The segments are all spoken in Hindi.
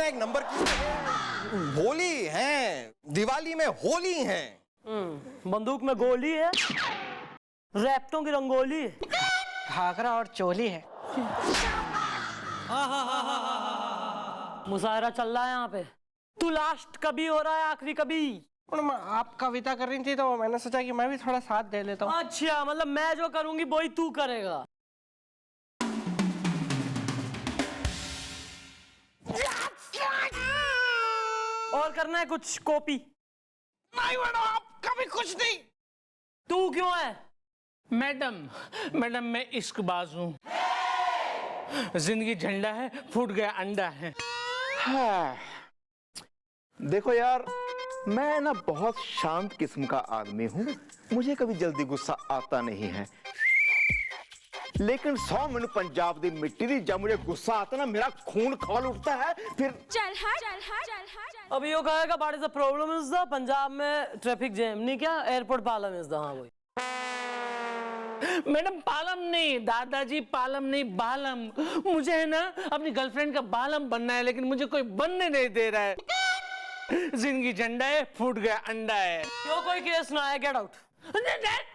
एक नंबर की होली है, दिवाली में होली है। बंदूक में गोली है, रैप्टों की रंगोली है, घाघरा और चोली है। मुशायरा चल रहा है यहाँ पे। तू लास्ट कभी हो रहा है, आखिरी कभी? आप कविता कर रही थी तो मैंने सोचा कि मैं भी थोड़ा साथ दे लेता हूँ। अच्छा, मतलब मैं जो करूंगी वही तू करेगा। और करना है कुछ? कॉपी नहीं मैडम, आप कभी कुछ नहीं। तू क्यों है? मैडम मैं इश्कबाज हूँ। जिंदगी झंडा है, फूट गया अंडा है। हाँ। देखो यार, मैं ना बहुत शांत किस्म का आदमी हूँ, मुझे कभी जल्दी गुस्सा आता नहीं है। लेकिन 100 मिनट पंजाब दी मिट्टी दी जब मुझे गुस्सा आता ना, मेरा खून खौल उठता है। फिर अब यो कहेगा what is the problem is the Punjab में ट्रैफिक जैम नहीं, क्या एयरपोर्ट पालम इज द। हाँ वही। मैडम पालम नहीं, दादाजी पालम नहीं, बालम। मुझे है ना अपनी गर्लफ्रेंड का बालम बनना है, लेकिन मुझे कोई बनने नहीं दे रहा है। जिंदगी झंडा है, फूट गया अंडा है। यो कोई केस ना है, गेट आउट।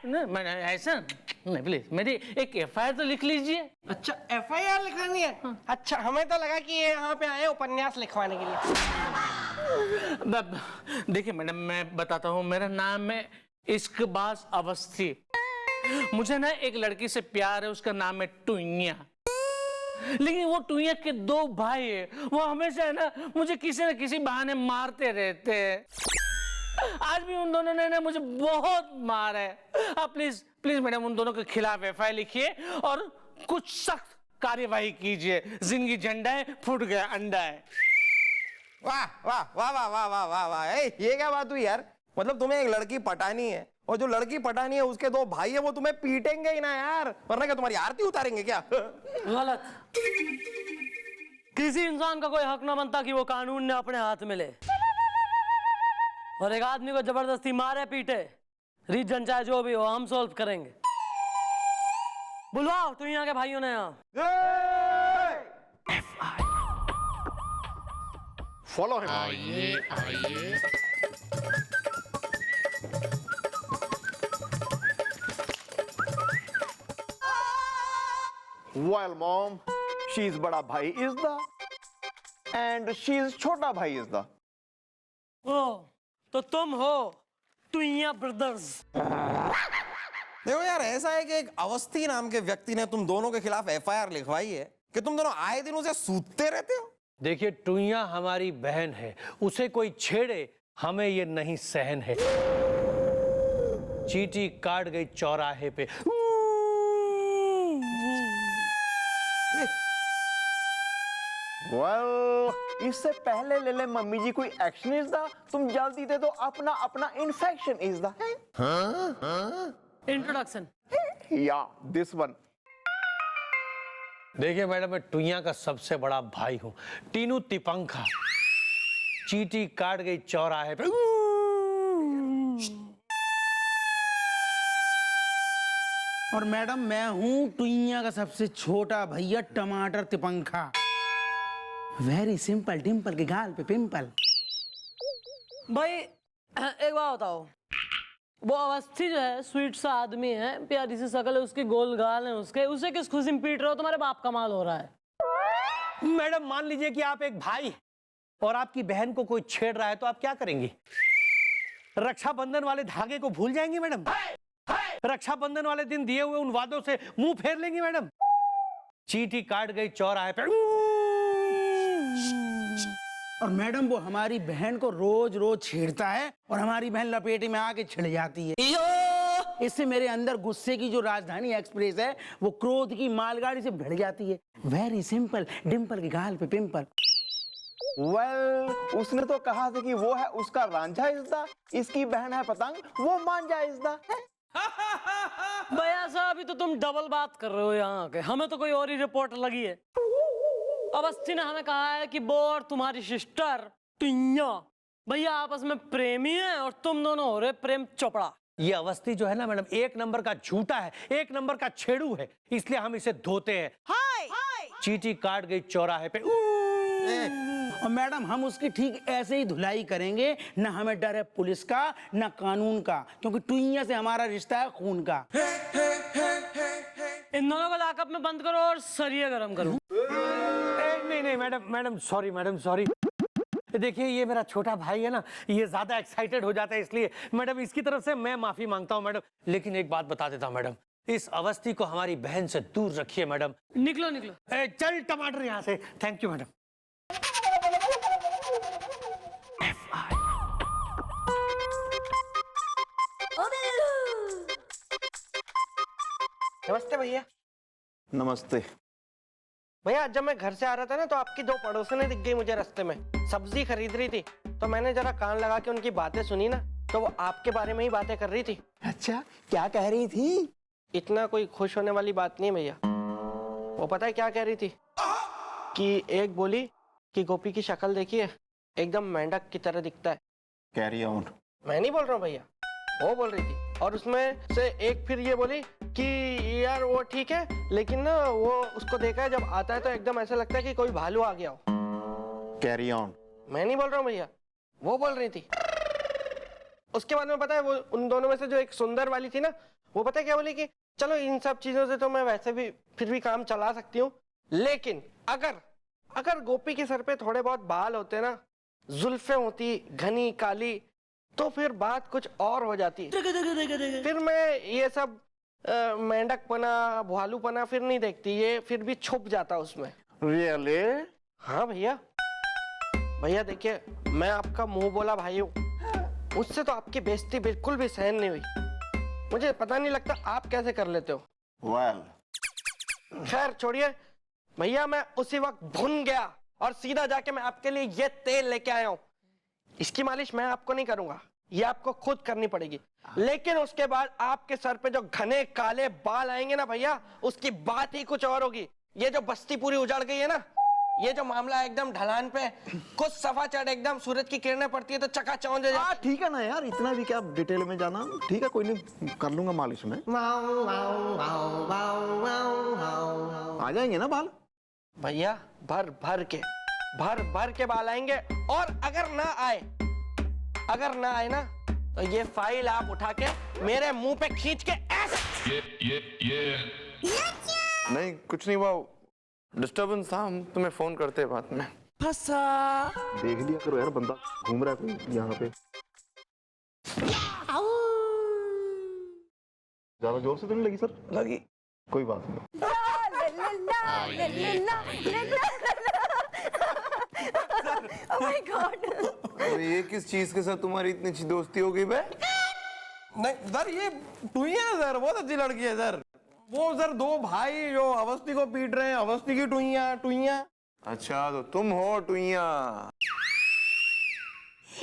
मैंने ऐसा नहीं, प्लीज मेरी एक FIR तो लिख लीजिए। अच्छा, FIR लिखवानी है? अच्छा, हमें तो लगा कि ये यहाँ पे आए उपन्यास लिखवाने के लिए। देखिए मैडम, मैं बताता हूँ, मेरा नाम है इश्कबाज अवस्थी। मुझे ना एक लड़की से प्यार है, उसका नाम है टुइया। लेकिन वो टुइया के 2 भाई है, वो हमेशा है ना मुझे किसी न किसी बहाने मारते रहते हैं। आज भी उन दोनों ने ना मुझे बहुत मारा है। आप प्लीज मैडम उन दोनों के खिलाफ FIR लिखिए और कुछ सख्त कार्यवाही कीजिए। जिंदगी झंडा है, फूट गया अंडा है। वाह वाह वाह वाह वाह वाह वाह वाह, ये क्या बात हुई यार? मतलब तुम्हें एक लड़की पटानी है, और जो लड़की पटानी है उसके 2 भाई है, वो तुम्हें पीटेंगे ही ना यार, वरना क्या तुम्हारी आरती उतारेंगे क्या? गलत। किसी इंसान का कोई हक ना बनता कि वो कानून ने अपने हाथ में ले और एक आदमी को जबरदस्ती मारे पीटे। रीजन चाहे जो भी हो, हम सॉल्व करेंगे। बुलवाओ तू यहाँ के भाइयों ने। यहाँ फॉलो हिम। आइए आइए। Well, mom, she's बड़ा भाई is the, and she's छोटा भाई is the. ओ, तो तुम हो टुइया ब्रदर्स। देखो यार, ऐसा है कि एक अवस्थी नाम के व्यक्ति ने तुम दोनों के खिलाफ FIR लिखवाई है कि तुम दोनों आए दिन उसे सूतते रहते हो। देखिए, टुइया हमारी बहन है, उसे कोई छेड़े हमें ये नहीं सहन है। चींटी काट गई चौराहे पे। Well, इससे पहले ले ले मम्मी जी कोई एक्शन इज द, तुम जल्दी दे दो अपना इन्फेक्शन इज द। इंट्रोडक्शन। या दिस वन। देखिए मैडम, मैं टुइया का सबसे बड़ा भाई हूँ, टीनू तिपंखा। चींटी काट गई चौराहे पे। और मैडम मैं हूँ टुइया का सबसे छोटा भैया टमाटर तिपंखा। वेरी सिंपल, डिम्पल के गाल पे पिंपल। भाई एक बात बताओ, वो अवस्थी जो है स्वीट सा आदमी है, प्यारी सी शक्ल है उसकी, गोल गाल है उसके, उसे किस खुशी में पीट रहे हो? तुम्हारे बाप का माल हो रहा है। मैडम मान लीजिए कि आप एक भाई और आपकी बहन को कोई छेड़ रहा है, तो आप क्या करेंगी? रक्षाबंधन वाले धागे को भूल जाएंगी मैडम? रक्षाबंधन वाले दिन दिए हुए उन वादों से मुंह फेर लेंगी मैडम? चींटी काट गई चौराहे पे। और मैडम वो हमारी बहन को रोज रोज छेड़ता है और हमारी बहन लपेटे में आके छिड़ जाती है। इससे मेरे अंदर गुस्से की जो राजधानी एक्सप्रेस है वो क्रोध की मालगाड़ी से भिड़ जाती है। वेरी सिंपल, डिम्पल के गाल पे पिंपल। Well, उसने तो कहा था कि वो है उसका रांझा इज़दा, इसकी बहन है पतंग, वो मांझा इज़दा है। भैया साहब, अभी तो तुम डबल बात कर रहे हो यहाँ के, हमें तो कोई और ही रिपोर्ट लगी है। अवस्थी ने हमें कहा है कि वो और तुम्हारी सिस्टर टुइया भैया आपस में प्रेमी है और तुम दोनों हो रहे प्रेम चोपड़ा। ये अवस्थी जो है ना मैडम, एक नंबर का झूठा है, एक नंबर का छेड़ू है, इसलिए हम इसे धोते हैं। चींटी काट गई चौराहे पे। और मैडम हम उसकी ठीक ऐसे ही धुलाई करेंगे, ना हमें डर है पुलिस का ना कानून का, क्योंकि टुइया से हमारा रिश्ता है खून का। इन दोनों को लॉकअप में बंद करो और सरिया गरम करो। नहीं नहीं मैडम सॉरी। देखिए ये मेरा छोटा भाई है ना, ये ज्यादा एक्साइटेड हो जाता है, इसलिए मैडम इसकी तरफ से मैं माफी मांगता हूँ मैडम। लेकिन एक बात बता देता हूँ मैडम, इस अवस्थी को हमारी बहन से दूर रखिए मैडम। निकलो। चल टमाटर यहाँ से। Thank you madam. नमस्ते भैया। नमस्ते। भैया जब मैं घर से आ रहा था ना तो आपकी दो पड़ोसनें दिख गई मुझे रास्ते में, सब्जी खरीद रही थी, तो मैंने जरा कान लगा के उनकी बातें सुनी ना, तो वो आपके बारे में ही बातें कर रही थी। अच्छा क्या कह रही थी? इतना कोई खुश होने वाली बात नहीं भैया। वो पता है क्या कह रही थी? कि एक बोली कि गोपी की शक्ल देखिए, एकदम मेंढक की तरह दिखता है। Carry on. मैं नहीं बोल रहा हूँ भैया, वो बोल रही थी। और उसमें से एक फिर ये बोली कि यार वो ठीक है, लेकिन ना वो उसको देखा है जब आता है तो एकदम ऐसा लगता है कि कोई भालू आ गया हो। Carry on. मैं नहीं बोल रहा हूँ भैया, वो बोल रही थी। उसके बाद में पता है वो उन दोनों में से जो एक सुंदर वाली थी ना, वो पता है क्या बोली कि चलो इन सब चीजों से तो मैं वैसे भी फिर भी काम चला सकती हूँ, लेकिन अगर गोपी के सर पे थोड़े बहुत बाल होते ना, जुल्फे होती घनी काली, तो फिर बात कुछ और हो जाती। फिर मैं ये सब मेंढकपना भालूपना फिर नहीं देखती, ये फिर भी छुप जाता उसमें। रियली? हाँ भैया। भैया देखिए मैं आपका मुंह बोला भाई हूँ, मुझसे तो आपकी बेइज्जती बिल्कुल भी सहन नहीं हुई। मुझे पता नहीं लगता आप कैसे कर लेते हो। वेल खैर छोड़िए भैया, मैं उसी वक्त भुन गया और सीधा जाके मैं आपके लिए ये तेल लेके आया हूँ। इसकी मालिश मैं आपको नहीं करूंगा, ये आपको खुद करनी पड़ेगी, लेकिन उसके बाद आपके सर पे जो घने काले बाल आएंगे ना भैया, उसकी बात ही कुछ और होगी। ये जो बस्ती पूरी उजड़ गई है ना, ये जो मामला एकदम ढलान पे कुछ सफा चढ़, एकदम सूरज की किरणें पड़ती है तो चकाचौंध हो जाती। ठीक है ना यार, इतना भी क्या डिटेल में जाना। ठीक है कोई नहीं, कर लूंगा मालिश में। आ जाएंगे ना बाल? भैया भर भर के बाल आएंगे। और अगर ना आए ना तो ये फाइल आप उठा के मेरे मुंह पे खींच के ऐसे। नहीं कुछ नहीं, वो डिस्टर्बेंस था, हम तुम्हें फोन करते बाद में। फंसा। देख लिया करो यार, बंदा घूम रहा है कोई यहाँ पे। ज्यादा जोर से तो नहीं लगी सर? लगी। कोई बात नहीं। Oh my God! और ये किस चीज के साथ तुम्हारी इतनी अच्छी दोस्ती हो गई बे? नहीं सर, ये टुइया है सर, बहुत अच्छी लड़की है सर। वो सर दो भाई जो अवस्थी को पीट रहे हैं, अवस्थी की टुइया। अच्छा तो तुम हो टुइया?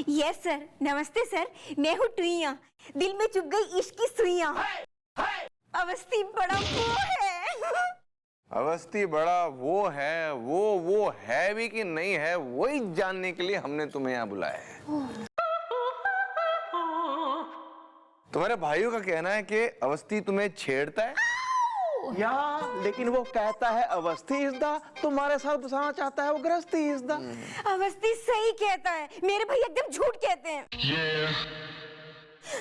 यस सर, नमस्ते सर, मैं हूँ टुइया, दिल में चुभ गई इश्क की सुइयां। अवस्थी बड़ा वो है। अवस्थी बड़ा वो है, वो है भी कि नहीं है, वही जानने के लिए हमने तुम्हें यहाँ बुलाया है। तुम्हारे भाइयों का कहना है कि अवस्थी तुम्हें छेड़ता है या, लेकिन वो कहता है अवस्थी इज द, तुम्हारे साथ बसाना चाहता है वो गृहस्थी इज द। अवस्थी सही कहता है, मेरे भैया एकदम झूठ कहते हैं।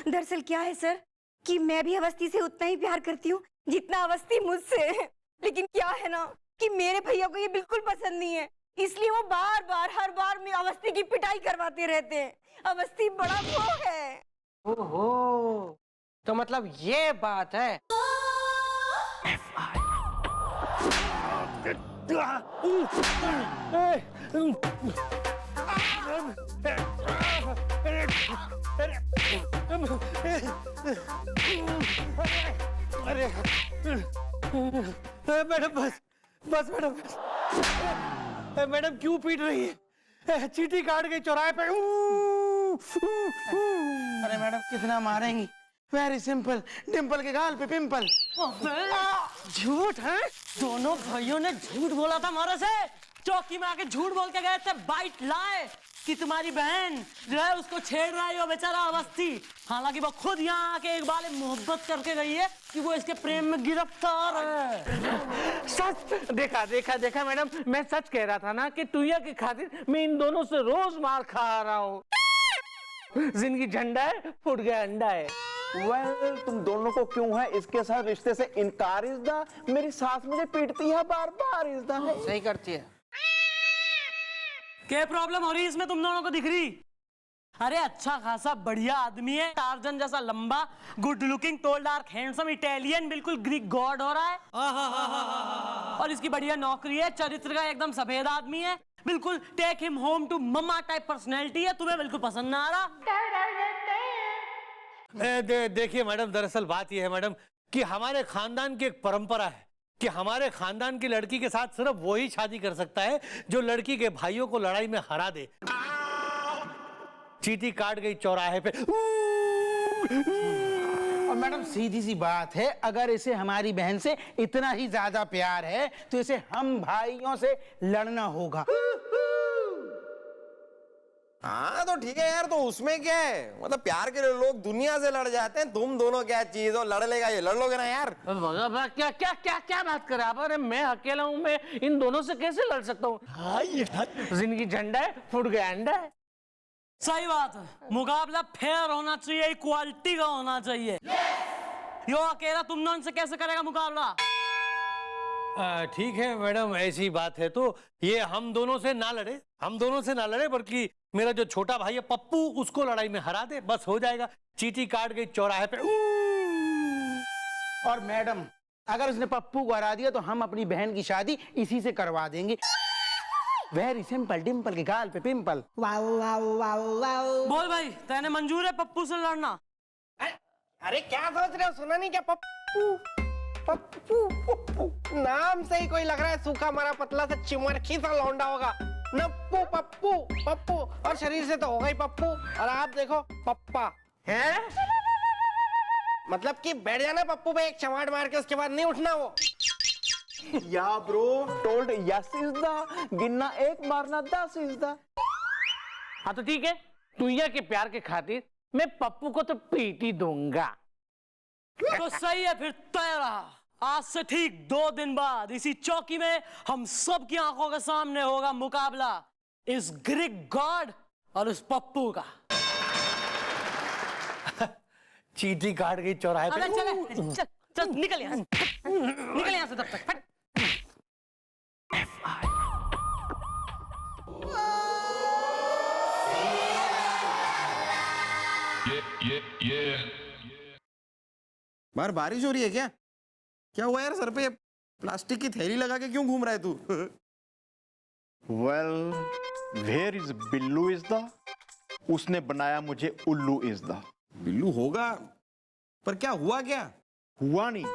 दरअसल क्या है सर कि मैं भी अवस्थी से उतना ही प्यार करती हूँ जितना अवस्थी मुझसे। लेकिन क्या है ना कि मेरे भैया को ये बिल्कुल पसंद नहीं है, इसलिए वो हर बार में अवस्थी की पिटाई करवाते रहते हैं। अवस्थी बड़ा वो है। ओहो, तो मतलब ये बात है। मैडम बस मैडम क्यों पीट रही है? चीटी काट गई चौराहे पे। अरे मैडम कितना मारेंगी? वेरी सिंपल, डिंपल के गाल पे पिंपल। झूठ है? दोनों भाइयों ने झूठ बोला था हमारे से। चौकी में आके झूठ बोल के गए थे, बाइट लाए कि तुम्हारी बहन जो है उसको छेड़ रहा है वो बेचारा अवस्थी। हालांकि वो खुद यहाँ आके एक बार मोहब्बत करके गई है कि वो इसके प्रेम में गिरफ्तार है। सच देखा देखा देखा मैडम, मैं सच कह रहा था ना कि टुईया की खातिर मैं इन दोनों से रोज मार खा रहा हूँ। जिंदगी झंडा है, फूट गया अंडा है। वेल, तुम दोनों को क्यों है इसके साथ रिश्ते से इनकार इज़दा? मेरी सास मुझे पीटती है बार बार इज़दा। सही करती है। क्या प्रॉब्लम हो रही है इसमें तुम दोनों को दिख रही? अरे अच्छा खासा बढ़िया आदमी है, टार्जन जैसा लंबा, good looking, toll dark handsome, Italian, बिल्कुल ग्रीक गॉड हो रहा है। और इसकी बढ़िया नौकरी है, चरित्र का एकदम सफेद आदमी है, बिल्कुल take him home to mama type personality है। तुम्हें बिल्कुल पसंद ना आ रहा? देखिए मैडम, दरअसल बात यह है मैडम कि हमारे खानदान की एक परंपरा है कि हमारे खानदान की लड़की के साथ सिर्फ वो ही शादी कर सकता है जो लड़की के भाइयों को लड़ाई में हरा दे। चींटी काट गई चौराहे पे। और मैडम सीधी सी बात है, अगर इसे हमारी बहन से इतना ही ज्यादा प्यार है तो इसे हम भाइयों से लड़ना होगा। हाँ तो ठीक है यार, तो उसमें क्या है, मतलब प्यार के लिए लोग दुनिया से लड़ जाते हैं, तुम दोनों क्या चीज हो, लड़ लेगा ये, लड़ लोगे ना यार। क्या क्या क्या क्या बात कर रहे आप? अरे मैं अकेला हूँ, मैं इन दोनों से कैसे लड़ सकता हूँ? जिंदगी झंडा है, फूट गया अंडा है। सही बात है, मुकाबला फेयर होना चाहिए, इक्वालिटी का होना चाहिए। यो अकेला तुम दोनों से कैसे करेगा मुकाबला? ठीक है मैडम, ऐसी बात है तो ये हम दोनों से ना लड़े, बल्कि मेरा जो छोटा भाई है पप्पू, उसको लड़ाई में हरा दे, बस हो जाएगा। चींटी काट गई चौराहे पे। और मैडम अगर उसने पप्पू को हरा दिया तो हम अपनी बहन की शादी इसी से करवा देंगे। वेरी सिंपल, डिम्पल के गाल पे पिंपल। बोल भाई, तेने मंजूर है पप्पू से लड़ना? अरे क्या सोच रहे हो, सुना नहीं क्या? पप्पू पप्पू पप्पू नाम से ही कोई लग रहा है सूखा मरा पतला सा चिमरखी सा लौंडा होगा। नप्पू पप्पू पप्पू, और शरीर से तो होगा ही पप्पू, और आप देखो पप्पा है, मतलब कि बैठ जाना पप्पू पे एक चमाट मार के, उसके बाद नहीं उठना वो। या ब्रो टोल्ड यस इज़दा, गिनना 1 मारना 10 इज़दा। हाँ तो ठीक है, टुईया के प्यार के खातिर मैं पप्पू को तो पीट ही दूंगा। तो सही है, फिर तय रहा। आज से ठीक 2 दिन बाद इसी चौकी में हम सब की आंखों के सामने होगा मुकाबला इस ग्रीक गॉड और उस पप्पू का। चींटी काट गई चौराहे पे। अरे चल चल चल, निकल यहाँ से, निकल यहाँ से तब तक। फट। बाहर बारिश हो रही है क्या? क्या हुआ यार, सर पे प्लास्टिक की थैली लगा के क्यों घूम रहा है तू? वेल, वेयर इज बिल्लू इज़दा? उसने बनाया मुझे उल्लू इज़दा। बिल्लू होगा, पर क्या हुआ क्या? हुआ नहीं,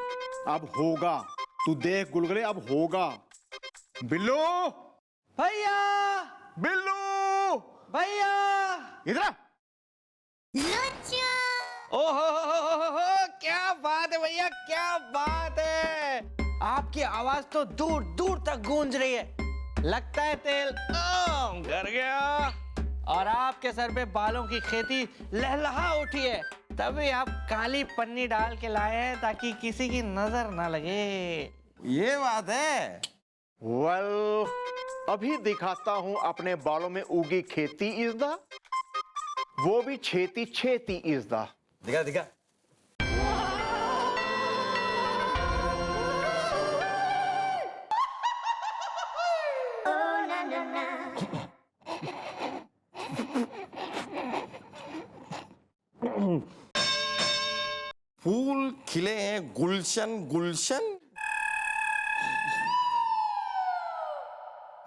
अब होगा। तू देख गुलगुले, अब होगा। बिल्लू, भैया बिल्लू, भैया, इधर आ। ओहो, क्या बात है भैया, क्या बात है। आपकी आवाज तो दूर दूर तक गूंज रही है। लगता है तेल घर गया, और आपके सर पे बालों की खेती लहलहा उठी है, तभी आप काली पन्नी डाल के लाए हैं ताकि किसी की नजर ना लगे। ये बात है। वेल, अभी दिखाता हूं अपने बालों में उगी खेती इज़दा, वो भी छेती छेती इज़दा। दिखा दिखा। फूल खिले हैं गुलशन गुलशन।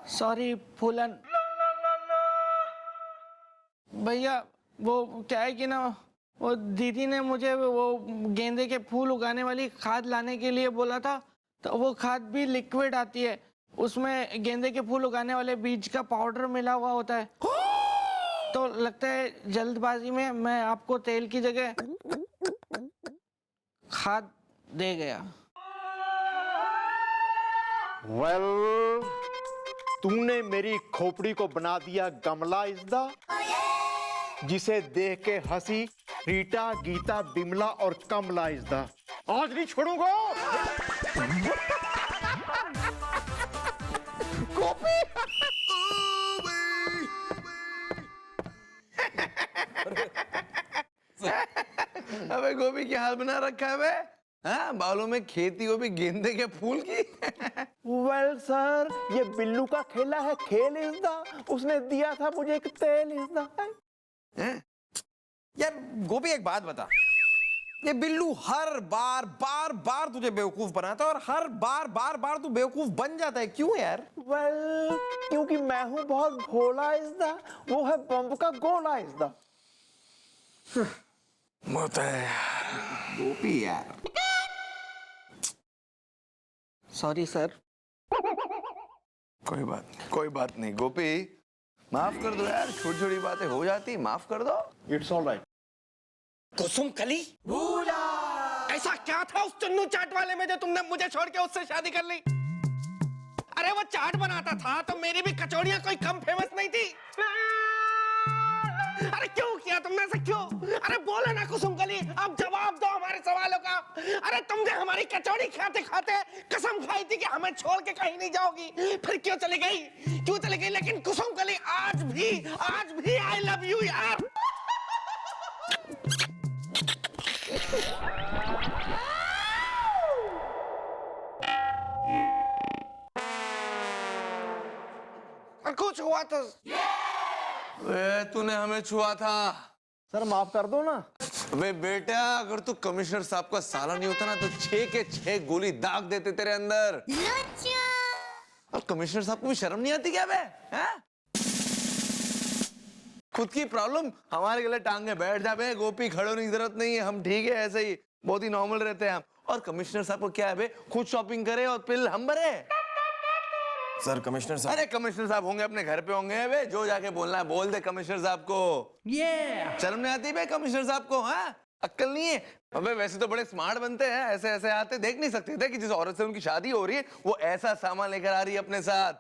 सॉरी फूलन भैया, वो क्या है कि ना, वो दीदी ने मुझे वो गेंदे के फूल उगाने वाली खाद लाने के लिए बोला था, तो वो खाद भी लिक्विड आती है, उसमें गेंदे के फूल उगाने वाले बीज का पाउडर मिला हुआ होता है। तो लगता है जल्दबाजी में मैं आपको तेल की जगह खाद दे गया। वेल, तूने मेरी खोपड़ी को बना दिया गमला इज़दा, जिसे देख के हंसी रीटा, गीता, बिमला और कमला इज़दा। आज नहीं छोड़ूंगा। अबे गोभी क्या हाल बना रखा है बे? हाँ, बालों में खेती हो भी गेंदे के फूल की। वेल सर, ये बिल्लू का खेला है खेल इज़दा, उसने दिया था मुझे एक तेल इज़दा। यार गोभी एक बात बता, ये बिल्लू हर बार बार बार तुझे बेवकूफ बनाता है और हर बार बार बार तू बेवकूफ बन जाता है, क्यों यार? वेल, क्योंकि मैं हूं बहुत भोला इज़दा, वो है बम्ब का गोला इज़दा। होता है गोपी यार। Sorry sir. कोई बात नहीं गोपी, माफ कर दो यार, छोटी छोटी बातें हो जाती, माफ कर दो। It's all right. कुसुम कली भूला, ऐसा क्या था उस चुन्नू चाट वाले में जो तुमने मुझे छोड़ के उससे शादी कर ली? अरे वो चाट बनाता था तो मेरी भी कचौड़ियां कोई कम फेमस नहीं थी। अरे क्यों किया तुमने ऐसा, क्यों? अरे बोलो ना कुसुम कली, अब जवाब दो हमारे सवालों का। अरे तुमने हमारी कचौड़ी खाते खाते कसम खाई थी कि हमें छोड़ के कहीं नहीं जाओगी, फिर क्यों चली गई? क्यों चली गई? लेकिन कुसुम कली आज भी आई लव यू यार। कुछ हुआ तो तूने हमें छुआ था। सर माफ कर दो ना। वे बेटा, अगर तू कमिश्नर साहब का साला नहीं होता ना तो 6 के 6 गोली दाग देते तेरे अंदर। और कमिश्नर साहब को भी शर्म नहीं आती क्या बे? हैं? खुद की प्रॉब्लम हमारे गले टांग के बैठ जा बे। गोपी खड़े होने की जरूरत नहीं है, हम ठीक है ऐसे ही बहुत ही नॉर्मल रहते हैं हम। और कमिश्नर साहब को क्या है बे, खुद शॉपिंग करे और बिल हम भरे। सर कमिश्नर साहब, अरे कमिश्नर साहब होंगे अपने घर पे होंगे बे, जो जाके बोलना है बोल दे कमिश्नर साहब को। शर्म नहीं आती बे कमिश्नर साहब को? हाँ, अक्ल नहीं है? अबे वैसे तो बड़े स्मार्ट बनते हैं, ऐसे ऐसे आते देख नहीं सकते थे कि जिस औरत से उनकी शादी हो रही है वो ऐसा सामान लेकर आ रही है अपने साथ।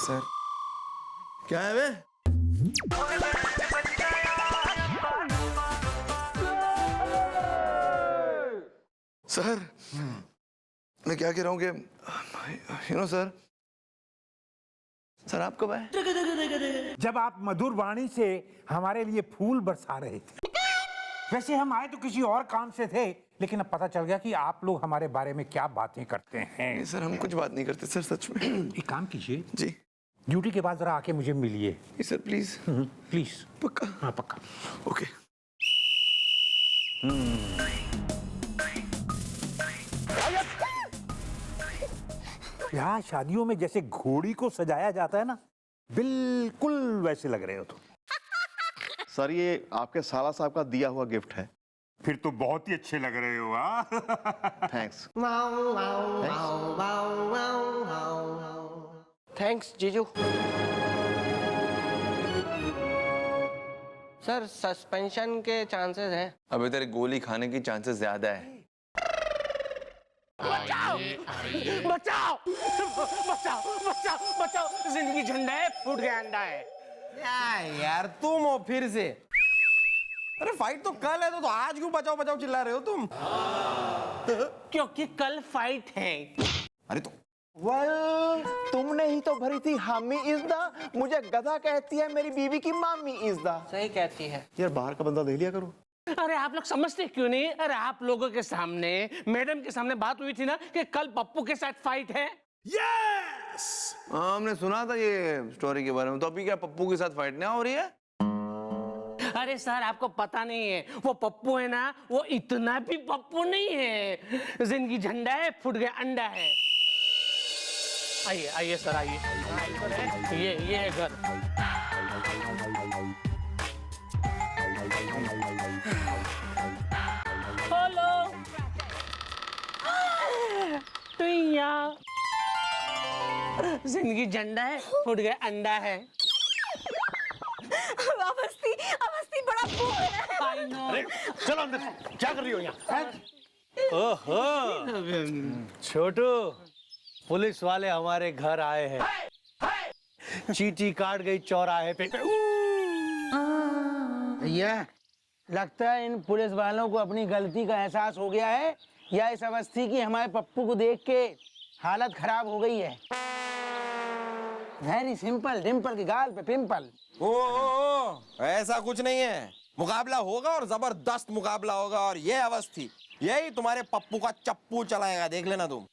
सर क्या है बे? सर मैं क्या कह रहा हूँ कि सर आप कब आए? जब आप मधुर वाणी से हमारे लिए फूल बरसा रहे थे। वैसे हम आए तो किसी और काम से थे, लेकिन अब पता चल गया कि आप लोग हमारे बारे में क्या बातें करते हैं। नहीं सर, हम कुछ बात नहीं करते सर, सच में। एक काम कीजिए, जी ड्यूटी के बाद जरा आके मुझे मिलिए। Sir please. प्लीज। पक्का? हाँ पक्का। ओके। यहाँ शादियों में जैसे घोड़ी को सजाया जाता है ना, बिल्कुल वैसे लग रहे हो तुम। सर ये आपके साला साहब का दिया हुआ गिफ्ट है। फिर तो बहुत ही अच्छे लग रहे हो। थैंक्स। थैंक्स जीजू। सर सस्पेंशन के चांसेस हैं। अबे तेरे गोली खाने की चांसेस ज्यादा है। बचाओ बचाओ बचाओ बचाओ, जिंदगी झंडा है, फूट गया अंडा है। यार तुम हो फिर से। अरे फाइट तो कल है तो आज क्यों बचाओ बचाओ चिल्ला रहे हो तुम? क्योंकि कल फाइट है। अरे तो वेल, तुमने ही तो भरी थी हामी इज़दा, मुझे गधा कहती है मेरी बीवी की मामी इज़दा। सही कहती है। यार बाहर का बंदा ले लिया करो। अरे आप लोग समझते क्यों नहीं? अरे आप लोगों के सामने, मैडम के सामने बात हुई थी ना कि कल पप्पू के साथ फाइट है। हाँ, हमने सुना था ये स्टोरी के बारे में। तो अभी क्या पप्पू के साथ फाइट नहीं हो रही है? अरे सर आपको पता नहीं है, वो पप्पू है ना, वो इतना भी पप्पू नहीं है। जिंदगी झंडा है, फूट गया अंडा है। आइए आइए सर आइए। ये है घर। हेलो टुइया, जिंदगी झंडा है, फूट गया अंडा है। अवस्थी अवस्थी बड़ा फूल है। I know. चलो अंदर, क्या कर रही हो यहाँ? ओहो छोटू, पुलिस वाले हमारे घर आए हैं। चींटी काट गई चौराहे पे। भैया लगता है इन पुलिस वालों को अपनी गलती का एहसास हो गया है, या इस अवस्थी की हमारे पप्पू को देख के हालत खराब हो गई है। वेरी सिंपल, डिम्पल के गाल पे पिंपल। ओ, ऐसा कुछ नहीं है। मुकाबला होगा और जबरदस्त मुकाबला होगा, और ये अवस्थी यही तुम्हारे पप्पू का चप्पू चलाएगा, देख लेना तुम।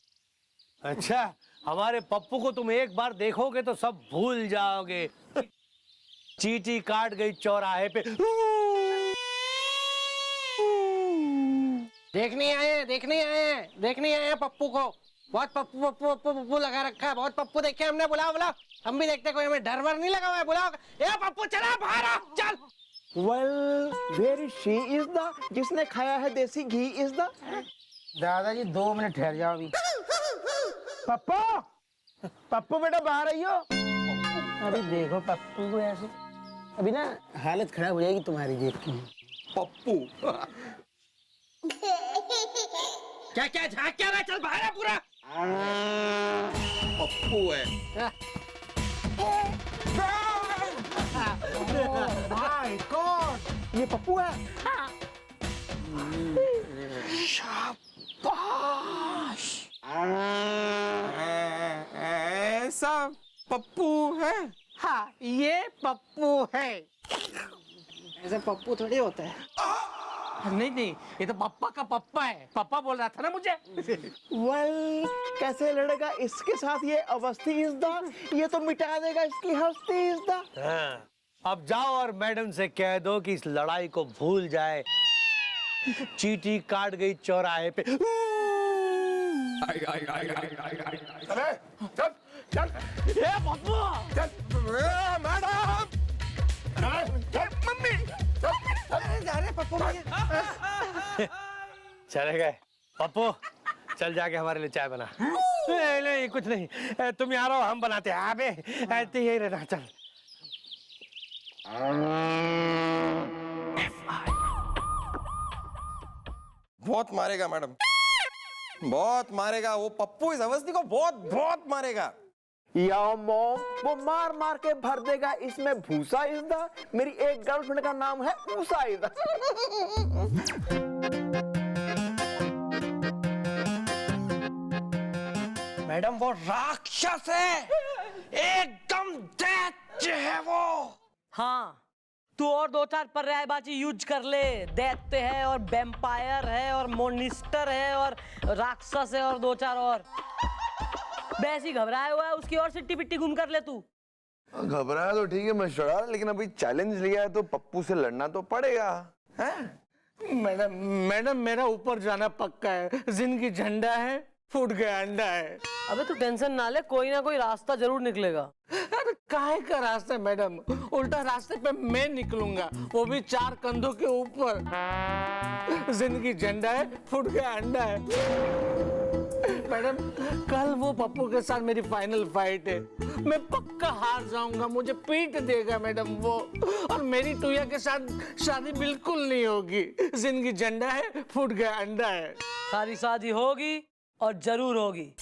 अच्छा, हमारे पप्पू को तुम एक बार देखोगे तो सब भूल जाओगे। चींटी काट गई चौराहे पे। देखने आए हैं पप्पू को। बहुत पप्पू पप्पू पप्पू पप्पू लगा रखा है, बहुत पप्पू देखे हमने। बुलाओ, हम भी देखते, कोई हमें डर वर नहीं लगा हुआ है। बुलाओ, ए पप्पू चला बाहर आ, चल। Well very she is the जिसने खाया है देसी घी इज द। दादाजी 2 मिनट ठहर जाओ अभी। पप्पू, पप्पू बेटा बाहर आइयो। अभी देखो पप्पू को ऐसे, अभी ना हालत खराब हो जाएगी तुम्हारी देख के। पप्पू क्या झाँक क्या रहा है? चल बाहर आ पूरा। पप्पू है। माय गॉड, ये पप्पू है। ऐसा पप्पू है। हाँ, ये पप्पू है। ऐसे पप्पू थोड़ी होता है। नहीं, ये तो पप्पा का पप्पा है। पप्पा बोल रहा था ना मुझे। वेल कैसे लड़ेगा इसके साथ ये अवस्थी इज द, ये तो मिटा देगा इसकी हस्ती इज द। हाँ, अब जाओ और मैडम से कह दो कि इस लड़ाई को भूल जाए। चींटी काट गई चौराहे पे। चल ए पप्पू, मैडम, पप्पू चले गए। पप्पू चल जाके हमारे लिए चाय बना। नहीं कुछ नहीं, तुम यहाँ रहो, हम बनाते हैं। अबे ऐसे यही रहना, चल। बहुत मारेगा मैडम, बहुत मारेगा। वो पप्पू इस अवस्थी को बहुत मारेगा। या मॉम, वो मार मार के भर देगा इसमें भूसा इज द। मेरी एक गर्लफ्रेंड का नाम है ऊसा इज द। मैडम वो राक्षस है, एकदम दैत्य है वो। हाँ, तू और 2-4 पर्यायवाची यूज कर ले। दैत्य है और वैम्पायर है और मोनिस्टर है और राक्षस है और 2-4 और। वैसे ही घबराया हुआ है, उसकी और सिट्टी पिट्टी घूम कर ले तू। घबराया तो ठीक है मशड़ा, लेकिन अभी चैलेंज लिया है तो पप्पू से लड़ना तो पड़ेगा। मैडम मेरा ऊपर जाना पक्का है। जिंदगी झंडा है, फूट गया अंडा है। अबे तू टेंशन ना ले, कोई ना कोई रास्ता जरूर निकलेगा। अरे काहे का रास्ता मैडम, उल्टा रास्ते पे मैं निकलूंगा, वो भी 4 कंधों के ऊपर। जिंदगी झंडा है, फूट गया अंडा है। मैडम कल वो पप्पू के साथ मेरी फाइनल फाइट है, मैं पक्का हार जाऊंगा, मुझे पीट देगा मैडम वो, और मेरी टुया के साथ शादी बिल्कुल नहीं होगी। जिंदगी झंडा है, फूट गया अंडा है। सारी शादी होगी और जरूर होगी,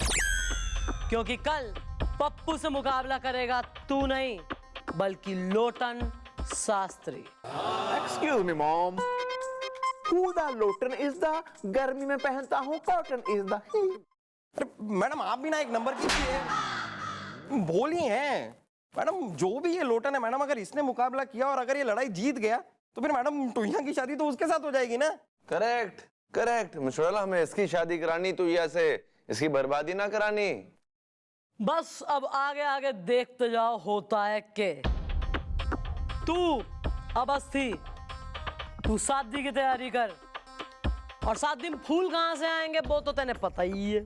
क्योंकि कल पप्पू से मुकाबला करेगा तू नहीं बल्कि Lotan Shastri. Excuse me mom, who the Lotan is the. गर्मी में पहनता हूँ कॉटन इज द। अरे मैडम, आप भी ना एक नंबर की बोली हैं। मैडम जो भी ये लोटन है मैडम, अगर इसने मुकाबला किया और अगर ये लड़ाई जीत गया तो फिर मैडम टुइया की शादी तो उसके साथ हो जाएगी ना। करेक्ट करेक्ट मशड़ा, हमें इसकी शादी करानी तो से इसकी बर्बादी ना करानी। बस अब आगे आगे देखते जाओ होता है के। तू अवस्थी, तू शादी की तैयारी कर, और शादी में फूल कहां से आएंगे वो तो तेने पता ही है।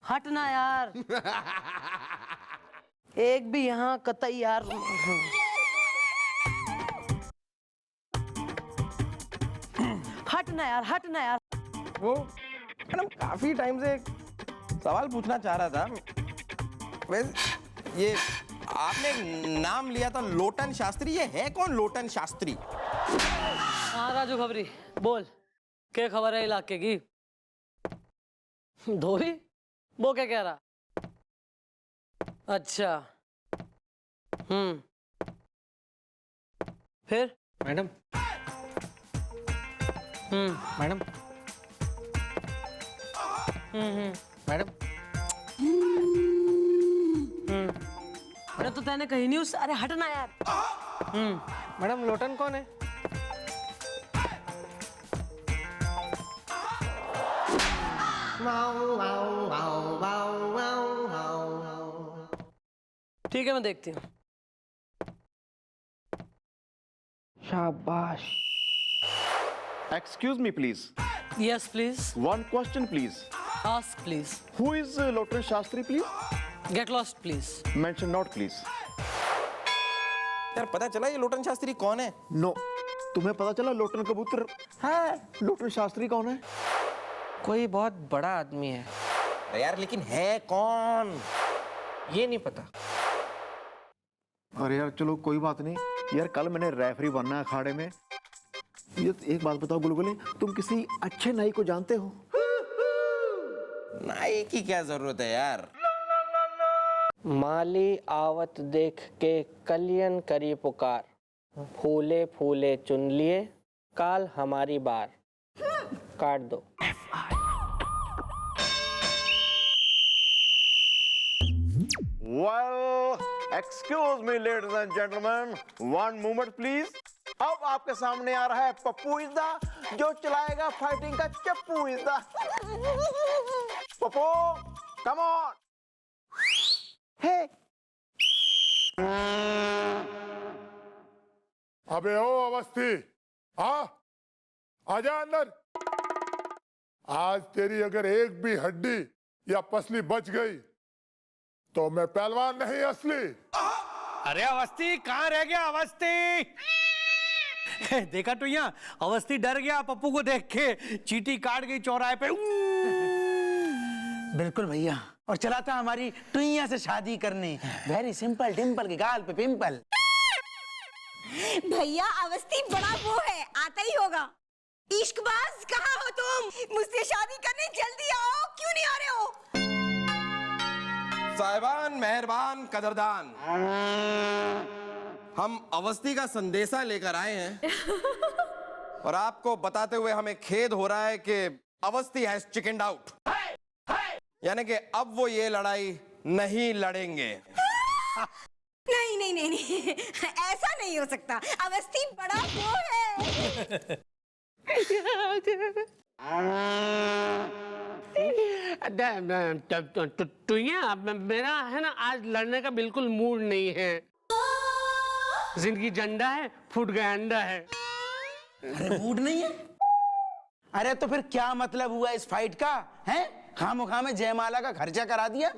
हटना यार, एक भी यहाँ कतई यार। ना यार, हट ना यार। वो मैडम काफी टाइम से एक सवाल पूछना चाह रहा था। वैसे ये आपने नाम लिया था लोटन शास्त्री, ये है कौन लोटन शास्त्री? हाँ राजू खबरी, बोल क्या खबर है इलाके की? धोबी वो क्या कह रहा? अच्छा, फिर मैडम मैडम मैडम अरे तो तैने कही नहीं उस, अरे हट ना यार। मैडम लोटन कौन है? ठीक है मैं देखती हूँ। शाबाश। Excuse me, please. Yes please, One question, please. Ask please, Who is Lotan Shastri, please? Get lost please. Mention not, please. यार पता चला ये लोटन शास्त्री कौन है? No. तुम्हें पता चला लोटन कबूतर है? लोटन शास्त्री कौन है? कोई बहुत बड़ा आदमी है, अरे यार लेकिन है कौन? ये नहीं पता। अरे यार चलो कोई बात नहीं यार, कल मैंने रेफरी बनना है अखाड़े में। ये एक बात बताओ बुलबुले, तुम किसी अच्छे नाई को जानते हो? नाई की क्या जरूरत है यार? माली आवत देख के कलियन करी पुकार, फूले फूले चुन लिए काल हमारी बार, काट दो। Well, excuse me, ladies and gentlemen, one moment please. अब आपके सामने आ रहा है पप्पू इज़्दा, जो चलाएगा फाइटिंग का चप्पू इज़्दा। Pappu, come on. Hey. अबे ओ अवस्थी, आजा अंदर। आज तेरी अगर एक भी हड्डी या पसली बच गई तो मैं पहलवान नहीं असली। अरे अवस्थी कहाँ रह गया अवस्थी? देखा टुइया, अवस्थी डर गया पप्पू को देख के, चींटी काट गई चौराहे पे। बिल्कुल भैया, और चला था हमारी टुइया से शादी करने। वेरी सिंपल, डिम्पल के गाल पे पिंपल। भैया अवस्थी बड़ा वो है, आता ही होगा। इश्कबाज कहाँ हो तुम? मुझसे शादी करने जल्दी आओ, क्यों नहीं आ रहे हो? साहिबान, मेहरबान, कदरदान, हम अवस्थी का संदेशा लेकर आए हैं और आपको बताते हुए हमें खेद हो रहा है कि अवस्थी हैज चिकन्ड आउट, यानी कि अब वो ये लड़ाई नहीं लड़ेंगे। नहीं नहीं नहीं नहीं, ऐसा नहीं हो सकता। अवस्थी बड़ा वो है। टुइया, मेरा है ना आज लड़ने का बिल्कुल मूड नहीं है। जिंदगी झंडा है, फूट गया अंडा है। अरे मूड नहीं है? अरे तो फिर क्या मतलब हुआ इस फाइट का? हैं? खामोखा में जयमाला का खर्चा करा दिया।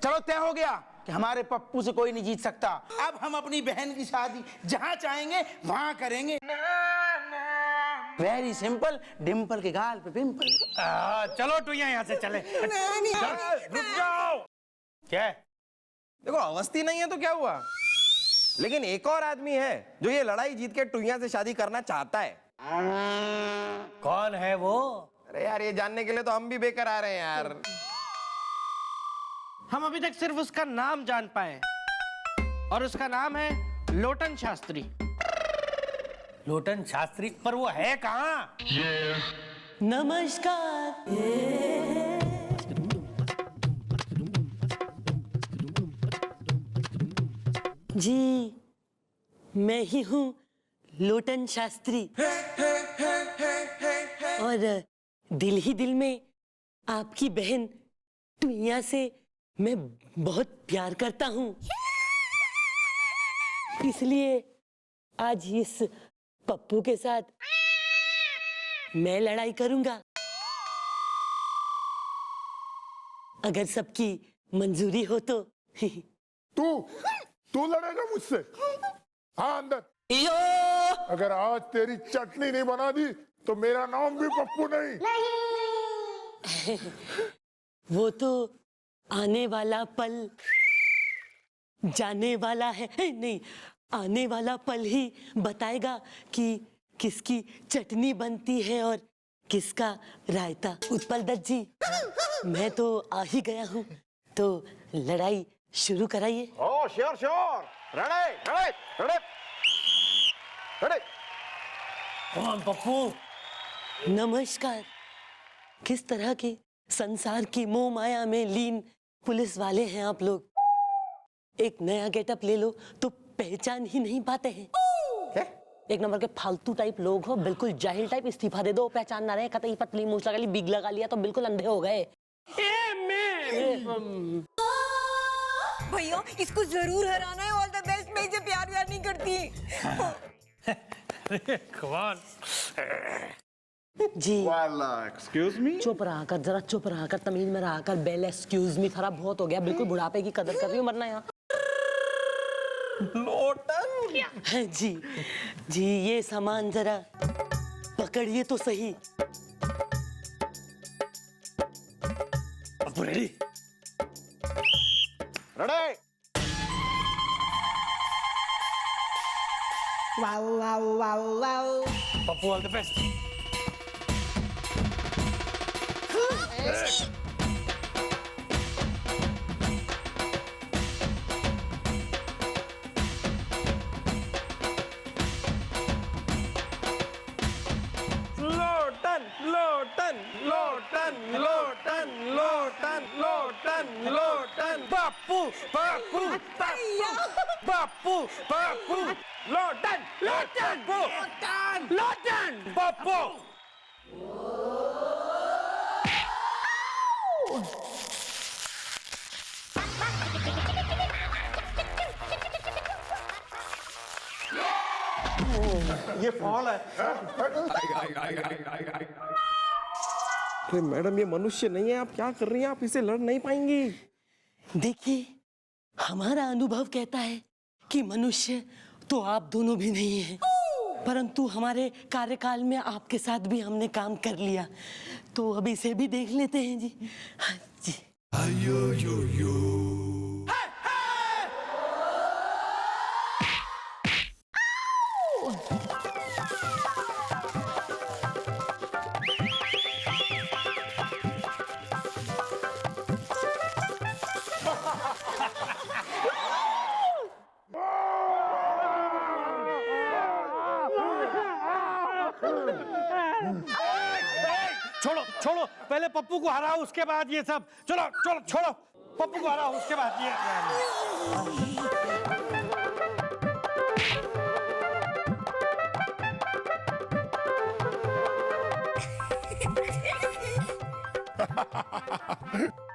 चलो तय हो गया कि हमारे पप्पू से कोई नहीं जीत सकता। अब हम अपनी बहन की शादी जहां चाहेंगे वहां करेंगे। वेरी सिंपल, डिम्पल के गाल पे पिंपल। चलो टुइया यहाँ से चले। रुक जाओ। क्या है? देखो अवस्थी नहीं है तो क्या हुआ, लेकिन एक और आदमी है जो ये लड़ाई जीत के टुइया से शादी करना चाहता है। कौन है वो? अरे यार ये जानने के लिए तो हम भी बेकर आ रहे हैं यार। हम अभी तक सिर्फ उसका नाम जान पाए और उसका नाम है लोटन शास्त्री। लोटन शास्त्री? पर वो है कहाँ? नमस्कार। जी मैं ही हूँ लोटन शास्त्री, और दिल ही दिल में आपकी बहन टुइया से मैं बहुत प्यार करता हूँ, इसलिए आज इस पप्पू के साथ मैं लड़ाई करूंगा, अगर सबकी मंजूरी हो तो। तू लड़ेगा मुझसे? हाँ अंदर। यो अगर आज तेरी चटनी नहीं बना दी तो मेरा नाम भी पप्पू नहीं। वो तो आने वाला पल जाने वाला है, नहीं आने वाला पल ही बताएगा कि किसकी चटनी बनती है और किसका रायता। उत्पल दत्त जी, मैं तो आ ही गया हूँ, तो लड़ाई शुरू कराइए। Oh sure sure, ready ready ready ready. कौन पप्पू? नमस्कार। किस तरह के संसार की मोह माया में लीन पुलिस वाले हैं आप लोग? एक नया गेटअप ले लो तो पहचान ही नहीं पाते हैं। क्या? एक नंबर के फालतू टाइप लोग हो, बिल्कुल जाहिल टाइप। इस्तीफा दे दो, पहचान ना रहे। कतई पतली मूंछ लगा ली, बिग लगा लिया तो बिल्कुल अंधे हो गए। भैया इसको जरूर हराना है। All the best. मैं इसे प्यार व्यार नहीं करती। कौन? जी एक्सक्यूज मी। चुप रहा कर, जरा चुप रहा कर, तमीज में रहा कर। बेल एक्सक्यूज मी थोड़ा बहुत हो गया। बिल्कुल बुढ़ापे की कदर कर रही हूँ, मरना यहाँ। लोटन जी, जी ये सामान जरा पकड़िए तो सही। Pappu ready? Ready. Pappu all the best. Lotan Lotan Lotan Lotan Lotan Lotan Lotan. Pappu Pappu Pappu Pappu Lotan Lotan Lotan Lotan Pappu. ये फॉल है। अरे मैडम, ये मनुष्य नहीं है। आप क्या कर रही हैं? आप इसे लड़ नहीं पाएंगी। देखिए, हमारा अनुभव कहता है कि मनुष्य तो आप दोनों भी नहीं हैं, परंतु हमारे कार्यकाल में आपके साथ भी हमने काम कर लिया, तो अब इसे भी देख लेते हैं जी। हाँ जी। छोड़ो छोड़ो, पहले पप्पू को हराओ, उसके बाद ये सब। चलो चलो छोड़ो, पप्पू को हराओ, उसके बाद ये।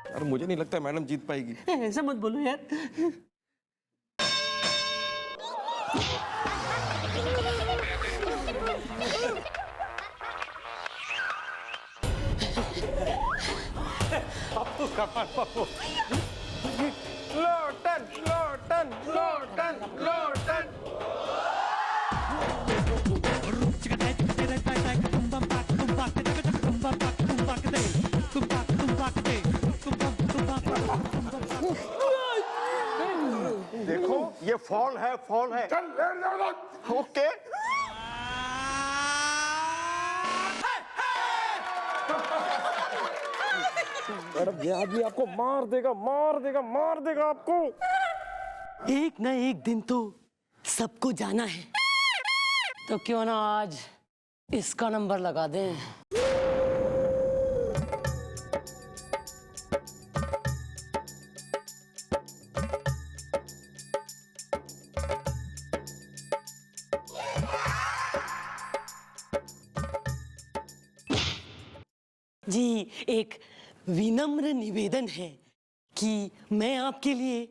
यार मुझे नहीं लगता मैडम जीत पाएगी। ऐसा मत बोलो यार। पप्पू कमर पप्पू। लोटन लोटन लोटन लोटन। देखो ये फॉल है, फॉल है। चल ले ले। ओके। मैडम, ये आदमी आपको मार देगा, मार देगा, मार देगा आपको। एक ना एक दिन तो सबको जाना है, तो क्यों ना आज इसका नंबर लगा दें। जी, एक विनम्र निवेदन है कि मैं आपके लिए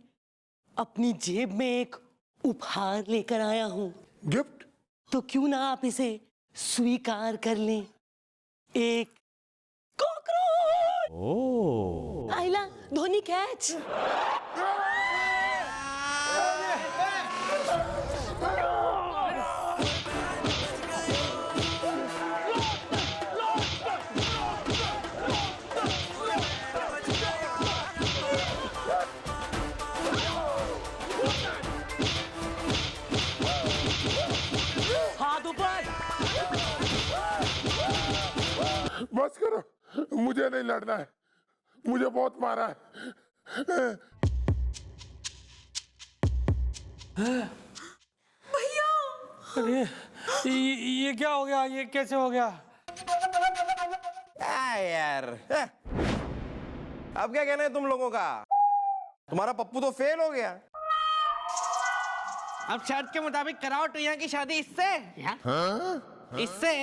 अपनी जेब में एक उपहार लेकर आया हूं। गिफ्ट? तो क्यों ना आप इसे स्वीकार कर लें। एक कॉकरोच। ओह। आइला धोनी कैच। बस करो, मुझे नहीं लड़ना है, मुझे बहुत मारा है। अरे ये क्या हो गया, ये कैसे हो गया? यार अब क्या कहना है तुम लोगों का? तुम्हारा पप्पू तो फेल हो गया। अब शर्त के मुताबिक कराओ टुइया की शादी इससे। इससे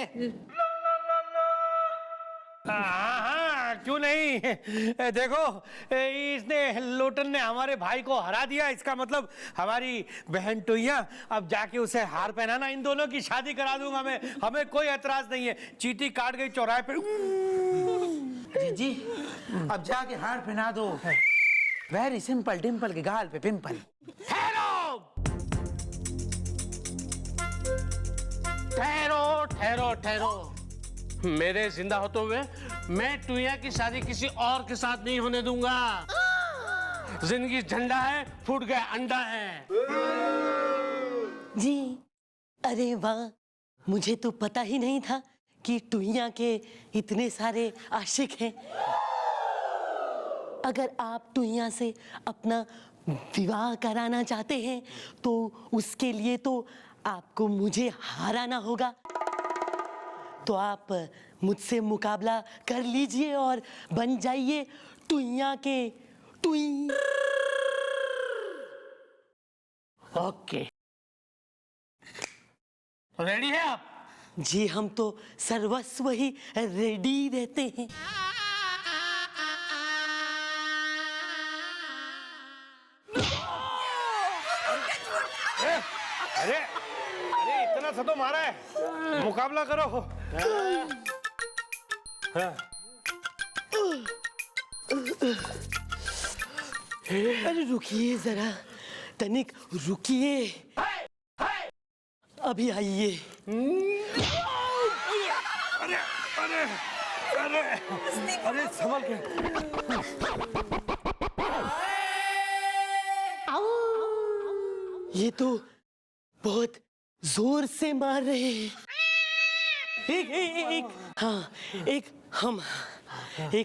हाँ, क्यों नहीं? देखो, इसने लोटन ने हमारे भाई को हरा दिया, इसका मतलब हमारी बहन टुइया, अब जाके उसे हार पहनाना, इन दोनों की शादी करा दूंगा मैं, हमें कोई एतराज नहीं है। चींटी काट गई चौराहे पे। जी अब जाके हार पहना दो। वेरी सिंपल, डिम्पल के गाल पे पिंपल। ठहरो ठहरो ठहरो, मेरे जिंदा होते हुए मैं टुइया की शादी किसी और के साथ नहीं होने दूंगा। जिंदगी झंडा है, फूट गया अंडा है। जी अरे वाह, मुझे तो पता ही नहीं था कि टुइया के इतने सारे आशिक हैं। अगर आप टुइया से अपना विवाह कराना चाहते हैं तो उसके लिए तो आपको मुझे हाराना होगा। तो आप मुझसे मुकाबला कर लीजिए और बन जाइए टुइया के टुई। ओके, रेडी है आप? जी हम तो सर्वस्व ही रेडी रहते हैं। अरे अरे इतना सा तो मारा है, मुकाबला करो। अरे रुकिए जरा, तनिक रुकिए, अभी आइए। अरे संभल के। ये तो बहुत जोर से मार रहे हैं। एक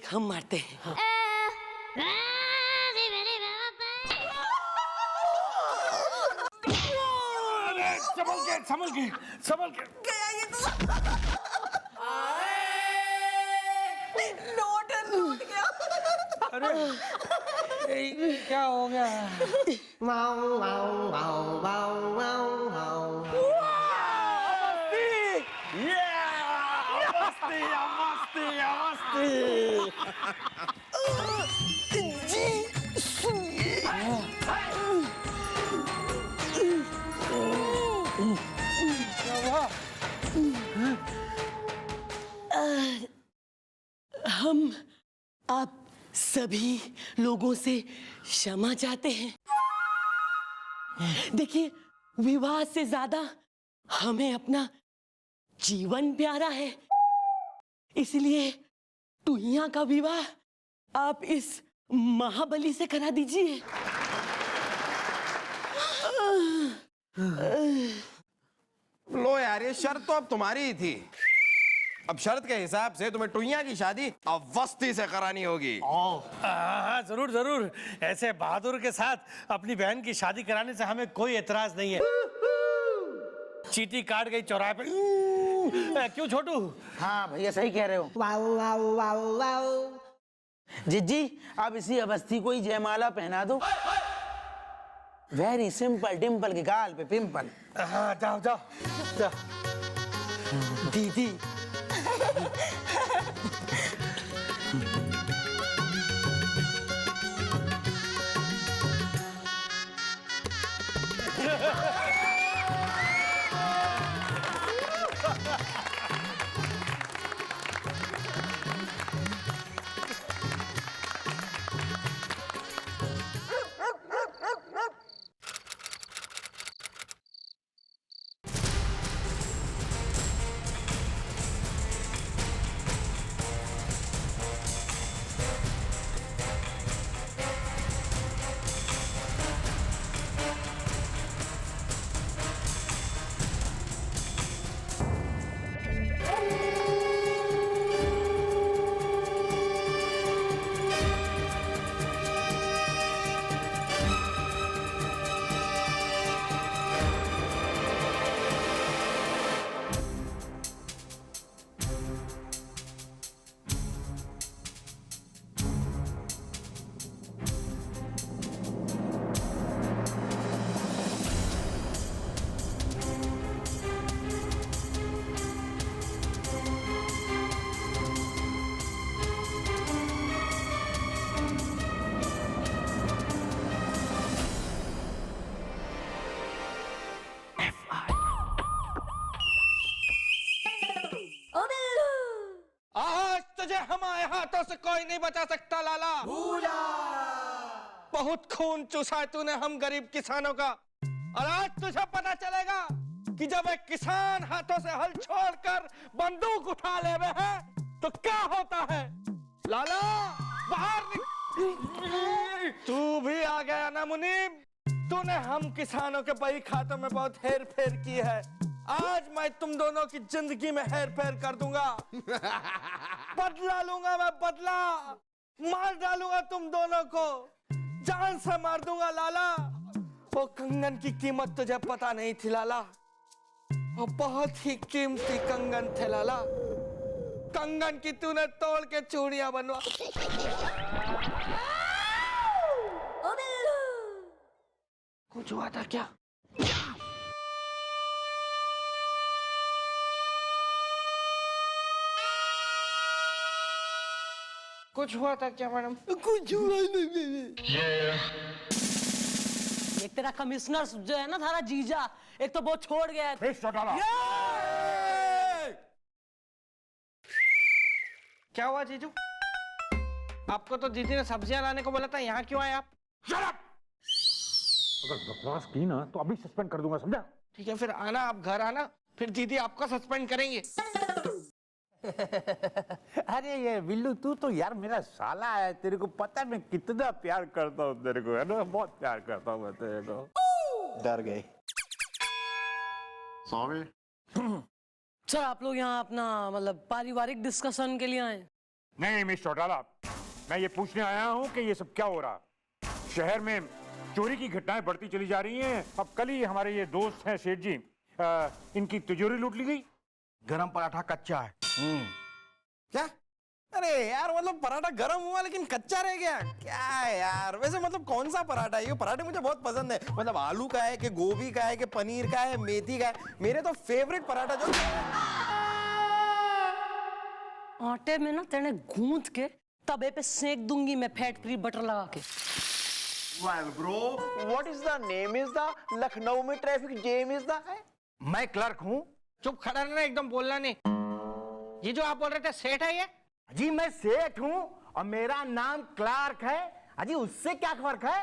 हम मारते हैं। संभल के। गया ये तो। लौट गया। अरे क्या हो गया? हम आप सभी लोगों से क्षमा चाहते हैं। देखिए, विवाह से ज्यादा हमें अपना जीवन प्यारा है, इसलिए टुइया का विवाह आप इस महाबली से करा दीजिए। लो यार, ये शर्त तो अब तुम्हारी ही थी। अब शर्त के हिसाब से तुम्हें टुइया की शादी अवस्थी से करानी होगी। हाँ जरूर जरूर, ऐसे बहादुर के साथ अपनी बहन की शादी कराने से हमें कोई एतराज नहीं है। चींटी काट गई चौराहे पे। क्यों छोटू? हाँ भैया सही कह रहे हो। जिज्जी अब इसी अवस्थी को ही जयमाला पहना दो। वेरी सिंपल, डिम्पल के गाल पे पिंपल। हाँ जाओ जाओ जाओ। दीदी तुझे हमारे हाथों से कोई नहीं बचा सकता लाला। बहुत खून चूसा है तूने हम गरीब किसानों का, और आज तुझे पता चलेगा कि जब एक किसान हाथों से हल छोड़कर बंदूक उठा ले है तो क्या होता है। लाला बाहर तू भी आ गया ना मुनीब। तूने हम किसानों के बही खातों में बहुत हेर फेर की है, आज मैं तुम दोनों की जिंदगी में हेर फेर कर दूंगा। बदला लूंगा मैं, बदला मार डालूंगा तुम दोनों को, जान से मार दूंगा लाला। वो कंगन की कीमत तुझे पता नहीं थी लाला, वो बहुत ही कीमती कंगन थे लाला। कंगन की तूने तोड़ के चूड़ियां बनवा। कुछ हुआ था क्या? कुछ हुआ था क्या मैडम? कुछ हुआ नहीं। एक तेरा कमिश्नर जो है ना थारा जीजा, एक तो वो छोड़ गया है। क्या हुआ जीजू? आपको तो दीदी ने सब्जियां लाने को बोला था, यहाँ क्यों आए आप? अगर बकवास की ना तो अभी सस्पेंड कर दूंगा, समझा? ठीक है फिर आना, आप घर आना, फिर दीदी आपका सस्पेंड करेंगे। अरे ये बिल्लू तू तो यार मेरा साला है, तेरे को पता है मैं कितना प्यार करता हूँ तेरे को, है ना? बहुत प्यार करता हूँ मैं तेरे को। डर गए। सर आप लोग यहाँ अपना मतलब पारिवारिक डिस्कशन के लिए आए? नहीं मिस चौटाला, मैं ये पूछने आया हूँ कि ये सब क्या हो रहा। शहर में चोरी की घटनाएं बढ़ती चली जा रही हैं। अब कल ही हमारे ये दोस्त हैं सेठ जी, इनकी तिजोरी लूट ली गई। गरम पराठा कच्चा है। क्या? अरे यार मतलब पराठा गरम हुआ लेकिन कच्चा रह गया क्या है यार? वैसे मतलब कौन सा पराठा है ये? पराठे मुझे बहुत पसंद है, मतलब आलू का है कि गोभी का है कि पनीर का है, मेथी का है। मेरे तो फेवरेट पराठा जो आटे में ना तेने गूंथ के तवे पे सेक दूंगी मैं, फैट फ्री बटर लगा के। Well, bro, what is the name is the Lucknow में ट्रैफिक जैम is the है? मैं क्लर्क हूँ। चुप खड़ा रहना, एकदम बोलना नहीं। ये जो आप बोल रहे थे सेठ है ये? जी मैं सेठ हूँ और मेरा नाम क्लार्क है। अजी उससे क्या फर्क है?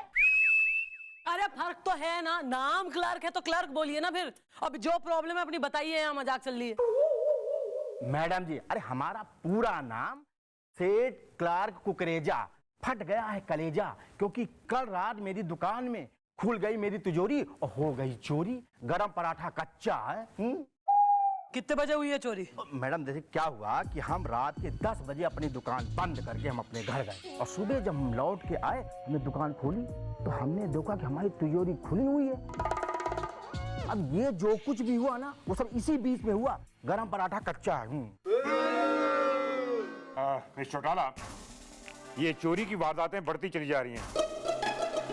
अरे फर्क तो है ना, नाम क्लर्क है तो क्लर्क बोलिए ना फिर। अब जो प्रॉब्लम है अपनी बताइए, यहाँ मजाक चल रही है। मैडम जी, अरे हमारा पूरा नाम सेठ क्लार्क कुकरेजा। फट गया है कलेजा क्योंकि कल रात मेरी दुकान में खुल गई मेरी तिजोरी और हो गई चोरी। गरम पराठा कच्चा है। कितने बजे हुई है चोरी? मैडम देखिए क्या हुआ कि हम रात के 10 बजे अपनी दुकान बंद करके हम अपने घर गए और सुबह जब हम लौट के आए, हमने दुकान खोली तो हमने देखा कि हमारी तिजोरी खुली हुई है। अब ये जो कुछ भी हुआ ना वो सब इसी बीच में हुआ। गरम पराठा कच्चा है। मिस चौटाला, ये चोरी की वारदातें बढ़ती चली जा रही हैं,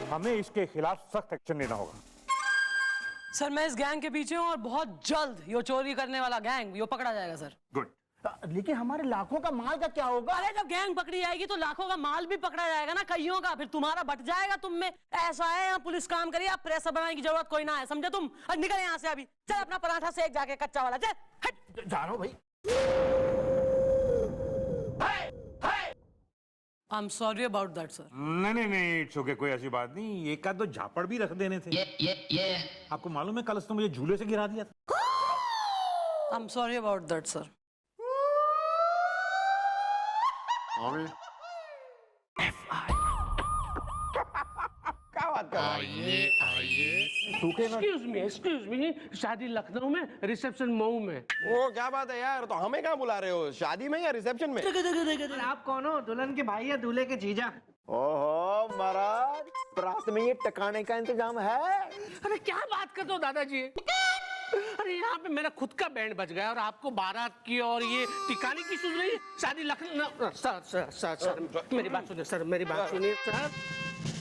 हमें इसके खिलाफ सख्त एक्शन लेना होगा। सर मैं इस गैंग के पीछे हूँ और बहुत जल्द ये चोरी करने वाला गैंग ये पकड़ा जाएगा सर। गुड। लेकिन हमारे लाखों का माल का क्या होगा? अरे जब गैंग पकड़ी जाएगी तो लाखों का माल भी पकड़ा जाएगा ना, कईयों का। फिर तुम्हारा बट जाएगा तुम में। ऐसा है यहाँ पुलिस काम करिए, आप प्रेशर बनाने की जरूरत कोई ना है, समझे तुम? और निकल यहाँ से अभी, चल अपना पराठा सेक जाके कच्चा वाला, चल हट। जा रहा हूँ भाई। I am sorry about that sir. नहीं, इट्स ओके, कोई ऐसी बात नहीं। एक आध दो झापड़ भी रख देने थे। आपको मालूम है कल उसने मुझे झूले से गिरा दिया था। I am sorry about that sir. क्या बात कर रहा है? एक्सक्यूज मी, शादी लखनऊ में, रिसेप्शन मऊ में। वो क्या बात है यार? तो हमें कहाँ बुला रहे हो, शादी में या रिसेप्शन में? आप कौन हो? दुल्हन के भाई या दूल्हे के जीजा? ओहो महाराज, रात में ये टकाने का इंतजाम है। अरे क्या बात करते हो दादाजी? अरे यहाँ पे मेरा खुद का बैंड बज गया और आपको बारात की और ये टिकाने की सुन रही है। शादी लखनऊ। सर मेरी बात सुनिए सर, मेरी बात सुनिए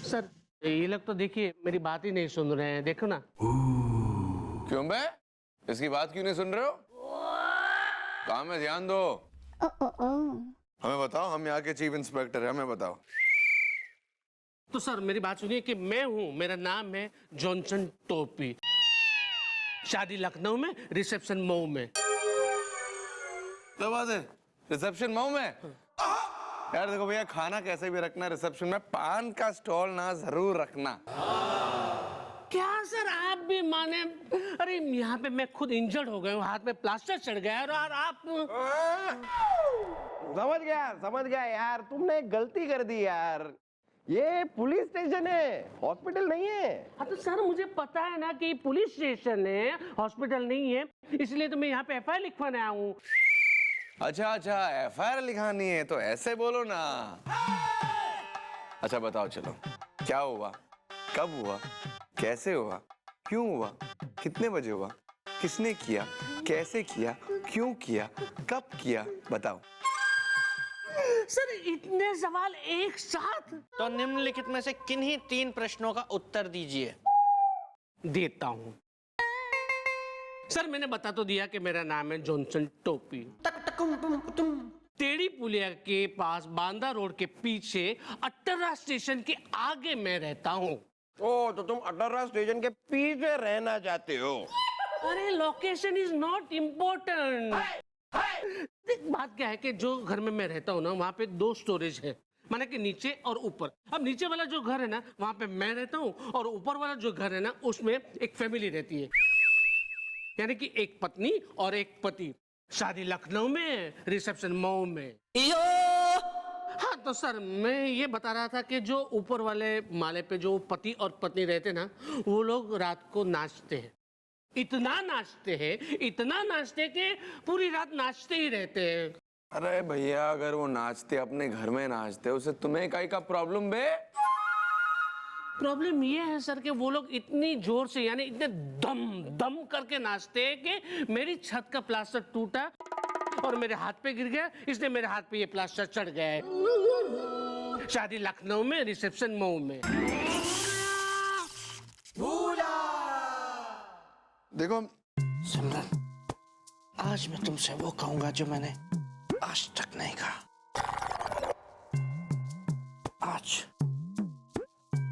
सर। ये लोग तो देखिए मेरी बात ही नहीं सुन रहे हैं, देखो ना। क्यों बे? इसकी बात क्यों नहीं सुन रहे हो? काम में ध्यान दो। हमें बताओ, हम यहाँ के चीफ इंस्पेक्टर हैं, हमें बताओ। तो सर मेरी बात सुनिए कि मैं हूँ, मेरा नाम है जॉनसन टोपी। शादी लखनऊ में, रिसेप्शन मऊ में। क्या बात है? रिसेप्शन मऊ में? यार देखो भैया, खाना कैसे भी रखना, रिसेप्शन में पान का स्टॉल ना जरूर रखना। क्या सर आप भी माने? अरे यहाँ पे मैं खुद इंजर्ड हो गया हूँ, हाथ में प्लास्टर चढ़ गया है और आप समझ गया यार, तुमने एक गलती कर दी यार। ये पुलिस स्टेशन है, हॉस्पिटल नहीं है। हाँ तो सर मुझे पता है ना कि पुलिस स्टेशन है, हॉस्पिटल नहीं है, इसलिए तो मैं यहाँ पे एफआईआर लिखवाने आया हूँ। अच्छा एफआईआर लिखानी है तो ऐसे बोलो ना। अच्छा बताओ, चलो क्या हुआ, कब हुआ, कैसे हुआ, क्यों हुआ, कितने बजे हुआ, किसने किया, कैसे किया, क्यों किया, कब किया, बताओ। सर इतने सवाल एक साथ? तो निम्नलिखित में से किन्हीं 3 प्रश्नों का उत्तर दीजिए। देता हूँ सर। मैंने बता तो दिया कि मेरा नाम है जॉनसन टोपी। टेढ़ी पुलिया के पास बांदा रोड के पीछे अट्टरा स्टेशन के आगे मैं रहता हूँ। ओ तो तुम अटर्रा स्टेशन के पीछे रहना चाहते हो? अरे लोकेशन इज नॉट इम्पोर्टेंट। बात क्या है कि जो घर में मैं रहता हूँ ना, वहाँ पे 2 स्टोरेज है, माने कि नीचे और ऊपर। अब नीचे वाला जो घर है ना, वहाँ पे मैं रहता हूँ, और ऊपर वाला जो घर है ना, उसमें एक फैमिली रहती है, यानी कि एक पत्नी और एक पति। शादी लखनऊ में, रिसेप्शन मऊ में। हाँ तो सर मैं ये बता रहा था कि जो ऊपर वाले माले पे जो पति और पत्नी रहते ना, वो लोग रात को नाचते हैं। इतना नाचते कि पूरी रात नाचते ही रहते हैं। अरे भैया, अगर वो नाचते अपने घर में नाचते, उसे तुम्हें काहे का प्रॉब्लम बे? प्रॉब्लम ये है सर कि वो लोग इतनी जोर से, यानी इतने दम करके नाचते हैं कि मेरी छत का प्लास्टर टूटा और मेरे हाथ पे गिर गया, इसलिए मेरे हाथ पे ये प्लास्टर चढ़ गया है। शादी लखनऊ में, रिसेप्शन मऊ में। देखो सिमरन, आज मैं तुमसे वो कहूंगा जो मैंने आज तक नहीं कहा। आज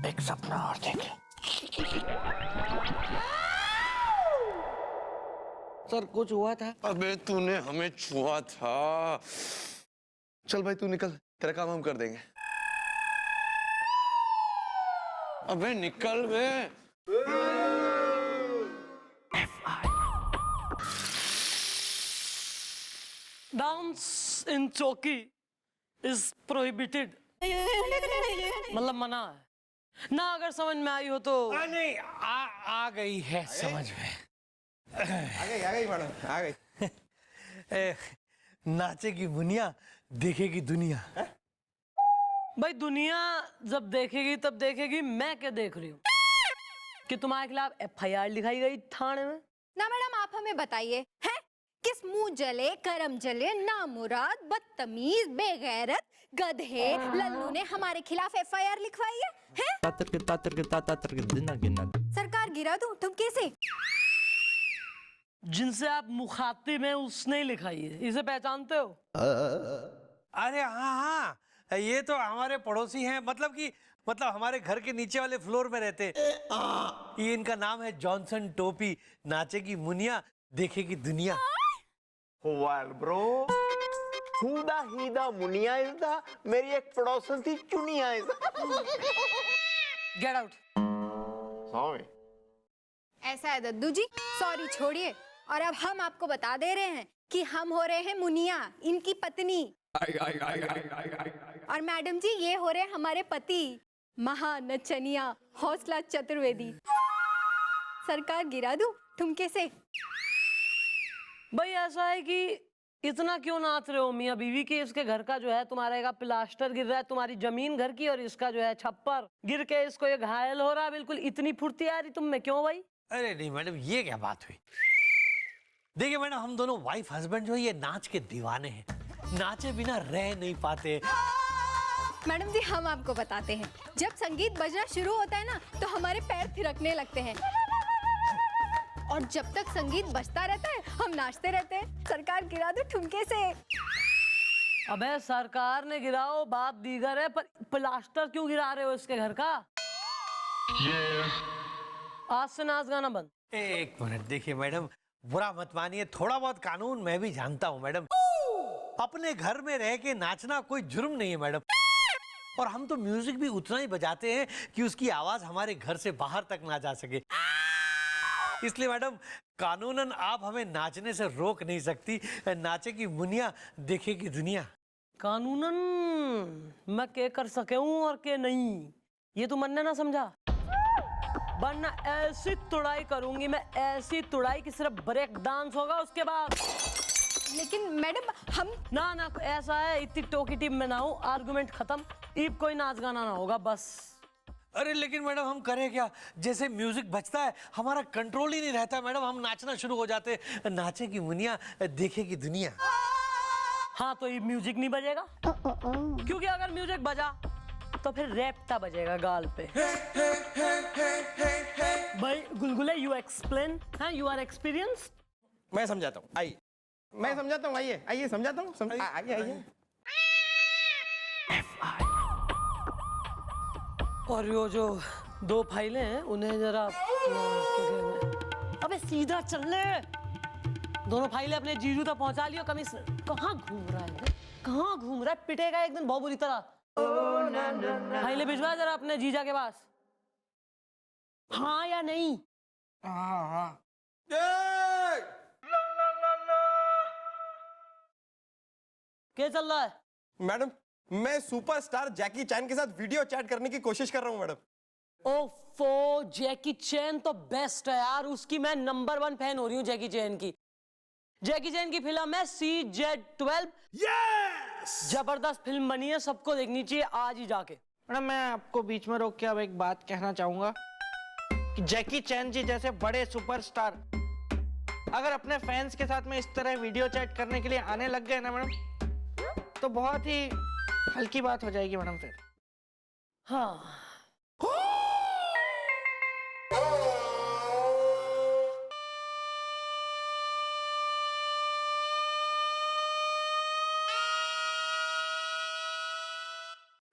एक सपना और देखे। सर कुछ हुआ था? अबे तूने हमें छुआ था। चल भाई तू निकल, तेरा काम हम कर देंगे। अबे निकल बे। डांस इन चौकी इज प्रोहिबिटेड, मतलब मना है ना। अगर समझ में आई हो तो। नहीं आ गई है समझ में। आ गई मैडम, आ गई। नाचेगी मुनिया, देखेगी दुनिया। भाई दुनिया जब देखेगी तब देखेगी, मैं क्या देख रही हूँ कि तुम्हारे खिलाफ एफआईआर लिखाई गई थाने में। ना मैडम, आप हमें बताइए, हैं किस मुंह जले करम जले नामुराद बदतमीज बेगैरत गधे लल्लू ने हमारे खिलाफ एफआईआर लिखवाई है? हैं? सरकार गिरा दूं, तुम कैसे? जिनसे आप मुखातिब हैं उसने ही लिखाई है, इसे पहचानते हो? अरे हाँ, ये तो हमारे पड़ोसी हैं, मतलब हमारे घर के नीचे वाले फ्लोर में रहते। ये इनका नाम है जॉनसन टोपी। नाचेगी मुनिया, देखेगी दुनिया। Well, bro, who the Muniya is the? मेरी एक पड़ोसन थी चुनिया is the. Get out. Sorry. ऐसा है दद्दू जी, सॉरी छोड़िए। और अब हम आपको बता दे रहे हैं कि हम हो रहे हैं मुनिया, इनकी पत्नी। और मैडम जी, ये हो रहे हैं हमारे पति, महानचनिया हौसला चतुर्वेदी। सरकार गिरा दूं ठुमके से? भाई ऐसा है कि इतना क्यों नाच रहे हो मियाँ बीवी के? इसके घर का जो है तुम्हारे का प्लास्टर गिर रहा है, तुम्हारी जमीन घर की, और इसका जो है छप्पर गिर के इसको ये घायल हो रहा है। बिल्कुल इतनी फुर्ती आ रही तुम में, क्यों भाई? अरे नहीं मैडम, ये क्या बात हुई? देखिए मैडम, हम दोनों वाइफ हस्बैंड जो है ये नाच के दीवाने हैं, नाचे बिना रह नहीं पाते। मैडम जी, हम आपको बताते हैं, जब संगीत बजना शुरू होता है ना, तो हमारे पैर थिरकने लगते हैं, और जब तक संगीत बजता रहता है हम नाचते रहते हैं। सरकार गिरा दो ठुमके से। अबे सरकार ने गिराओ बात दीगर है, पर प्लास्टर क्यों गिरा रहे हो इसके घर का? आज से नाच गाना बंद। एक मिनट, देखिए मैडम, बुरा मत मानिए, थोड़ा बहुत कानून मैं भी जानता हूँ मैडम। अपने घर में रह के नाचना कोई जुर्म नहीं है मैडम। और हम तो म्यूजिक भी उतना ही बजाते हैं कि उसकी आवाज हमारे घर से बाहर तक ना जा सके। इसलिए मैडम कानूनन आप हमें नाचने से रोक नहीं सकती। नाचे की मुनिया देखेगी दुनिया। कानूनन मैं के कर सके हूं और के नहीं, ये तो मन ने ना समझा। वरना ऐसी तुड़ाई करूंगी मैं, ऐसी तुड़ाई कि सिर्फ ब्रेक डांस होगा उसके बाद। लेकिन मैडम हम ना ना ऐसा है, इतनी टोकी टीम में ना हो, आर्गुमेंट खत्म, ईब कोई नाच गाना ना होगा बस। अरे लेकिन मैडम हम करें क्या, जैसे म्यूजिक बजता है हमारा कंट्रोल ही नहीं रहता मैडम, हम नाचना शुरू हो जाते। नाचे की मुनिया देखेगी दुनिया। हाँ तो ये म्यूजिक नहीं बजेगा, क्योंकि अगर म्यूजिक बजा तो फिर रैप्टा बजेगा गाल पे। भाई गुलगुले यू एक्सप्लेन, हाँ यू आर एक्सपीरियंस। मैं समझाता हूँ, आइए मैं समझाता हूँ, आइए आइए समझाता हूँ, आइए आइए। और यो जो दो फाइलें हैं उन्हें जरा अबे सीधा चल ले। दोनों फाइलें अपने जीजू तक पहुंचा लियो। कमिश्नर कहाँ घूम रहा है, कहाँ घूम रहा है, पिटेगा एक दिन बहुत बुरी तरह। फाइलें भिजवा जरा अपने जीजा के पास, हाँ या नहीं? हाँ। क्या चल रहा है? मैडम मैं सुपरस्टार जैकी चैन के साथ वीडियो चैट करने की कोशिश कर रहा हूँ मैडम। ओफो, जैकी चैन तो बेस्ट है यार, उसकी मैं नंबर 1 फैन हो रही हूँ जैकी चैन की। जैकी चैन की फिल्म है CZ12। यस! जबरदस्त फिल्म बनी है, सबको देखनी चाहिए आज ही जाके। मैडम मैं आपको बीच में रोक के अब एक बात कहना चाहूंगा कि जैकी चैन जी जैसे बड़े सुपरस्टार अगर अपने फैंस के साथ में इस तरह वीडियो चैट करने के लिए आने लग गए ना मैडम, तो बहुत ही हल्की बात हो जाएगी मैडम फिर। हाँ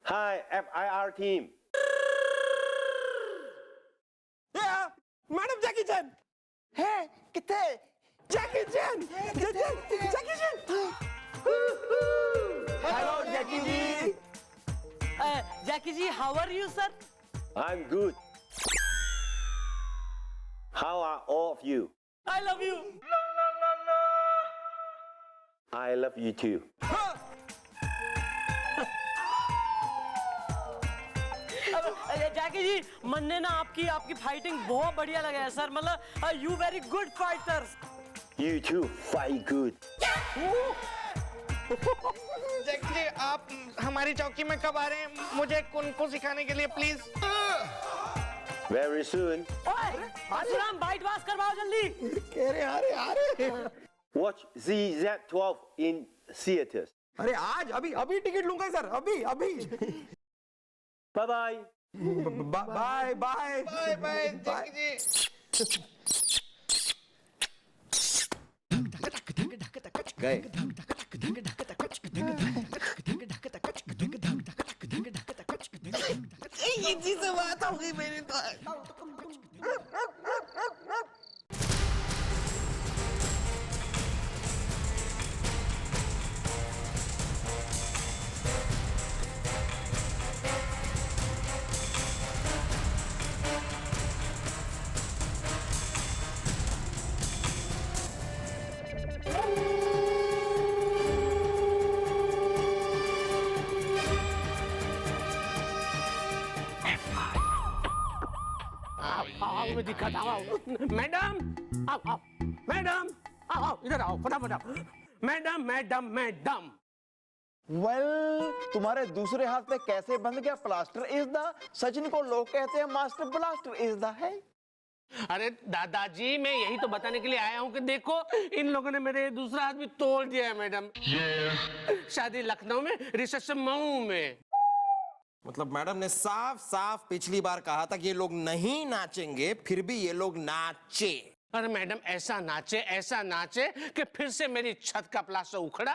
Hi, FIR team. Madam Jackie Chan है कितने? Jackie Chan, Jackie Chan. Hello Jackie ji. Jackie ji, how are you sir? I'm good. How are all of you? I love you. I love you too. Jackie ji, मन्ने ना आपकी फाइटिंग बहुत बढ़िया लगा है सर, मतलब you very good fighters. You too, fight good. जैकी जी आप हमारी चौकी में कब आ रहे हैं, मुझे कुनको सिखाने के लिए प्लीज। Very soon. ओए, आसुराम बाइट वास करवाओ जल्दी। कह रहे आ रहे। Watch CZ12 in theaters. अरे आज अभी टिकट लूंगा सर, अभी। Bye bye. Bye bye bye Jackie ji. गए। ये चीज से बात हो गई मेरी तो। मैडम आओ, मैडम आओ, इधर आओ फटाफट आओ। मैडम Well, तुम्हारे दूसरे हाथ पे कैसे बंध गया प्लास्टर इज द, सचिन को लोग कहते हैं मास्टर ब्लास्टर इज द है। अरे दादाजी मैं यही तो बताने के लिए आया हूँ कि देखो इन लोगों ने मेरे दूसरा हाथ भी तोड़ दिया है मैडम। शादी लखनऊ में, रिसेप्शन मऊ में। मतलब मैडम ने साफ पिछली बार कहा था कि ये लोग नहीं नाचेंगे, फिर भी ये लोग नाचे। अरे मैडम ऐसा नाचे कि फिर से मेरी छत का प्लास्टर उखड़ा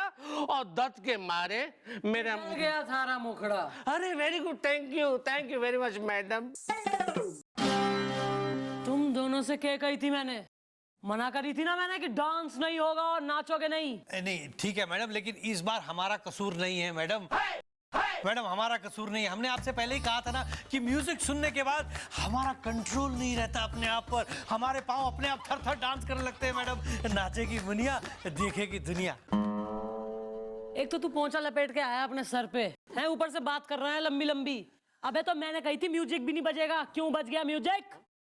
और दर्द के मारे मेरा गया थारा मुखड़ा। अरे very good, thank you very much madam. तुम दोनों से क्या कही थी मैंने? मना करी थी ना मैंने कि डांस नहीं होगा और नाचोगे नहीं। नहीं ठीक है मैडम, लेकिन इस बार हमारा कसूर नहीं है मैडम। मैडम हमारा कसूर नहीं है, हमने आपसे पहले ही कहा था ना कि म्यूजिक सुनने के बाद हमारा कंट्रोल नहीं रहता अपने आप पर, हमारे पाँव अपने आप थर थर डांस करने लगते हैं मैडम। नाचेगी मुनिया देखेगी दुनिया। एक तो तू पोंछा लपेट के आया अपने सर पे है, ऊपर से बात कर रहा है लंबी लंबी। अबे तो मैंने कही थी म्यूजिक भी नहीं बजेगा, क्यों बज गया म्यूजिक?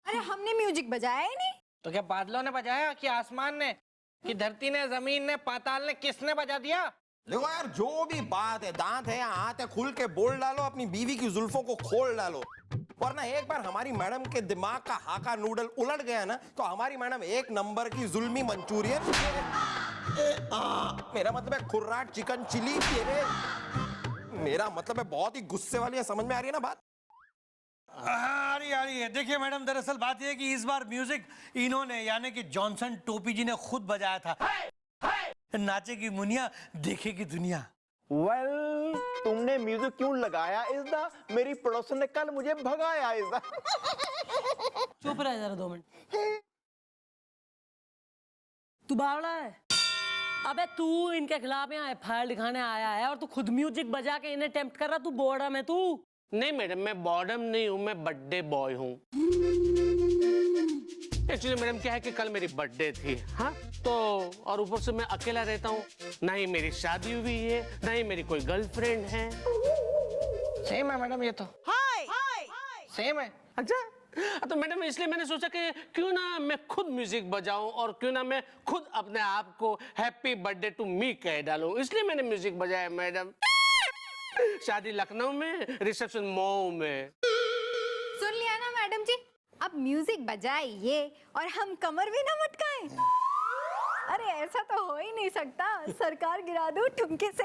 अरे हमने म्यूजिक बजाया ही नहीं। तो क्या बादलों ने बजाया कि आसमान ने कि धरती ने, जमीन ने, पाताल ने, किसने बजा दिया? देखो यार, जो भी बात है, दांत है या हाथ है, खुल के बोल डालो, अपनी बीवी की जुल्फों को खोल डालो। वरना एक बार हमारी मैडम के दिमाग का हाका नूडल उलट गया ना, तो हमारी मैडम एक नंबर की जुल्मी मंचूरियन, मेरा मतलब है खुर्राट चिकन चिली, मेरा मतलब है बहुत ही गुस्से वाली है। समझ में आ रही है ना बात? आ रही है। देखिए मैडम, दरअसल बात यह है कि इस बार म्यूजिक इन्होंने यानी कि जॉनसन टोपी जी ने खुद बजाया था। नाचेगी मुनिया देखेगी दुनिया। वेल, तुमने म्यूजिक क्यों लगाया इज़दा? मेरी पड़ोसन ने कल मुझे भगाया इज़दा। चुप रह जरा 2 मिनट। तू बावड़ा है? अबे तू इनके खिलाफ यहाँ FIR दिखाने आया है और तू खुद म्यूजिक बजा के इन्हें टेम्प्ट कर रहा। तू बोर्डम है तू? नहीं मैडम, मैं बॉर्डम नहीं हूँ, मैं बर्थडे बॉय हूँ। एक्चुअली मैडम क्या है कि कल मेरी बर्थडे थी, हाँ, तो और ऊपर से मैं अकेला रहता हूँ, ना ही मेरी शादी हुई है, ना ही मेरी कोई गर्लफ्रेंड है। सेम है मैडम, ये तो सेम है। अच्छा, तो मैडम इसलिए मैंने सोचा कि क्यों ना मैं खुद म्यूजिक बजाऊं और क्यों ना मैं खुद अपने आप को हैप्पी बर्थडे टू मी कह डालूं, इसलिए मैंने म्यूजिक बजाया मैडम। शादी लखनऊ में, रिसेप्शन मऊ में। सुन लिया ना मैडम जी, अब म्यूजिक बजाइए और हम कमर भी ना मटकाएं। अरे ऐसा तो हो ही नहीं सकता, सरकार गिरा दूं ठुमके से।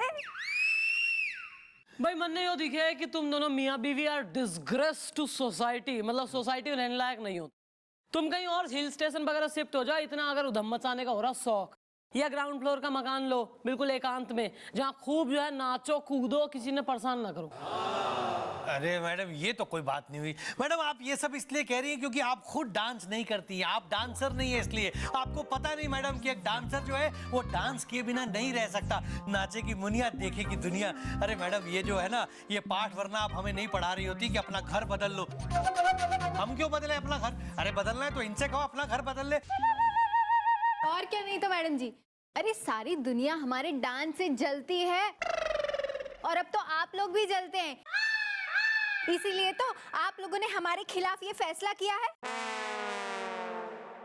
भाई मन ने यो दिखे है कि तुम दोनों मियाँ बीवी आर डिसग्रेस टू सोसाइटी, मतलब सोसाइटी में रहने लायक नहीं हो। तुम कहीं और हिल स्टेशन वगैरह शिफ्ट हो जाओ, इतना अगर उधम मचाने का हो रहा शौक, या ग्राउंड फ्लोर का मकान लो बिल्कुल एकांत में, जहाँ खूब जो है नाचो कूदो, किसी ने परेशान ना करो। अरे मैडम ये तो कोई बात नहीं हुई। मैडम आप ये सब इसलिए कह रही हैं क्योंकि आप खुद डांस नहीं करती हैं, आप डांसर नहीं है, इसलिए आपको पता नहीं मैडम कि एक डांसर जो है वो डांस किए बिना नहीं रह सकता। नाचेगी मुनिया देखेगी दुनिया। अरे मैडम ये जो है ना, ये पाठ वरना आप हमें नहीं पढ़ा रही होती कि अपना घर बदल लो। हम क्यों बदले अपना घर? अरे बदलना है तो इनसे कहो अपना घर बदल ले। और क्या नहीं तो मैडम जी, अरे सारी दुनिया हमारे डांस से जलती है और अब तो आप लोग भी जलते हैं, इसीलिए तो आप लोगों ने हमारे खिलाफ ये फैसला किया है।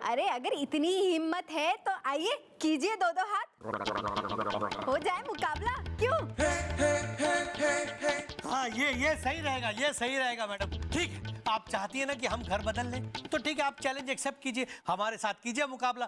अरे अगर इतनी ही हिम्मत है तो आइए कीजिए 2-2 हाथ, हो जाए मुकाबला, क्यों? हाँ ये सही रहेगा, ये सही रहेगा मैडम। ठीक है, आप चाहती है ना कि हम घर बदल लें, तो ठीक है आप चैलेंज एक्सेप्ट कीजिए, हमारे साथ कीजिए मुकाबला।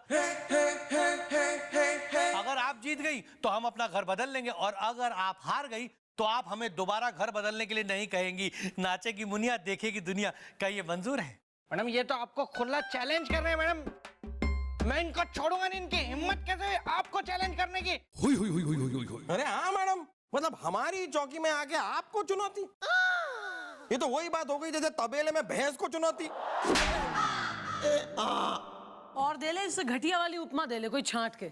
अगर आप जीत गई तो हम अपना घर बदल लेंगे, और अगर आप हार गई तो आप हमें दोबारा घर बदलने के लिए नहीं कहेंगी। नाचेगी मुनिया देखेगी दुनिया। क्या ये मंजूर है? मैडम ये तो आपको खुला चैलेंज कर रहे हैं मैडम। मैं इनको छोड़ूंगा नहीं, इनकी हिम्मत कैसे है आपको चैलेंज करने की? अरे हाँ मैडम, मतलब हमारी चौकी में आके आपको चुनौती, ये तो वही बात हो गई जैसे तबेले में भैंस को चुनौती। और दे ले इससे घटिया वाली उपमा दे ले कोई छांट के।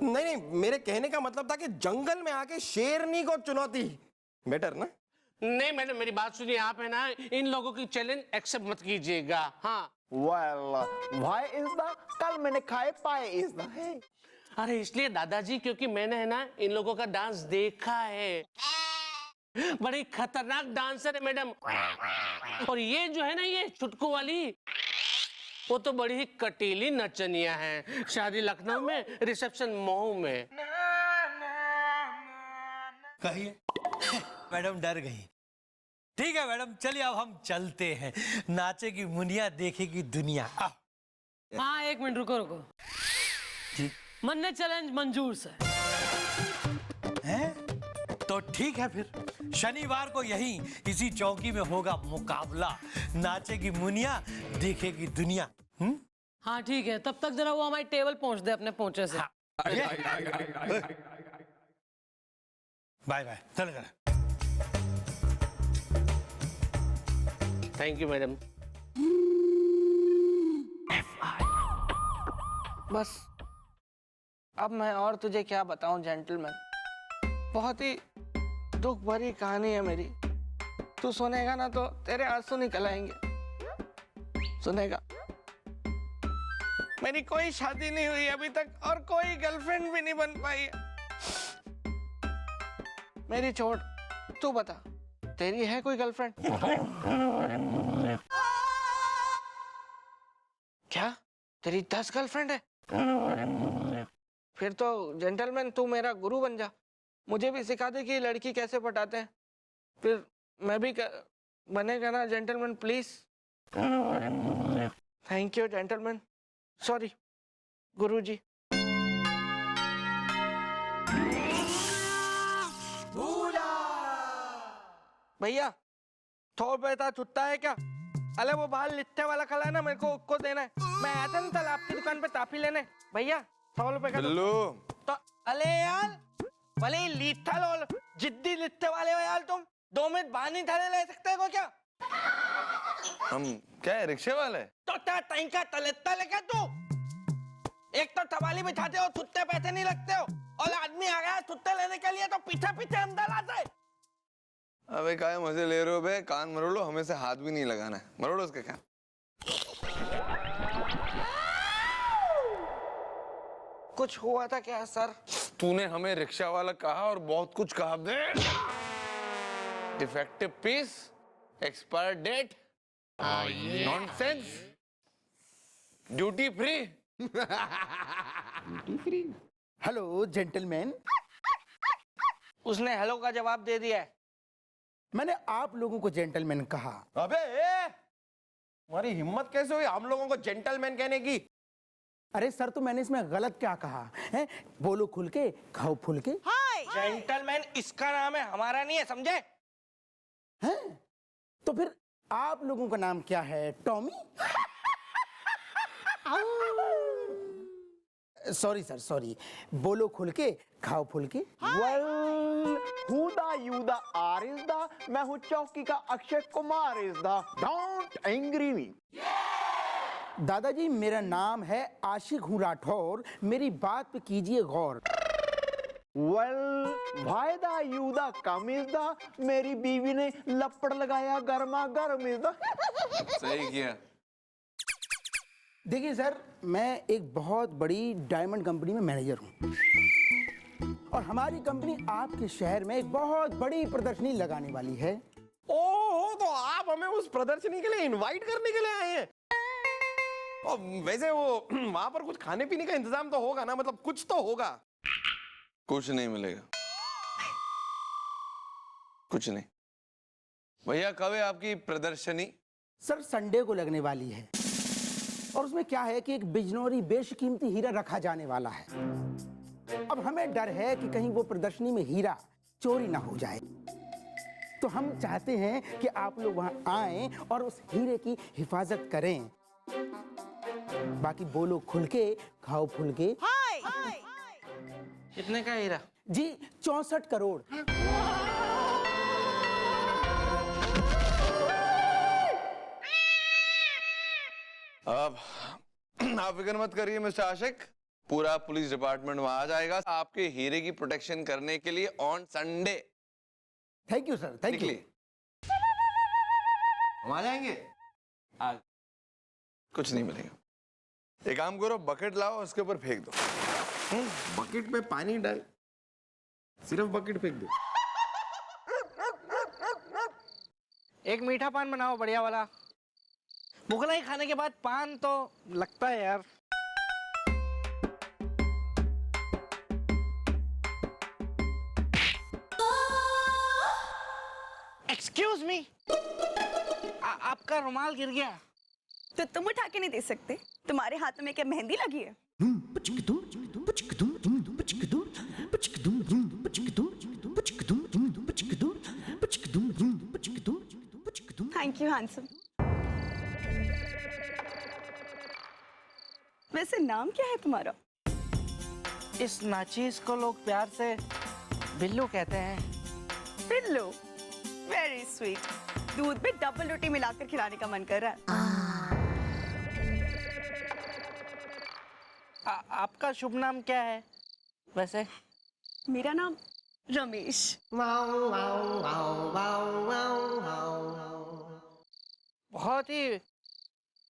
नहीं, मेरे कहने का मतलब था कि जंगल में आके शेरनी को चुनौती बेटर ना। नहीं मैडम मेरी बात सुनिए, आप है ना इन लोगों की चैलेंज एक्सेप्ट मत कीजिएगा। हाँ वेल, भाई इज़दा, कल मैंने खाए पाए इज़दा है। अरे इसलिए दादाजी क्योंकि मैंने है ना इन लोगों का डांस देखा है, बड़ी खतरनाक डांसर है मैडम। और ये जो है ना ये छुटकू वाली, वो तो बड़ी ही कटीली नचनिया है। शादी लखनऊ में, रिसेप्शन मऊ में। कहिए मैडम डर गई। ठीक है मैडम, चलिए अब हम चलते हैं। नाचेगी मुनिया देखेगी दुनिया। हाँ 1 मिनट रुको। जी मन ने चैलेंज मंजूर से हैं? तो ठीक है फिर शनिवार को यहीं इसी चौकी में होगा मुकाबला। नाचेगी मुनिया देखेगी दुनिया। हाँ ठीक है, तब तक जरा वो हमारी टेबल पहुंच दे अपने पहुंचे से। बाय बाय, चल। Thank you madam. बस अब मैं और तुझे क्या बताऊं जेंटलमैन, बहुत ही दुख भरी कहानी है मेरी। तू सुनेगा ना तो तेरे आंसू निकल आएंगे। सुनेगा? मेरी कोई शादी नहीं हुई अभी तक और कोई गर्लफ्रेंड भी नहीं बन पाई है। मेरी छोड़, तू बता, तेरी है कोई गर्लफ्रेंड? क्या तेरी 10 गर्लफ्रेंड है? फिर तो जेंटलमैन तू मेरा गुरु बन जा, मुझे भी सिखा दे कि लड़की कैसे पटाते हैं, फिर मैं भी बनेगा ना gentleman, please. Thank you gentleman, sorry Guruji. भैया थोड़ा पैसा छुट्टा है क्या? अरे वो बाहर लिट्टे वाला खला है ना, मेरे को उसको देना है। मैं आया था ना कल आपकी दुकान पे ताफी लेने। भैया 100 रुपए का तो अरे यार भले ही लिट्टा लो, जिद्दी लिट्टे वाले हो यार तुम। 2 मिनट बाहर नहीं थाले ले सकते हो क्या? हम क्या है, रिक्शे वाले? तो का तलेता लेके तू एक तो सवाली बिठाते हो, छुट्टे पैसे नहीं लगते हो, और आदमी आ गया छुट्टे लेने के लिए तो पीछे पीछे हम दलाते हैं। अबे काय मजे ले रहे हो बे, कान मरोड़ो, हमें से हाथ भी नहीं लगाना है, मरोड़ो उसके कान। कुछ हुआ था क्या सर? तूने हमें रिक्शा वाला कहा और बहुत कुछ कहा बे। Defective piece, expire date, nonsense, duty free. Hello gentleman. उसने हेलो का जवाब दे दिया है। मैंने आप लोगों को जेंटलमैन कहा। अबे तुम्हारी हिम्मत कैसे हुई हम लोगों को जेंटलमैन कहने की? अरे सर, तो मैंने इसमें गलत क्या कहा है? बोलो खुल के, खाओ फुल के। जेंटलमैन इसका नाम है, हमारा नहीं है, समझे? हैं? तो फिर आप लोगों का नाम क्या है? टॉमी? Sorry sir, sorry. बोलो खुल के, खाओ फुल के। हुदा यूदा आर इज द, मैं हूँ चौकी का Akshay Kumar is the, don't angry मी। दादाजी मेरा नाम है आशिक हूँ राठौर, मेरी बात पे कीजिए गौर। वायदा यूदा कम इज द, मेरी बीवी ने लपड़ लगाया गर्मा गर्म इज द। सही किया। देखिए सर, मैं एक बहुत बड़ी डायमंड कंपनी में मैनेजर हूँ और हमारी कंपनी आपके शहर में एक बहुत बड़ी प्रदर्शनी लगाने वाली है। ओह, तो आप हमें उस प्रदर्शनी के लिए इनवाइट करने के लिए आए हैं? और वैसे वो वहां पर कुछ खाने पीने का इंतजाम तो होगा ना, मतलब कुछ तो होगा। कुछ नहीं मिलेगा, कुछ नहीं। भैया कब है आपकी प्रदर्शनी? सर संडे को लगने वाली है और उसमें क्या है कि एक बिजनौरी बेशकीमती हीरा रखा जाने वाला है। अब हमें डर है कि कहीं वो प्रदर्शनी में हीरा चोरी ना हो जाए, तो हम चाहते हैं कि आप लोग वहां आएं और उस हीरे की हिफाजत करें। बाकी बोलो खुल के, खाओ फुल के। कितने का हीरा? जी 64 करोड़। अब आप फिक्र मत करिए मिस्टर आशिक, पूरा पुलिस डिपार्टमेंट वहां आ जाएगा आपके हीरे की प्रोटेक्शन करने के लिए on Sunday. Thank you sir, thank you. हम आ जाएंगे। कुछ नहीं मिलेगा। एक काम करो, बकेट लाओ, उसके ऊपर फेंक दो। बकेट में पानी डाल, सिर्फ बकेट फेंक दो। एक मीठा पान बनाओ बढ़िया वाला। मुगलाई खाने के बाद पान तो लगता है यार। एक्सक्यूज मी, आपका रुमाल गिर गया। तो तुम उठा के नहीं दे सकते? तुम्हारे हाथों में क्या मेहंदी लगी है? Thank you handsome. वैसे नाम क्या है तुम्हारा? इस नाचीज को लोग प्यार से बिल्लू कहते हैं। बिल्लू? Very sweet. दूध में डबल रोटी मिलाकर खिलाने का मन कर रहा है। आपका शुभ नाम क्या है वैसे? मेरा नाम रमेश। बहुत ही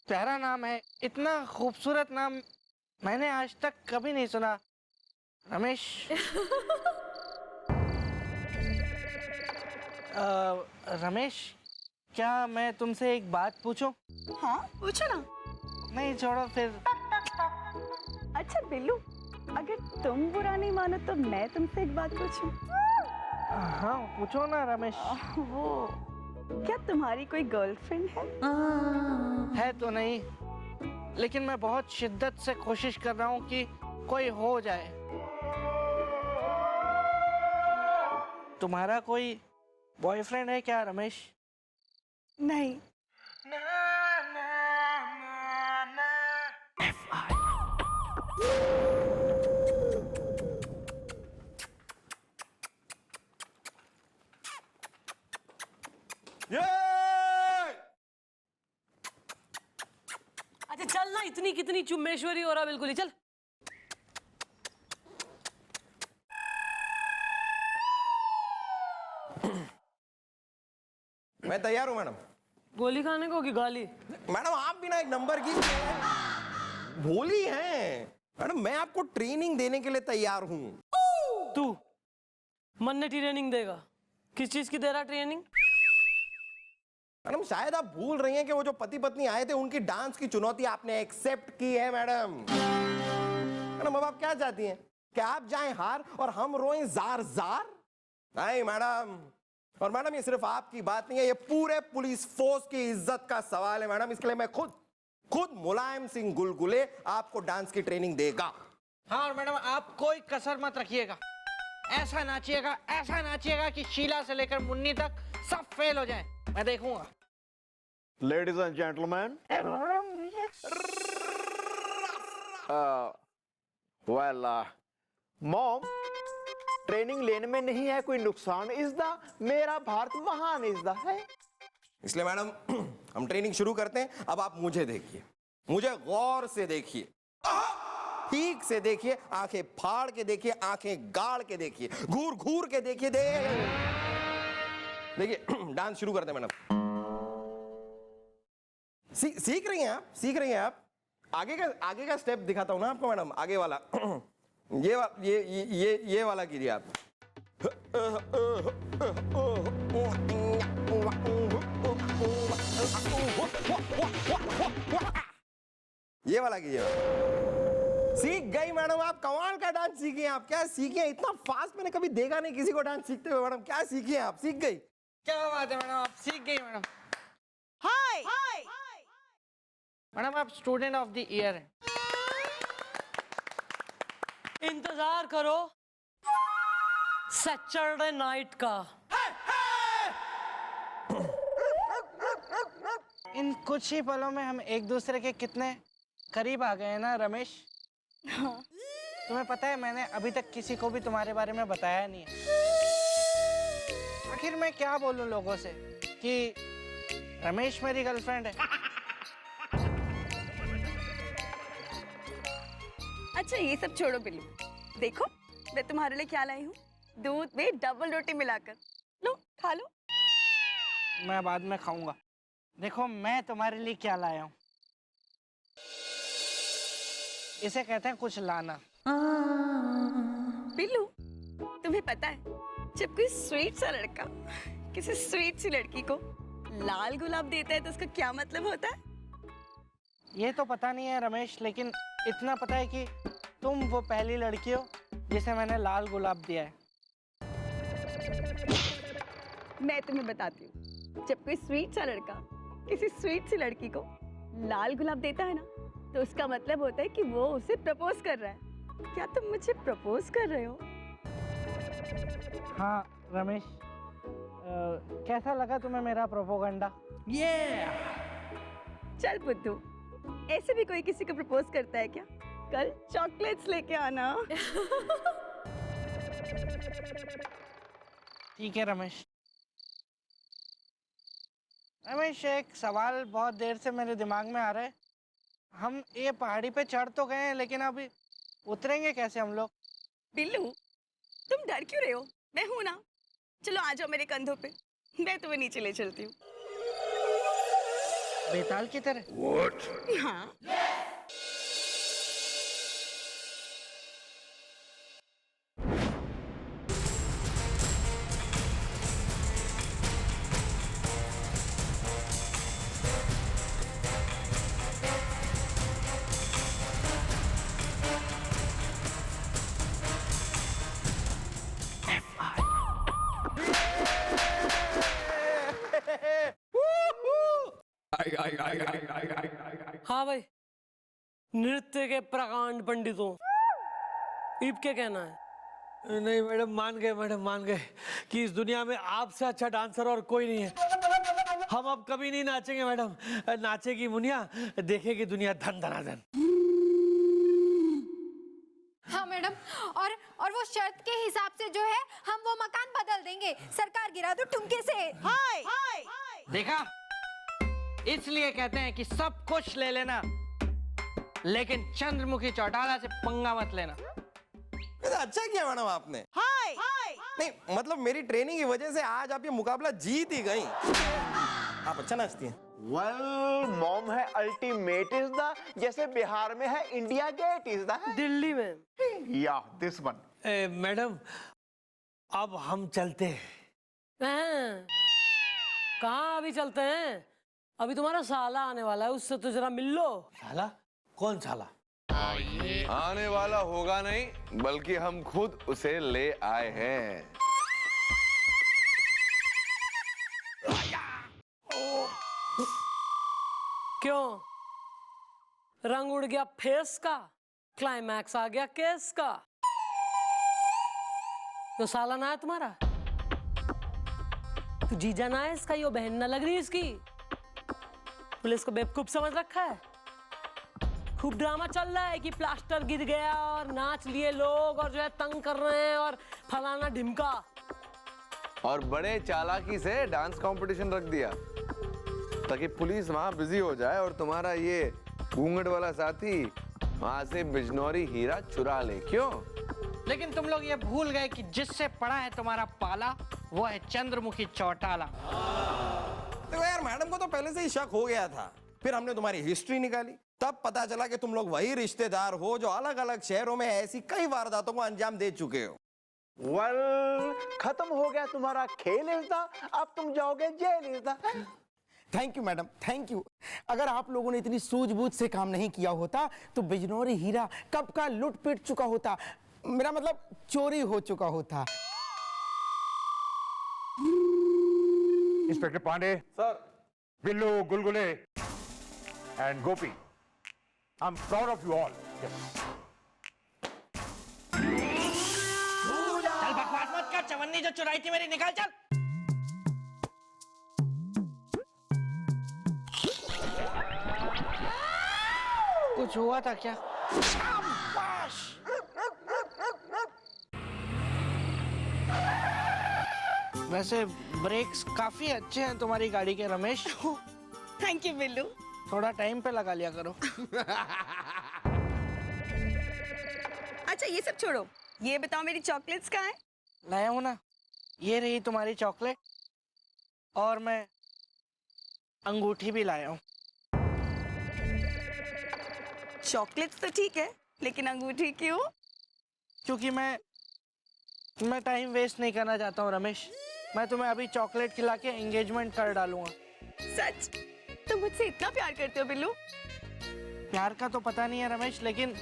प्यारा नाम है, इतना खूबसूरत नाम मैंने आज तक कभी नहीं सुना। रमेश रमेश, क्या मैं तुमसे एक बात पूछूं? हाँ पूछो ना। नहीं छोड़ो फिर। अच्छा बिल्लू, अगर तुम बुरा नहीं मानो तो मैं तुमसे एक बात पूछूं? हाँ पूछो ना रमेश। वो क्या तुम्हारी कोई गर्लफ्रेंड है? है तो नहीं, लेकिन मैं बहुत शिद्दत से कोशिश कर रहा हूँ कि कोई हो जाए। तुम्हारा कोई बॉयफ्रेंड है क्या रमेश? नहीं। अच्छा चल ना, इतनी कितनी चुम्मेश्वरी हो रहा बिल्कुल ही, चल। मैं तैयार हूं मैडम। गोली खाने को कि गाली? मैडम आप भी ना एक नंबर की भोली हैं। मैडम मैं आपको ट्रेनिंग देने के लिए तैयार हूं। तू मन्ने ट्रेनिंग देगा? किस चीज की दे रहा ट्रेनिंग? मैडम शायद आप भूल रही हैं कि वो जो पति पत्नी आए थे उनकी डांस की चुनौती आपने एक्सेप्ट की है मैडम। मैडम अब आप क्या चाहती हैं कि आप जाएं हार और हम रोएं जार जार? नहीं मैडम। और मैडम ये सिर्फ आपकी बात नहीं है, ये पूरे पुलिस फोर्स की इज्जत का सवाल है मैडम। इसके लिए मैं खुद मुलायम सिंह गुलगुले आपको डांस की ट्रेनिंग देगा। हाँ और मैडम आप कोई कसर मत रखिएगा। ऐसा नाचिएगा कि शीला से लेकर मुन्नी तक सब फेल हो जाए। मैं देखूंगा। Ladies and gentleman, well mom, training लेने में नहीं है कोई नुकसान। इसदा मेरा भारत महान इसदा है। इसलिए मैडम हम ट्रेनिंग शुरू करते हैं। अब आप मुझे देखिए, मुझे गौर से देखिए, ठीक से देखिए, आंखें फाड़ के देखिए, आंखें गाड़ के देखिए, घूर घूर के देखिए। देखिए डांस शुरू करते हैं मैडम। सीख रही हैं आप? आगे का स्टेप दिखाता हूं ना आपको मैडम। आगे वाला ये वाला कीजिए आप। ये वाला कीजिए। सीख गई मैडम आप, कमाल का डांस सीखी हैं आप। क्या सीखी हैं? इतना फास्ट मैंने कभी देखा नहीं किसी को डांस सीखते हुए। मैडम क्या सीखी हैं आप? सीख गई? क्या बात है मैडम, आप सीख गई मैडम। हाय मैडम आप स्टूडेंट ऑफ द ईयर हैं। इंतजार करो सैटरडे नाइट का। इन कुछ ही पलों में हम एक दूसरे के कितने करीब आ गए हैं ना रमेश। तुम्हें पता है मैंने अभी तक किसी को भी तुम्हारे बारे में बताया नहीं है। आखिर मैं क्या बोलूं लोगों से कि रमेश मेरी गर्लफ्रेंड है। अच्छा ये सब छोड़ो बिल्लू, देखो मैं तुम्हारे लिए क्या लाई हूँ। दूध में डबल रोटी मिलाकर, लो खा लो। मैं बाद में खाऊंगा। देखो मैं तुम्हारे लिए क्या लाया हूँ। इसे कहते हैं कुछ लाना। बिल्लू तुम्हें पता है जब कोई स्वीट सा लड़का किसी स्वीट सी लड़की को लाल गुलाब देता है तो उसका क्या मतलब होता है? ये तो पता नहीं है रमेश, लेकिन इतना पता है कि तुम वो पहली लड़की हो जिसे मैंने लाल गुलाब दिया है। मैं तुम्हें बताती हूँ, जब कोई स्वीट सा लड़का किसी स्वीट सी लड़की को लाल गुलाब देता है ना तो उसका मतलब होता है कि वो उसे प्रपोज कर रहा है। क्या तुम मुझे प्रपोज कर रहे हो? हाँ रमेश, कैसा लगा तुम्हें मेरा प्रोपोगंडा? चल बुद्धू, ऐसे भी कोई किसी को प्रपोज करता है क्या? कल चॉकलेट्स लेके आना। ठीक है रमेश। रमेश एक सवाल बहुत देर से मेरे दिमाग में आ रहा है। हम ये पहाड़ी पे चढ़ तो गए हैं लेकिन अभी उतरेंगे कैसे हम लोग? बिल्लू, तुम डर क्यों रहे हो? मैं हूं ना। चलो आ जाओ मेरे कंधों पे, मैं तुम्हें नीचे ले चलती हूँ। बेताल की तरह? हाँ। हाँ भाई, नृत्य के प्रकांड पंडितों, इब क्या कहना है? नहीं मैडम, मान गए मैडम, मान गए कि इस दुनिया में आपसे अच्छा डांसर और कोई नहीं है। हम अब कभी नहीं नाचेंगे मैडम। नाचेगी मुनिया, देखेगी दुनिया धन धनाधन। हाँ मैडम, और वो शर्त के हिसाब से जो है हम वो मकान बदल देंगे। सरकार गिरा दो ठुमके से। हाय देखा, इसलिए कहते हैं कि सब कुछ ले लेना, लेकिन चंद्रमुखी चौटाला से पंगा मत लेना। अच्छा किया मैडम आपने। हाय नहीं मतलब मेरी ट्रेनिंग की वजह से आज आप ये मुकाबला जीत ही गई। आप अच्छा नाचती हैं। वेल मॉम है अल्टीमेट इज द, जैसे बिहार में है India Gate is the, Delhi में या दिस वन। मैडम अब हम चलते हैं। हैं? कहाँ अभी चलते हैं? अभी तुम्हारा साला आने वाला है, उससे तो जरा मिल लो। साला? कौन साला? आने वाला होगा नहीं, बल्कि हम खुद उसे ले आए हैं। क्यों? रंग उड़ गया फेस का, क्लाइमैक्स आ गया केस का। तो साला ना है तुम्हारा? तो जीजा ना है इसका, यो बहन ना लग रही इसकी। पुलिस को बेवकूफ समझ रखा है। खूब ड्रामा चल रहा है कि प्लास्टर गिर गया और नाच लिए लोग और जो है तंग कर रहे हैं और फलाना ढिमका। और बड़े चालाकी से डांस कंपटीशन रख दिया ताकि पुलिस वहां बिजी हो जाए और तुम्हारा ये घूंघट वाला साथी वहां से बिजनौरी हीरा चुरा ले। क्यों? लेकिन तुम लोग ये भूल गए कि जिससे पड़ा है तुम्हारा पाला, वो है चंद्रमुखी चौटाला। देखो यार, मैडम को तो पहले से ही शक हो गया था। फिर हमने तुम्हारी हिस्ट्री निकाली, तब पता चला कि तुम लोग वही रिश्तेदार हो जो अलग अलग शहरों में ऐसी कई वारदातों को अंजाम दे चुके हो। वेल खत्म हो गया तुम्हारा खेल इज द, अब तुम जाओगे jail is the. Thank you madam, thank you. अगर आप लोगों ने इतनी सूझबूझ से काम नहीं किया होता तो बिजनौरी हीरा कब का लुट पिट चुका होता, मेरा मतलब चोरी हो चुका होता। Inspector Pandey sir, Billu, Gulgule and Gopi, I am proud of you all. चल बकवास मत कर, चवन्नी जो चुराई थी मेरी निकाल चल। कुछ हुआ था क्या? वैसे ब्रेक्स काफी अच्छे हैं तुम्हारी गाड़ी के रमेश। Thank you Billu. थोड़ा टाइम पे लगा लिया करो। अच्छा ये सब छोड़ो, ये बताओ मेरी चॉकलेट्स कहाँ है? लाया हूं ना, ये रही तुम्हारी चॉकलेट, और मैं अंगूठी भी लाया हूँ। चॉकलेट्स तो ठीक है, लेकिन अंगूठी क्यों? क्योंकि मैं टाइम वेस्ट नहीं करना चाहता हूँ रमेश। मैं तुम्हें अभी चॉकलेट खिला के एंगेजमेंट कर डालूंगा। सच? तुम मुझसे इतना प्यार करते हो बिल्लू? प्यार का तो पता नहीं है रमेश, लेकिन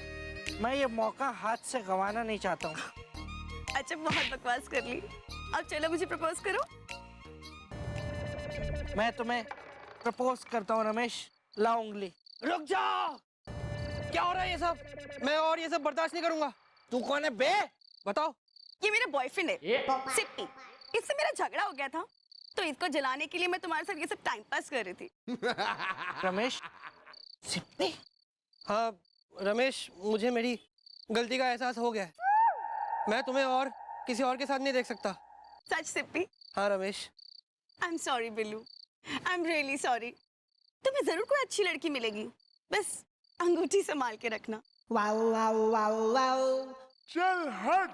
मैं ये मौका हाथ से गंवाना नहीं चाहता हूँ। अच्छा बहुत बकवास कर ली, अब चलो मुझे प्रपोज करो। मैं तुम्हें प्रपोज करता हूँ रमेश, ला उंगली। रुक जाओ, क्या हो रहा है ये सब? मैं और ये सब बर्दाश्त नहीं करूंगा। तू कौन है बे? बताओ। ये मेरा बॉयफ्रेंड है सिप्पी, इससे मेरा झगड़ा हो गया था तो इसको जलाने के लिए मैं तुम्हारे साथ ये सब टाइम पास कर रही थी। रमेश सिप्पी? हाँ रमेश, मुझे मेरी गलती का एहसास हो गया है। मैं तुम्हें और किसी और के साथ नहीं देख सकता। सच सिप्पी? हाँ Ramesh. I am sorry Billu, I am really sorry. तुम्हें जरूर कोई अच्छी लड़की मिलेगी, बस अंगूठी संभाल के रखना। Wow wow wow wow. चल हट।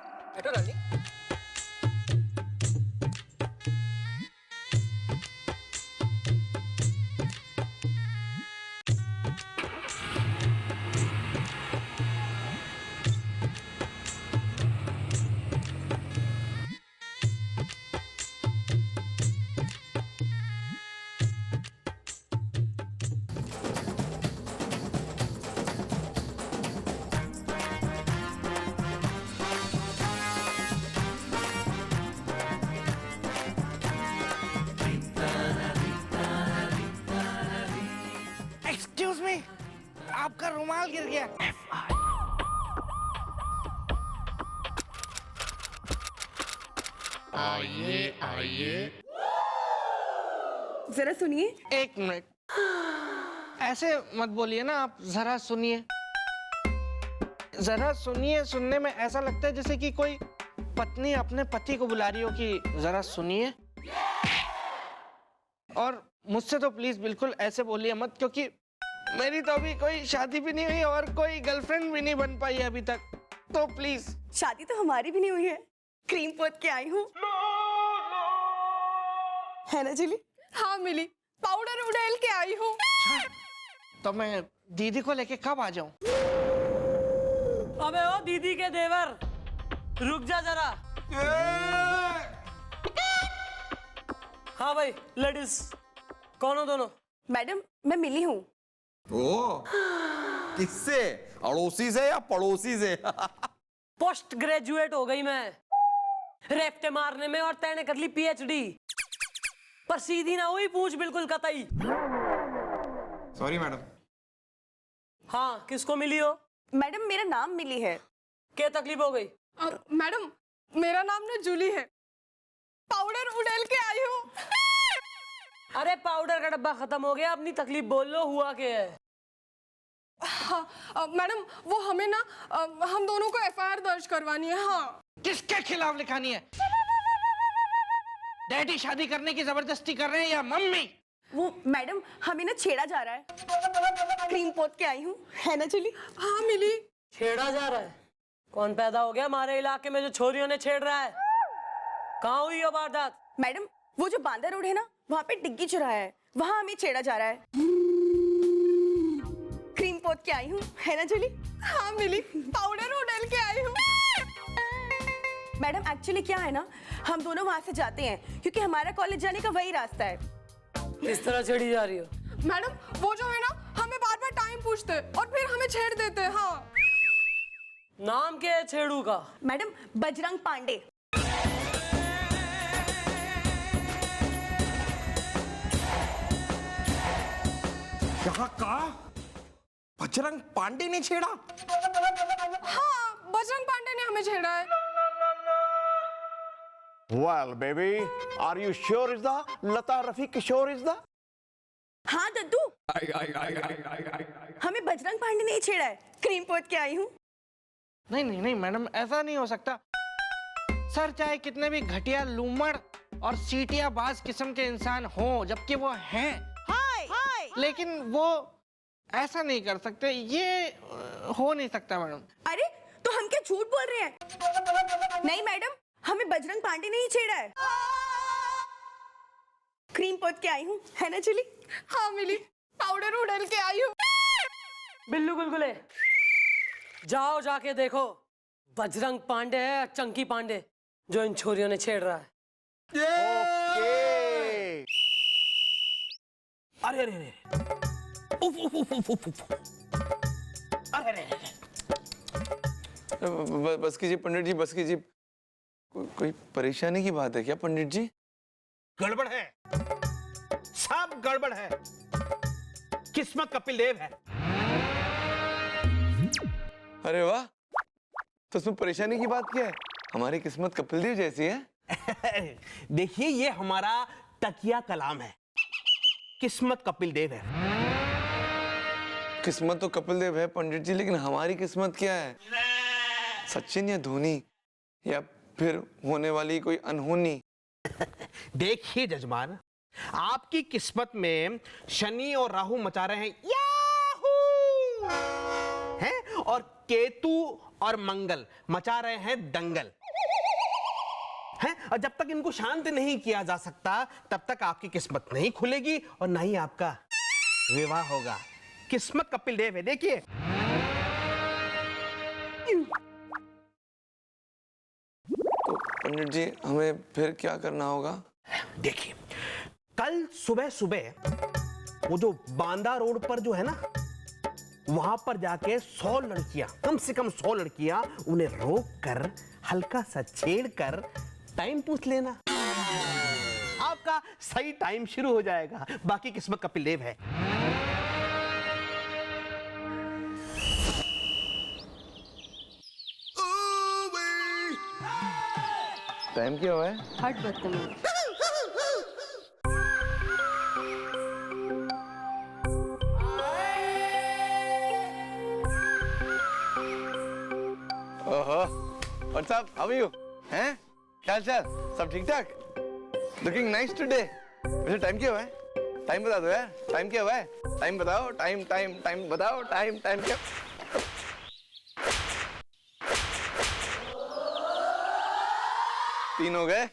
एक्सक्यूज मी, आपका रुमाल गिर गया। जरा सुनिए। एक मिनट, ऐसे मत बोलिए ना आप, जरा सुनिए। जरा सुनिए, सुनने में ऐसा लगता है जैसे कि कोई पत्नी अपने पति को बुला रही हो कि जरा सुनिए। और मुझसे तो प्लीज बिल्कुल ऐसे बोलिए मत, क्योंकि मेरी तो अभी कोई शादी भी नहीं हुई और कोई गर्लफ्रेंड भी नहीं बन पाई अभी तक, तो प्लीज। शादी तो हमारी भी नहीं हुई है, क्रीम पोत के आई हूँ। है ना जूली? हाँ मिली, पाउडर उड़ेल के आई हूँ। तो मैं दीदी को लेके कब आ जाऊं? अबे ओ दीदी के देवर, रुक जा जरा। हाँ भाई, लेडीज कौन हो दोनों? मैडम मैं मिली हूँ। ओ, किससे? अड़ोसी से या पड़ोसी से? पोस्ट ग्रेजुएट हो गई मैं रेफ्टे मारने में, और तैने कर ली पीएचडी। पर सीधी ना हुई पूछ बिल्कुल कतई। Sorry madam. हाँ, किसको मिली हो? मैडम मेरा नाम मिली है। क्या तकलीफ हो गई? मैडम मेरा नाम ना जूली है, पाउडर उड़ेल के आई हूँ। अरे पाउडर का डब्बा खत्म हो गया, अपनी तकलीफ बोल लो, हुआ क्या है? हाँ मैडम, वो हमें ना हम दोनों को एफआईआर दर्ज करवानी है। हाँ। किसके खिलाफ लिखानी है? डैडी शादी करने की जबरदस्ती कर रहे हैं या मम्मी? वो मैडम हमें ना छेड़ा जा रहा है। क्रीम पोत के आई हूँ, है ना जूली? हाँ मिली। छेड़ा जा रहा है? कौन पैदा हो गया हमारे इलाके में जो छोरियों ने छेड़ रहा है? कहाँ हुई ये वारदात? मैडम वो जो बांदर रोड है ना, वहाँ पे डिग्गी चुराया है, वहाँ हमें छेड़ा जा रहा है। क्रीम पोत के आई हूँ, है ना जूली? हाँ मिली, पाउडर उड़ेल के आई हूँ। मैडम एक्चुअली क्या है ना, हम दोनों वहाँ से जाते हैं क्योंकि हमारा कॉलेज जाने का वही रास्ता है। इस तरह छेड़ी जा रही हो? मैडम वो जो है ना, हमें बार बार टाइम पूछते और फिर हमें छेड़ देते। हाँ। नाम क्या है छेड़ू का? मैडम बजरंग पांडे। यहाँ का बजरंग पांडे ने छेड़ा? हाँ, बजरंग पांडे ने हमें छेड़ा है। Well, baby, are you sure is the Lata Rafi Kishore is the? हाँ दद्दू, हमें बजरंग पांडे ने ही छेड़ा है, क्रीम पोत के आई हूँ। नहीं नहीं नहीं मैडम, ऐसा नहीं हो सकता। सर चाहे कितने भी घटिया लूमड़ और सीटिया बाज किस्म के इंसान हो, जबकि वो हैं, हाय लेकिन वो ऐसा नहीं कर सकते। ये हो नहीं सकता मैडम। अरे तो हम क्या झूठ बोल रहे हैं? नहीं मैडम, हमें बजरंग पांडे ने ही छेड़ा है। क्रीम पोत के आई हूँ, है ना जूली? हाँ मिली, पाउडर उड़ेल के आई हूँ। बिल्लू गुलगुले, जाओ जाके देखो, बजरंग पांडे है या चंकी पांडे जो इन छोरियों ने छेड़ रहा है। अरे अरे अरे, उफ उफ उफ उफ उफ उफ। अरे अरे अरे, बस कीजिए पंडित जी, बस कीजिए। कोई परेशानी की बात है क्या पंडित जी? गड़बड़ है, सब गड़बड़ है। किस्मत कपिल देव है। अरे वाह, तो उसमें परेशानी की बात क्या है? हमारी किस्मत कपिल देव जैसी है। देखिए ये हमारा तकिया कलाम है, किस्मत कपिल देव है। किस्मत तो कपिल देव है पंडित जी, लेकिन हमारी किस्मत क्या है? सचिन या धोनी, या फिर होने वाली कोई अनहोनी? देखिए जजमान, आपकी किस्मत में शनि और राहु मचा रहे हैं याहू, हैं? और केतु और मंगल मचा रहे हैं दंगल हैं, और जब तक इनको शांत नहीं किया जा सकता तब तक आपकी किस्मत नहीं खुलेगी और ना ही आपका विवाह होगा। किस्मत कपिल देव है, देखिए। तो पंडित जी हमें फिर क्या करना होगा? देखिए, कल सुबह सुबह वो जो बांदा रोड पर जो है ना, वहां पर जाके 100 लड़कियां, कम से कम 100 लड़कियां, उन्हें रोक कर हल्का सा छेड़ कर टाइम पूछ लेना। आपका सही टाइम शुरू हो जाएगा। बाकी किस्मत कपिल देव है। टाइम क्या हुआ है? हट बदतमीज। ओहो, what's up? How are you? हैं? क्या हाल चाल? सब ठीक ठाक? Looking nice today. वैसे टाइम क्या हुआ है? टाइम बता दो यार, टाइम क्या हुआ है? टाइम बताओ, टाइम टाइम टाइम बताओ, टाइम टाइम क्या? तीन हो गए।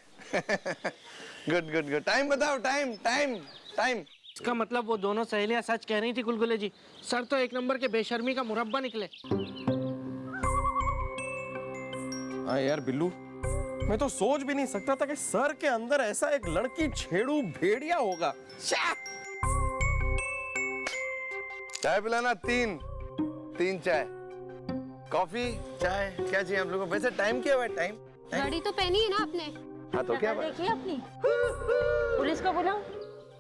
Good good good. टाइम बताओ, टाइम टाइम टाइम। इसका मतलब वो दोनों सहेलियां सच कह रही थी गुलगुले जी। सर तो एक नंबर के बेशर्मी का मुरब्बा निकले। हाँ यार बिल्लू, मैं तो सोच भी नहीं सकता था कि सर के अंदर ऐसा एक लड़की छेड़ू भेड़िया होगा। चाय पिलाना, तीन चाय, कॉफी, चाय, क्या चाहिए आप लोगों को? वैसे टाइम क्या हुआ है? टाइम घड़ी तो पहनी है ना आपने? हाँ तो क्या बात? देखिए अपनी पुलिस को बुलाओ।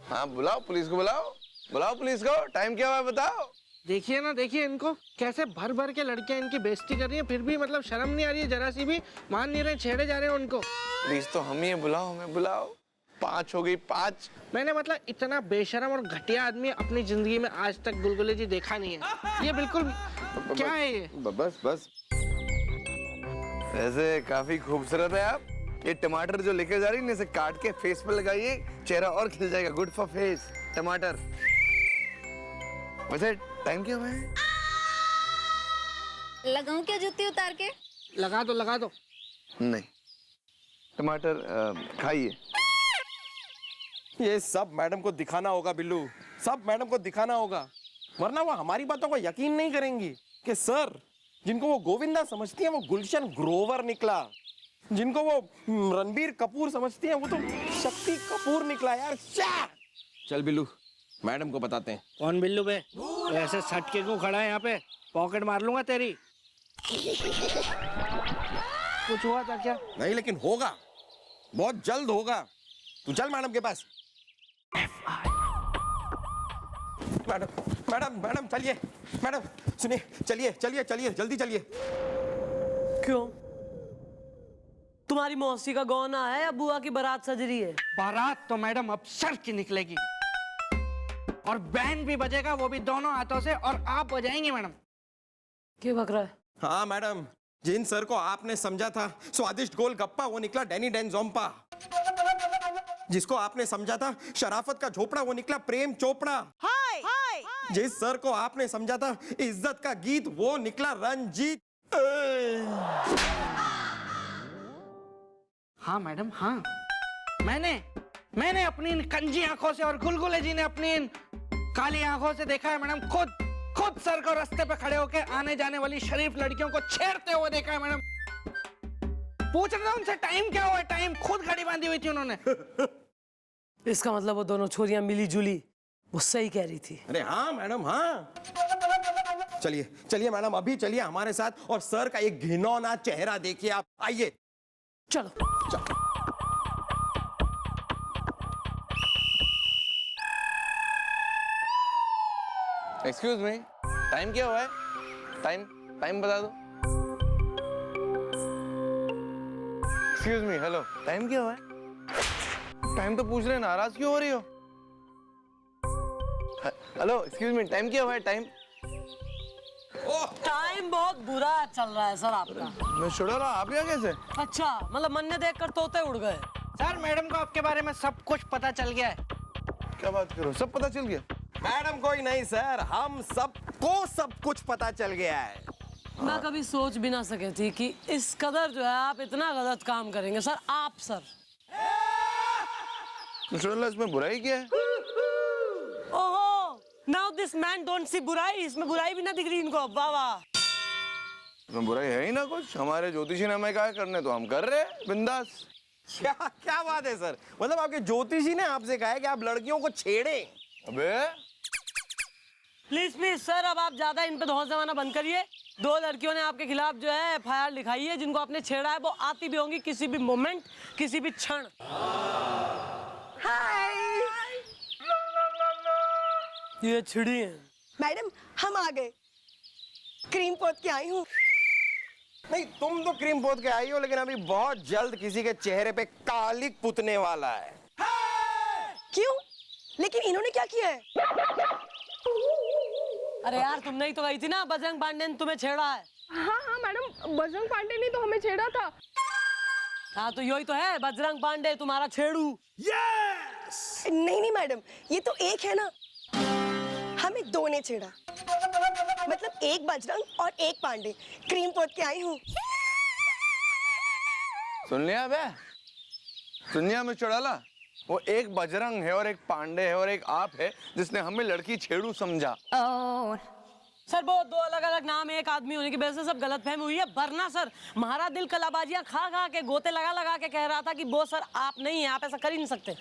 हाँ बुलाओ पुलिस को, बुलाओ पुलिस को। टाइम क्या हुआ है बताओ। देखिए ना, देखिए इनको कैसे भर भर के लड़कियां इनकी बेइज्जती कर रही हैं, फिर भी मतलब शर्म नहीं आ रही है जरा सी भी। मान नहीं रहे, छेड़े जा रहे हैं उनको। प्लीज तो हम ही बुलाओ, हमें बुलाओ। 5 हो गई, 5। मैंने मतलब इतना बेशरम और घटिया आदमी अपनी जिंदगी में आज तक गुलगुले जी देखा नहीं है। ये बिल्कुल क्या है ये? बस ऐसे काफी खूबसूरत है आप। ये टमाटर जो लेके जा रही है, इसे काट के फेस पर लगाइए, चेहरा और खिल जाएगा। गुड फॉर फेस, टमाटर। वैसे टाइम क्या हुआ है? लगाऊं क्या जूती उतार के? लगा दो। नहीं, टमाटर खाइए। ये सब मैडम को दिखाना होगा बिल्लू, सब मैडम को दिखाना होगा, वरना वो हमारी बातों को यकीन नहीं करेंगी कि सर जिनको वो गोविंदा समझती हैं वो गुलशन ग्रोवर निकला, जिनको वो रणबीर कपूर समझती हैं वो तो शक्ति कपूर निकला यार। चल बिल्लू, मैडम को बताते हैं। कौन बिल्लू बे? ऐसे सट के क्यों खड़ा है यहाँ पे? पॉकेट मार लूंगा तेरी। कुछ हुआ था क्या? नहीं लेकिन होगा, बहुत जल्द होगा। तू चल मैडम के पास। मैडम चलिए, मैडम सुनिए, चलिए जल्दी चलिए। क्यों? तुम्हारी मौसी का गौना है या बुआ की बारात सज रही है? बारात तो मैडम अब सर की निकलेगी और बैंड भी बजेगा, वो भी दोनों हाथों से, और आप बजाएंगे मैडम। क्या बक रहा है? हाँ मैडम, जिन सर को आपने समझा था स्वादिष्ट गोलगप्पा, वो निकला डैनी डैन जोम्पा। जिसको आपने समझा था शराफत का झोपड़ा, वो निकला प्रेम चोपड़ा। जिस सर को आपने समझा था इज्जत का गीत, वो निकला रंजीत। हाँ मैडम, हाँ। मैंने अपनी इन कंजी आंखों से और गुलगुले जी ने अपनी इन काली आंखों से देखा है मैडम। खुद सर को रास्ते पे खड़े होकर आने जाने वाली शरीफ लड़कियों को छेड़ते हुए देखा है मैडम। पूछ रहे थे उनसे टाइम क्या हुआ है? टाइम खुद घड़ी बांधी हुई थी उन्होंने। इसका मतलब वो दोनों छोरियां मिली जुली वो सही कह रही थी। अरे हाँ मैडम, हाँ। चलिए मैडम, अभी चलिए हमारे साथ और सर का एक घिनौना चेहरा देखिए आप। आइए चलो। एक्सक्यूज मी, टाइम क्या हुआ है? टाइम बता दो। एक्सक्यूज मी, हेलो, टाइम क्या हुआ है? टाइम तो पूछ रहे हैं, नाराज क्यों हो रही हो? हेलो एक्सक्यूज मी, टाइम क्या हुआ है? टाइम बहुत बुरा चल रहा है सर आपका। मैं छुड़ा रहा, आप यहाँ कैसे? अच्छा, मतलब मन ने देखकर तोते उड़ गए। सर मैडम को आपके बारे में सब कुछ पता चल गया है। क्या बात करो, सब पता चल गया? मैडम कोई नहीं सर, हम सबको सब कुछ पता चल गया है। मैं कभी सोच भी ना सके थी कि इस कदर जो है आप इतना गलत काम करेंगे सर। आप सर इसमें बुराई क्या है? ओहो, now this man don't see बुराई। इसमें बुराई भी ना दिख रही इनको। वाह वाह, इसमें बुराई है ही ना कुछ। हमारे ज्योतिषी ने हमें कहा है करने, तो हम कर रहे हैं बिंदास। क्या क्या बात है सर, मतलब आपके ज्योतिषी ने आपसे कहा है कि आप लड़कियों को छेड़ें? अबे प्लीज प्लीज सर, अब आप ज्यादा इन पे धौंस जमाना बंद करिए। 2 लड़कियों ने आपके खिलाफ जो है FIR लिखाई है, जिनको आपने छेड़ा है। वो आती भी होंगी किसी भी मोमेंट, किसी भी क्षण। ये छिड़ी है। मैडम हम आ गए, क्रीम पोत के आई हूँ। नहीं, तुम तो क्रीम पोत के आई हो, लेकिन अभी बहुत जल्द किसी के चेहरे पे कालिक पुतने वाला है। क्यों? लेकिन इन्होंने क्या किया है? अरे यार, तुमने ही तो गई थी ना, बजरंग पांडे ने तुम्हें छेड़ा है। हाँ हाँ मैडम, बजरंग पांडे ने तो हमें छेड़ा था। हाँ तो यही तो है, बजरंग पांडे तुम्हारा छेड़ू। नहीं नहीं मैडम, ये तो एक है ना, हमें 2 ने छेड़ा। मतलब एक बजरंग और एक पांडे। क्रीम पोत के आई हूँ। सुन लिया बे, सुन लिया मैं चौड़ाला। वो एक बजरंग है और एक पांडे है और एक आप है जिसने हमें लड़की छेड़ू समझा। सर वो 2 अलग अलग नाम एक आदमी होने की वजह से सब गलतफहमी हुई है। वरना सर हमारा दिल कलाबाजियां खा खा के, गोते लगा लगा के कह रहा था कि वो सर आप नहीं है, आप ऐसा कर ही नहीं सकते।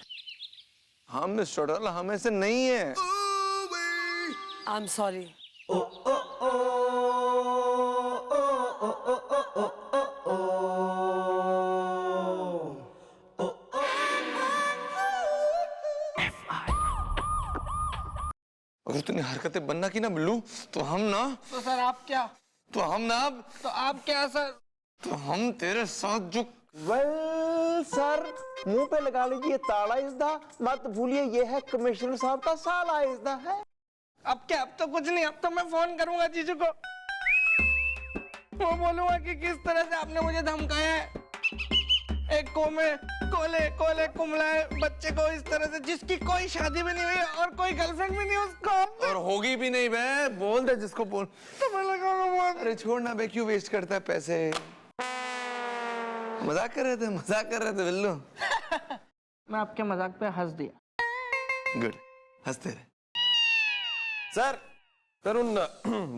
हम मिस चौड़ाला, हम ऐसे नहीं है। I am sorry. अगर तूने हरकतें बनना की ना बिल्लू, तो हम ना, तो सर आप क्या? तो हम ना, तो आप क्या सर? तो हम तेरे साथ जो वेल सर, मुंह पे लगा लीजिए ताला इज़दा, मत भूलिए ये है कमिश्नर साहब का साला इज़दा है। अब क्या? अब तो कुछ नहीं, अब तो मैं फोन करूंगा जीजू को। वो बोलूंगा कि किस तरह से आपने मुझे धमकाया है। एक कोले कोले कुमलाए बच्चे को इस तरह से, जिसकी कोई शादी भी नहीं हुई और कोई गर्लफ्रेंड भी नहीं उसको, और होगी भी नहीं बे। बोल दे जिसको बोल। तो मैं लगाऊंगा बहुत। अरे छोड़ ना बे, क्यों वेस्ट करता है पैसे। मजाक कर रहे थे, मजाक कर रहे थे बिल्लू। मैं आपके मजाक पे हंस दिया। गुड, हंसते रहे। सर उन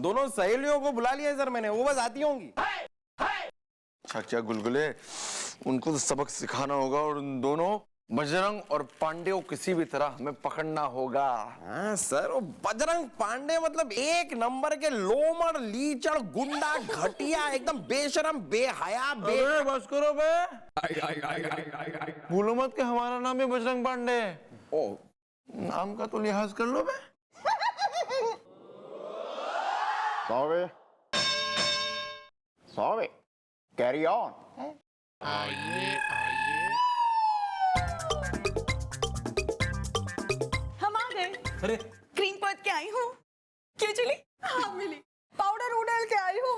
दोनों सहेलियों को बुला लिया है सर मैंने, वो बस आती होंगी। अच्छा गुलगुले, उनको तो सबक सिखाना होगा और उन दोनों बजरंग और पांडे को किसी भी तरह हमें पकड़ना होगा। हाँ सर, वो बजरंग पांडे मतलब 1 नंबर के लोमड़ लीचड़ गुंडा घटिया, एकदम बेशरम बेहया बस करो बे। भूलो मत कि हमारा नाम है बजरंग पांडे। ओ, नाम का तो लिहाज कर लो बे। Sorry carry on. हम आ गए। अरे क्रीम पोत के आई हूँ। क्यों चली? हाँ मिली। पाउडर उड़ेल के आई हूँ।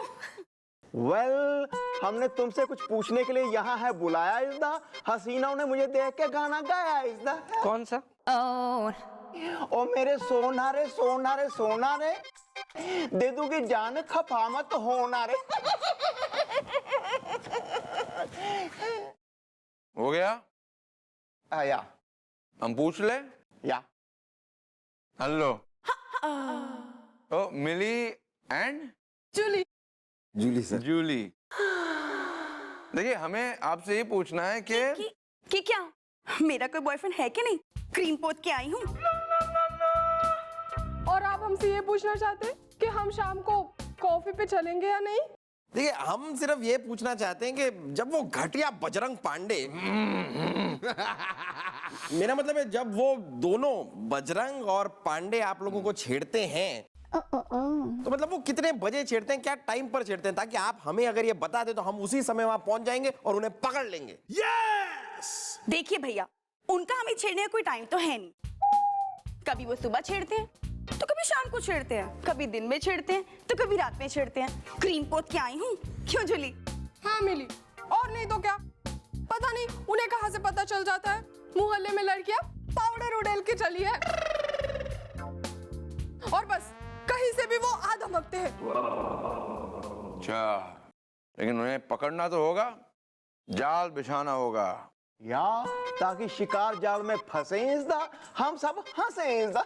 वेल हमने तुमसे कुछ पूछने के लिए यहाँ है बुलाया इज़दा। हसीना ने मुझे देख के गाना गाया इज़दा। कौन सा? ओ मेरे सोना रे सोना रे सोना रे, दे दूंगी जान खफा मत होना रे। हो गया? आया हम पूछ ले। या hello. Oh Mili and Julie sir. Julie, देखिए हमें आपसे ये पूछना है कि क्या मेरा कोई बॉयफ्रेंड है कि नहीं? क्रीम पोत के आई हूँ। और आप हमसे ये पूछना चाहते हैं कि हम शाम को कॉफी पे चलेंगे या नहीं? देखिए हम सिर्फ ये पूछना चाहते हैं कि जब वो घटिया बजरंग पांडे मेरा मतलब है जब वो दोनों बजरंग और पांडे आप लोगों को छेड़ते हैं, तो मतलब वो कितने बजे छेड़ते हैं, क्या टाइम पर छेड़ते हैं, ताकि आप हमें अगर ये बता दें तो हम उसी समय वहां पहुंच जाएंगे और उन्हें पकड़ लेंगे। देखिए भैया, उनका हमें छेड़ने का कोई टाइम तो है नहीं। कभी वो सुबह छेड़ते हैं तो कभी शाम को छेड़ते हैं, कभी दिन में छेड़ते हैं तो कभी रात में छेड़ते हैं। क्रीम पोत के आई हूँ। क्यों जूली? हाँ मिली, और नहीं तो क्या। पता नहीं उन्हें कहाँ से पता चल जाता है मोहल्ले में लड़कियां पाउडर उड़ेल के चली है, और बस कहीं से भी वो आ धमकते हैं। अच्छा, लेकिन उन्हें पकड़ना तो होगा, जाल बिछाना होगा। या ताकि शिकार जाल में फंसे इंसदा, हम सब हंसे इंसदा।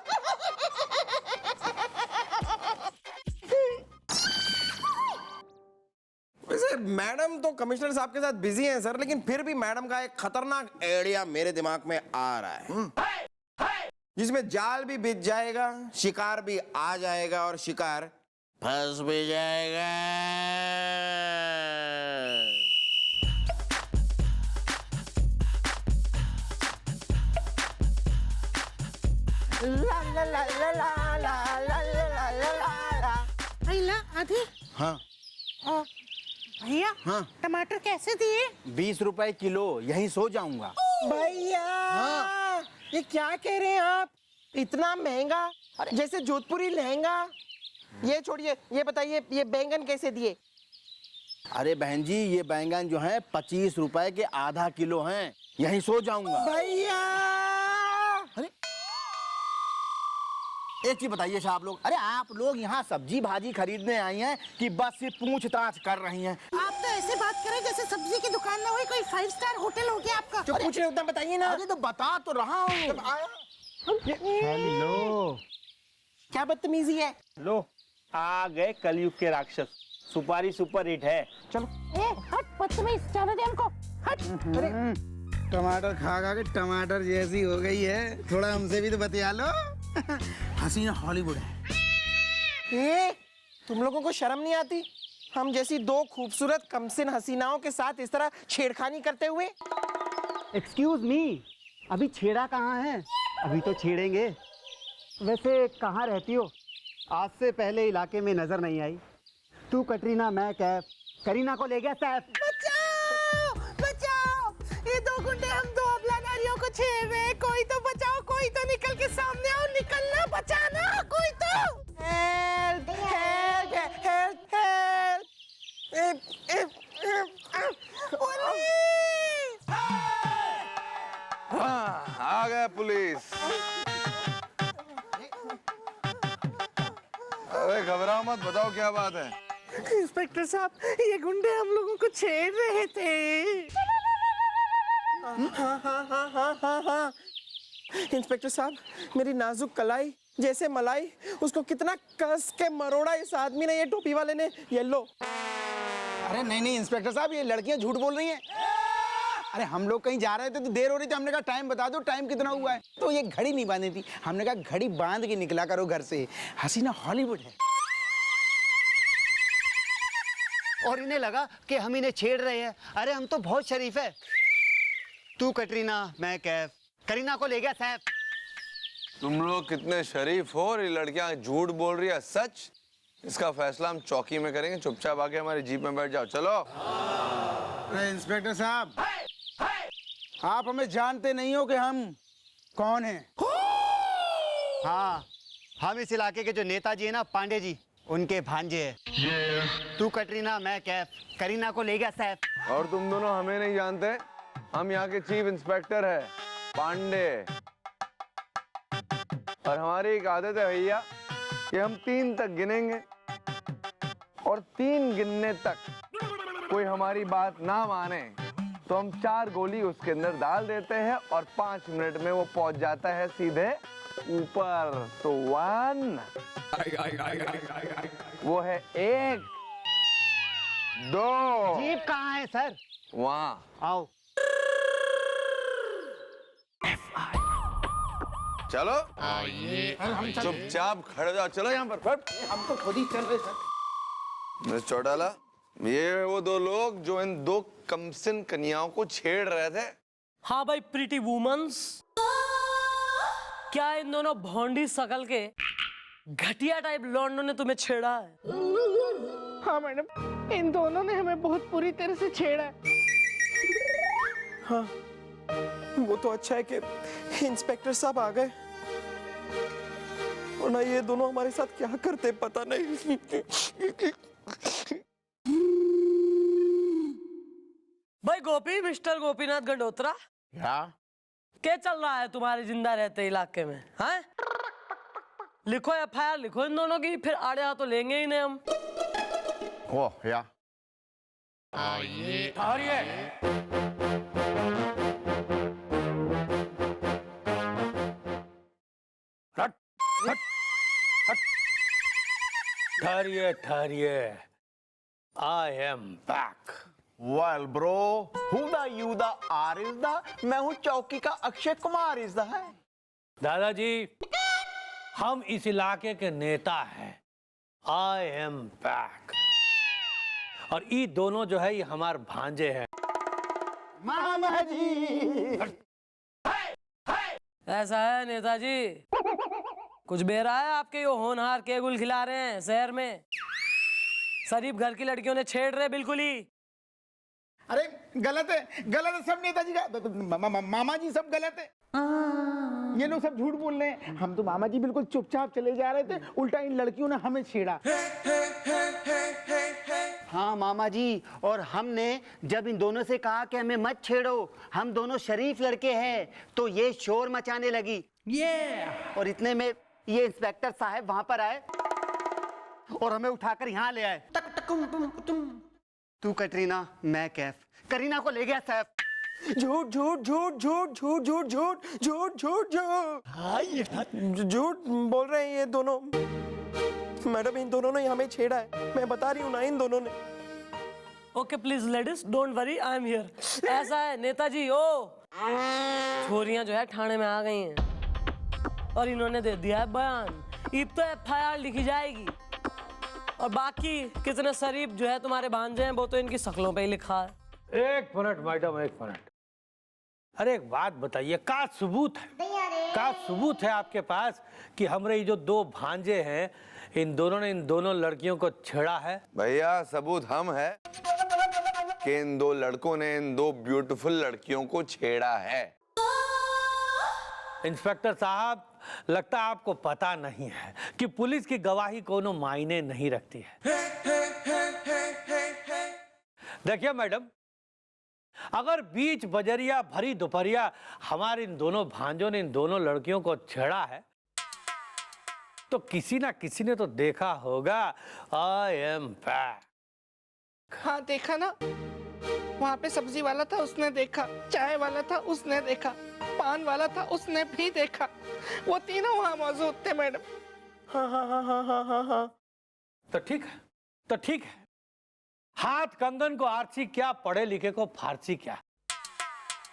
वैसे मैडम तो कमिश्नर साहब के साथ बिजी हैं सर, लेकिन फिर भी मैडम का एक खतरनाक आइडिया मेरे दिमाग में आ रहा है, जिसमें जाल भी बिछ जाएगा, शिकार भी आ जाएगा और शिकार फंस भी जाएगा। ला ला ला ला ला ला ला ला ला ला। अहिला आधी हाँ भैया हाँ, टमाटर कैसे दिए? 20 रुपए किलो, यहीं सो जाऊंगा। भैया ये क्या कह रहे हैं आप, इतना महंगा, जैसे जोधपुरी लहंगा। ये छोड़िए, ये बताइए ये बैंगन कैसे दिए? अरे बहन जी, ये बैंगन जो है 25 रुपए के आधा किलो हैं, यहीं सो जाऊंगा। भैया एक चीज बताइए साहब लोग, अरे आप लोग यहाँ सब्जी भाजी खरीदने आई हैं कि बस सिर्फ पूछताछ कर रही हैं? आप तो ऐसे बात करें जैसे सब्जी की दुकान ना हुई कोई 5 स्टार होटल हो गया आपका। जो पूछ रहे उतना बताइए ना। अरे तो बता तो रहा हूँ। हेलो, क्या बदतमीजी है? लो आ गए कलयुग के राक्षस, सुपारी सुपर हिट है। चलो ए हट, बदतमीज, जाने दे हमको, हट। अरे टमाटर खा खा के टमाटर जैसी हो गई है, थोड़ा हमसे भी तो बतिया लो। हसीना हॉलीवुड है। तुम लोगों को शर्म नहीं आती हम जैसी दो खूबसूरत कमसिन हसीनाओं के साथ इस तरह छेड़खानी करते हुए? एक्सक्यूज मी, अभी छेड़ा कहाँ है? अभी तो छेड़ेंगे। वैसे कहाँ रहती हो? आज से पहले इलाके में नजर नहीं आई। तू कटरीना, मैं कैफ। करीना को ले गया सैफ। बचाओ बचाओ, ये दो गुंडे हम दो अबला नारियों को छेड़ रहे हैं, कोई तो बचाओ, कोई तो निकल के सामने आओ, निकलना, बचाना, कोई तो। Help help help help. हाँ, आ गया पुलिस। अरे घबराओ मत, बताओ क्या बात है? इंस्पेक्टर साहब, ये गुंडे हम लोगों को छेड़ रहे थे। हाँ। इंस्पेक्टर साहब, मेरी नाजुक कलाई जैसे मलाई, उसको कितना कस के मरोड़ा इस आदमी ने, ये टोपी वाले ने। ये लो। अरे नहीं नहीं इंस्पेक्टर साहब, ये लड़कियां झूठ बोल रही हैं। अरे हम लोग कहीं जा रहे थे तो देर हो रही थी, हमने कहा टाइम बता दो, टाइम कितना हुआ है। तो ये घड़ी नहीं बांधी थी, हमने कहा घड़ी बांध के निकला करो घर से। हसीना हॉलीवुड है। और इन्हें लगा कि हम इन्हें छेड़ रहे हैं। अरे हम तो बहुत शरीफ है। तू कटरीना, मैं कैफ। करीना को ले गया सैफ। तुम लोग कितने शरीफ हो और ये लड़कियां झूठ बोल रही है सच? इसका फैसला हम चौकी में करेंगे, चुपचाप आके हमारी जीप में बैठ जाओ। चलो। अरे इंस्पेक्टर साहब, आप हमें जानते नहीं हो कि हम कौन हैं? हाँ, हम इस इलाके के जो नेताजी है ना, पांडे जी, उनके भांजे हैं। तू कटरीना, मैं कैफ। करीना को ले गया सैफ। और तुम दोनों हमें नहीं जानते, हम यहाँ के चीफ इंस्पेक्टर है, पांडे। और हमारी एक आदत है भैया कि हम 3 तक गिनेंगे और 3 गिनने तक कोई हमारी बात ना माने तो हम 4 गोली उसके अंदर डाल देते हैं और 5 मिनट में वो पहुंच जाता है सीधे ऊपर। तो 1, वो है 1, 2। जीप कहाँ है सर? वहाँ आओ। चलो, चुपचाप खड़े जाओ। चलो यहाँ पर। हम तो खुद ही चल रहे सर। मिस चौटाला, ये वो 2 लोग जो इन 2 कमसिन कन्याओं को छेड़ रहे थे। हाँ भाई प्रीटी वुमन्स, क्या इन दोनों भोंडी शकल के घटिया टाइप लौंडों ने तुम्हें छेड़ा है? हाँ मैडम, इन दोनों ने हमें बहुत बुरी तरह से छेड़ा है। हाँ, वो तो अच्छा है कि इंस्पेक्टर साहब आ गए, वरना ये दोनों हमारे साथ क्या करते पता नहीं। भाई गोपी, मिस्टर गोपीनाथ गंडोत्रा, क्या चल रहा है तुम्हारे जिंदा रहते इलाके में? हैं? लिखो FIR लिखो इन दोनों की, फिर आड़े हाथों लेंगे ही नहीं हम। ओह या ठहरिए ठहरिए, I am back. Well bro, who the you the are is the, मैं हूं चौकी का अक्षय कुमार इज द है। दादाजी, हम इस इलाके के नेता हैं। आई एम बैक। और ये दोनों जो है ये हमारे भांजे हैं। मामा जी, ऐसा है नेताजी, कुछ बेरा है आपके ये होनहार के गुल खिला रहे हैं शहर में। शरीफ घर की लड़कियों ने छेड़ रहे बिल्कुल ही। अरे गलत है सब नेताजी का, मामा जी सब गलत है। ये लोग सब झूठ बोल रहे हैं। हम तो मामा जी बिल्कुल चुपचाप चले जा रहे थे, उल्टा इन लड़कियों ने हमें छेड़ा। हाँ मामा जी, और हमने जब इन दोनों से कहा कि हमें मत छेड़ो, हम दोनों शरीफ लड़के हैं, तो ये शोर मचाने लगी। और इतने में ये इंस्पेक्टर साहब वहां पर आए और हमें उठाकर यहाँ ले आए। तू कटरीना, मैं कैफ। करीना को ले गया साहब। झूठ झूठ झूठ झूठ झूठ झूठ झूठ झूठ झूठ झूठ झूठ बोल रहे हैं ये दोनों। मैडम, इन दोनों ने हमें छेड़ा है, मैं बता रही हूँ ना, इन दोनों ने। Okay please ladies, don't worry, I am here. ऐसा है नेताजी, ओ छोरियां जो है थाने में आ गई हैं और इन्होंने दे दिया है बयान। अब तो FIR लिखी जाएगी और बाकी कितने शरीफ जो है तुम्हारे भांजे हैं वो तो इनकी शक्लों पे ही लिखा है। एक मिनट मैडम, एक मिनट। अरे एक बात बताइए, का सबूत है आपके पास कि हमारे ये जो दो भांजे हैं इन दोनों ने इन दोनों लड़कियों को छेड़ा है? भैया सबूत हम है कि इन दो लड़कों ने इन दो ब्यूटीफुल लड़कियों को छेड़ा है। इंस्पेक्टर साहब, लगता है आपको पता नहीं है कि पुलिस की गवाही कोनो मायने नहीं रखती है। देखिए मैडम, अगर बीच बजरिया भरी दोपहरिया हमारे इन दोनों भांजों ने इन दोनों लड़कियों को छेड़ा है तो किसी ना किसी ने तो देखा होगा। आई एम बैक। हाँ देखा ना, वहाँ पे सब्जी वाला था उसने देखा, चाय वाला था उसने देखा, पान वाला था उसने भी देखा। वो तीनों वहाँ मौजूद थे मैडम। हाँ। तो ठीक है। हाथ कंगन को आरसी क्या, पढ़े लिखे को फारसी क्या।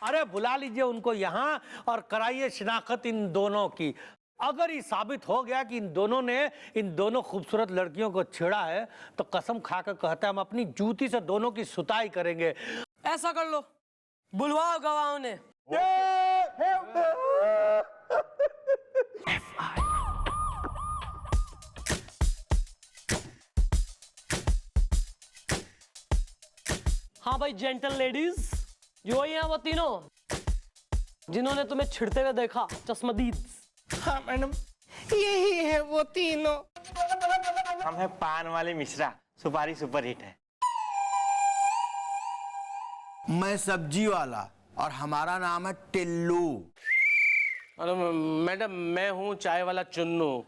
अरे बुला लीजिए उनको यहाँ और कराइए शिनाख्त इन दोनों की। अगर ये साबित हो गया कि इन दोनों ने इन दोनों खूबसूरत लड़कियों को छेड़ा है तो कसम खाकर कहते हैं हम अपनी जूती से दोनों की सुताई करेंगे। ऐसा कर लो, बुलवाओ गवाहों ने। हाँ भाई जेंटल लेडीज, जो ही हैं वो तीनों जिन्होंने तुम्हें छिड़ते हुए देखा, चश्मदीद। हाँ मैडम, यही है वो तीनों। हम है पान वाले मिश्रा, सुपारी सुपर हिट है। मैं सब्जी वाला और हमारा नाम है टिल्लू। अरे मैडम, मैं हूँ चाय वाला चुन्नू।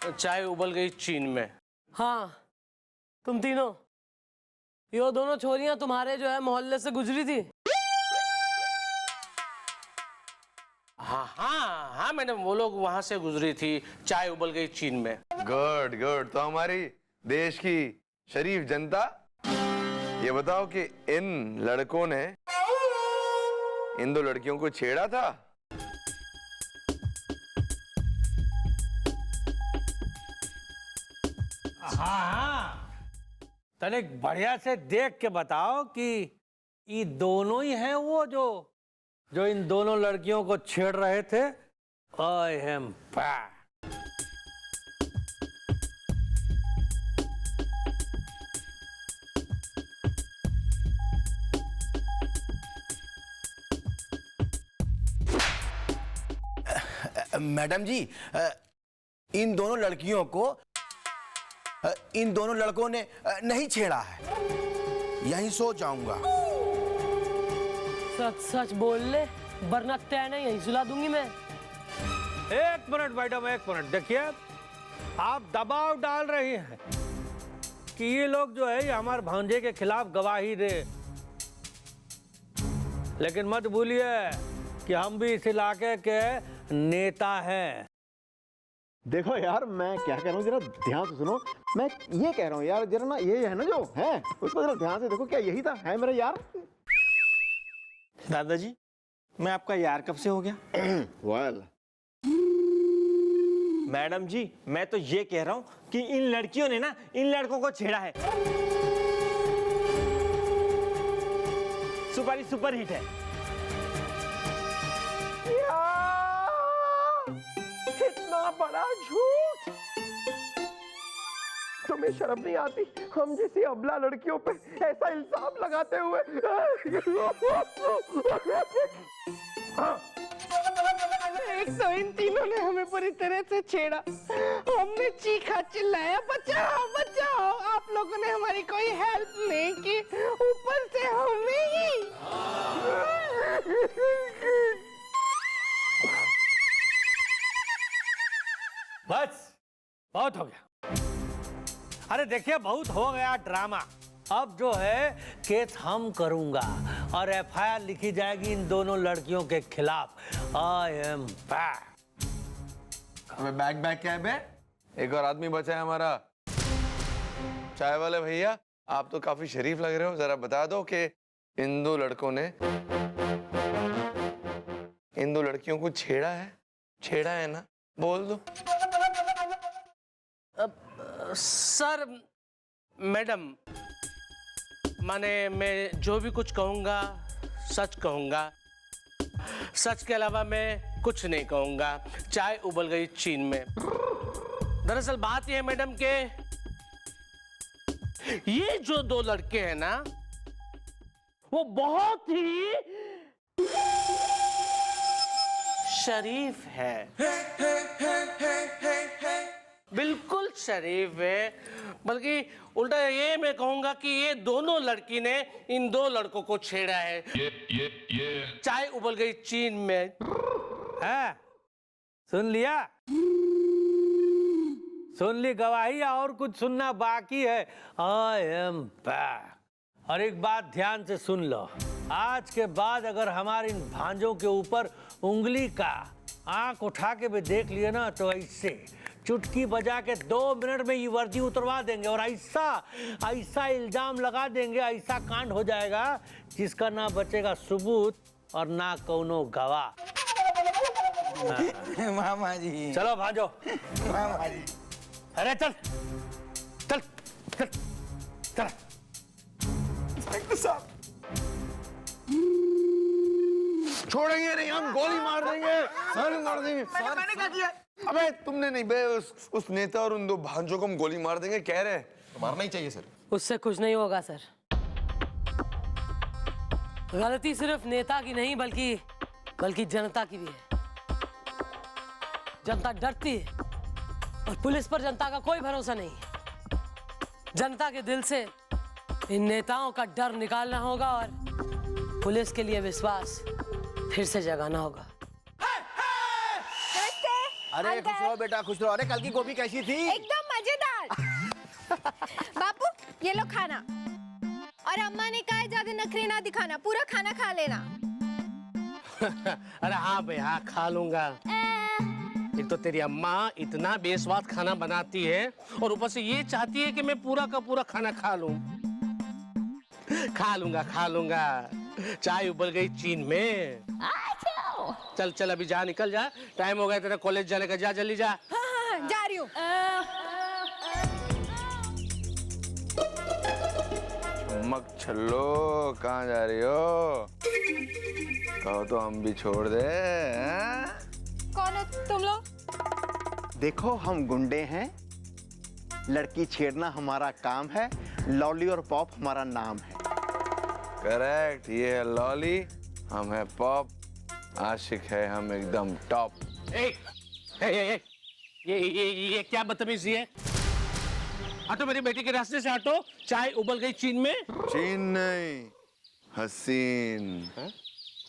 चाय उबल गई चीन में। हाँ तुम तीनों, ये दोनों छोरियां तुम्हारे जो है मोहल्ले से गुजरी थी। हाँ मैडम, वो लोग वहां से गुजरी थी, चाय उबल गई चीन में। Good good. तो हमारी देश की शरीफ जनता, ये बताओ कि इन लड़कों ने इन दो लड़कियों को छेड़ा था? हाँ, तने बढ़िया से देख के बताओ कि ये दोनों ही हैं वो जो इन दोनों लड़कियों को छेड़ रहे थे। आई एम बैक। मैडम जी, इन दोनों लड़कियों को इन दोनों लड़कों ने नहीं छेड़ा है। यहीं सो जाऊंगा। सच सच बोल ले, वरना तय नहीं यहीं सुला दूंगी मैं। एक मिनट मैडम, एक मिनट। देखिए, आप दबाव डाल रही हैं। कि ये लोग जो है ये हमारे भांजे के खिलाफ गवाही दे, लेकिन मत भूलिए कि हम भी इस इलाके के नेता हैं। देखो यार, मैं क्या कह रहा हूँ, जरा ध्यान से सुनो। मैं ये कह रहा हूँ यार, जरा ना ये है ना जो है उसको जरा ध्यान से देखो। क्या यही था? है मेरा यार? दादाजी, मैं आपका यार कब से हो गया? वेल, मैडम जी, मैं तो ये कह रहा हूँ कि इन लड़कियों ने ना इन लड़कों को छेड़ा है। सुपारी सुपर हिट है। इतना बड़ा झूठ! तुम्हें शर्म नहीं आती हम जैसी अबला लड़कियों पे ऐसा इल्जाम लगाते हुए? एक तो इन तीनों ने हमें पूरी तरह से छेड़ा, हमने चीखा चिल्लाया बचाओ बचाओ, आप लोगों ने हमारी कोई हेल्प नहीं की, ऊपर से हमें ही। बस बहुत हो गया। अरे देखिए, बहुत हो गया ड्रामा। अब जो है केस हम करूंगा और एफआईआर लिखी जाएगी इन दोनों लड़कियों के खिलाफ। आई एम बैक। अबे बैक बैक क्या है बे? एक और आदमी बचा है हमारा। चाय वाले भैया, आप तो काफी शरीफ लग रहे हो, जरा बता दो कि इन दो लड़कों ने इन दो लड़कियों को छेड़ा है ना? बोल दो। सर, मैडम, माने मैं जो भी कुछ कहूँगा सच कहूँगा, सच के अलावा मैं कुछ नहीं कहूँगा। चाय उबल गई चीन में। दरअसल बात यह है मैडम के ये जो दो लड़के हैं ना, वो बहुत ही शरीफ है, बिल्कुल शरीफ है। बल्कि उल्टा ये मैं कहूंगा कि ये दोनों लड़की ने इन दो लड़कों को छेड़ा है। चाय उबल गई चीन में। है? सुन लिया? सुन ली गवाही, और कुछ सुनना बाकी है। आई एम बैक। और एक बात ध्यान से सुन लो, आज के बाद अगर हमारे इन भांजों के ऊपर उंगली का आंख उठा के भी देख लिए ना, तो ऐसे चुटकी बजा के 2 मिनट में ये वर्दी उतरवा देंगे और ऐसा ऐसा इल्जाम लगा देंगे, ऐसा कांड हो जाएगा जिसका ना बचेगा सबूत और ना कौनो गवाह। मामा जी, चलो भांजो। मामा जी, अरे चल चल चल चल। इंस्पेक्टर साहब, छोड़ेंगे नहीं हम, गोली मार देंगे, गोली मार देंगे। मैंने क्या किया? अबे तुमने नहीं बे, उस नेता और उन दो भांजों को हम गोली मार देंगे कह रहे। तो मारना ही चाहिए सर। उससे कुछ नहीं होगा सर। गलती सिर्फ नेता की नहीं बल्कि जनता की भी है। जनता डरती है और पुलिस पर जनता का कोई भरोसा नहीं है। जनता के दिल से इन नेताओं का डर निकालना होगा और पुलिस के लिए विश्वास फिर से जगाना होगा। अरे खुश रहो बेटा, खुश रहो। अरे कल की गोभी कैसी थी? एकदम मजेदार। बापू, ये लो खाना। और अम्मा ने कहा है ज्यादा नखरे ना दिखाना, पूरा खाना खा लेना। अरे हाँ भाई, हाँ खा लूंगा। एक तो तेरी अम्मा इतना बेस्वाद खाना बनाती है और ऊपर से ये चाहती है कि मैं पूरा का पूरा खाना खा लूं। खा लूंगा। चाय उबल गई चीन में। चल चल, अभी जा, निकल जा, टाइम हो गया तेरा कॉलेज जाने का। जा जल्दी जा। हाँ, जा रही हूँ। चमक छल्लो, कहाँ जा रही हो? कहो तो हम भी छोड़ दे। कौन हो तुम लोग? देखो, हम गुंडे हैं, लड़की छेड़ना हमारा काम है, लॉली और पॉप हमारा नाम है। करेक्ट, ये है लॉली, हम है पॉप, आशिक है हम एकदम टॉप। ये क्या बदतमीजी है? हटो मेरी बेटी के रास्ते से, हटो। चाय उबल गई चीन में। चीन नहीं, हसीन।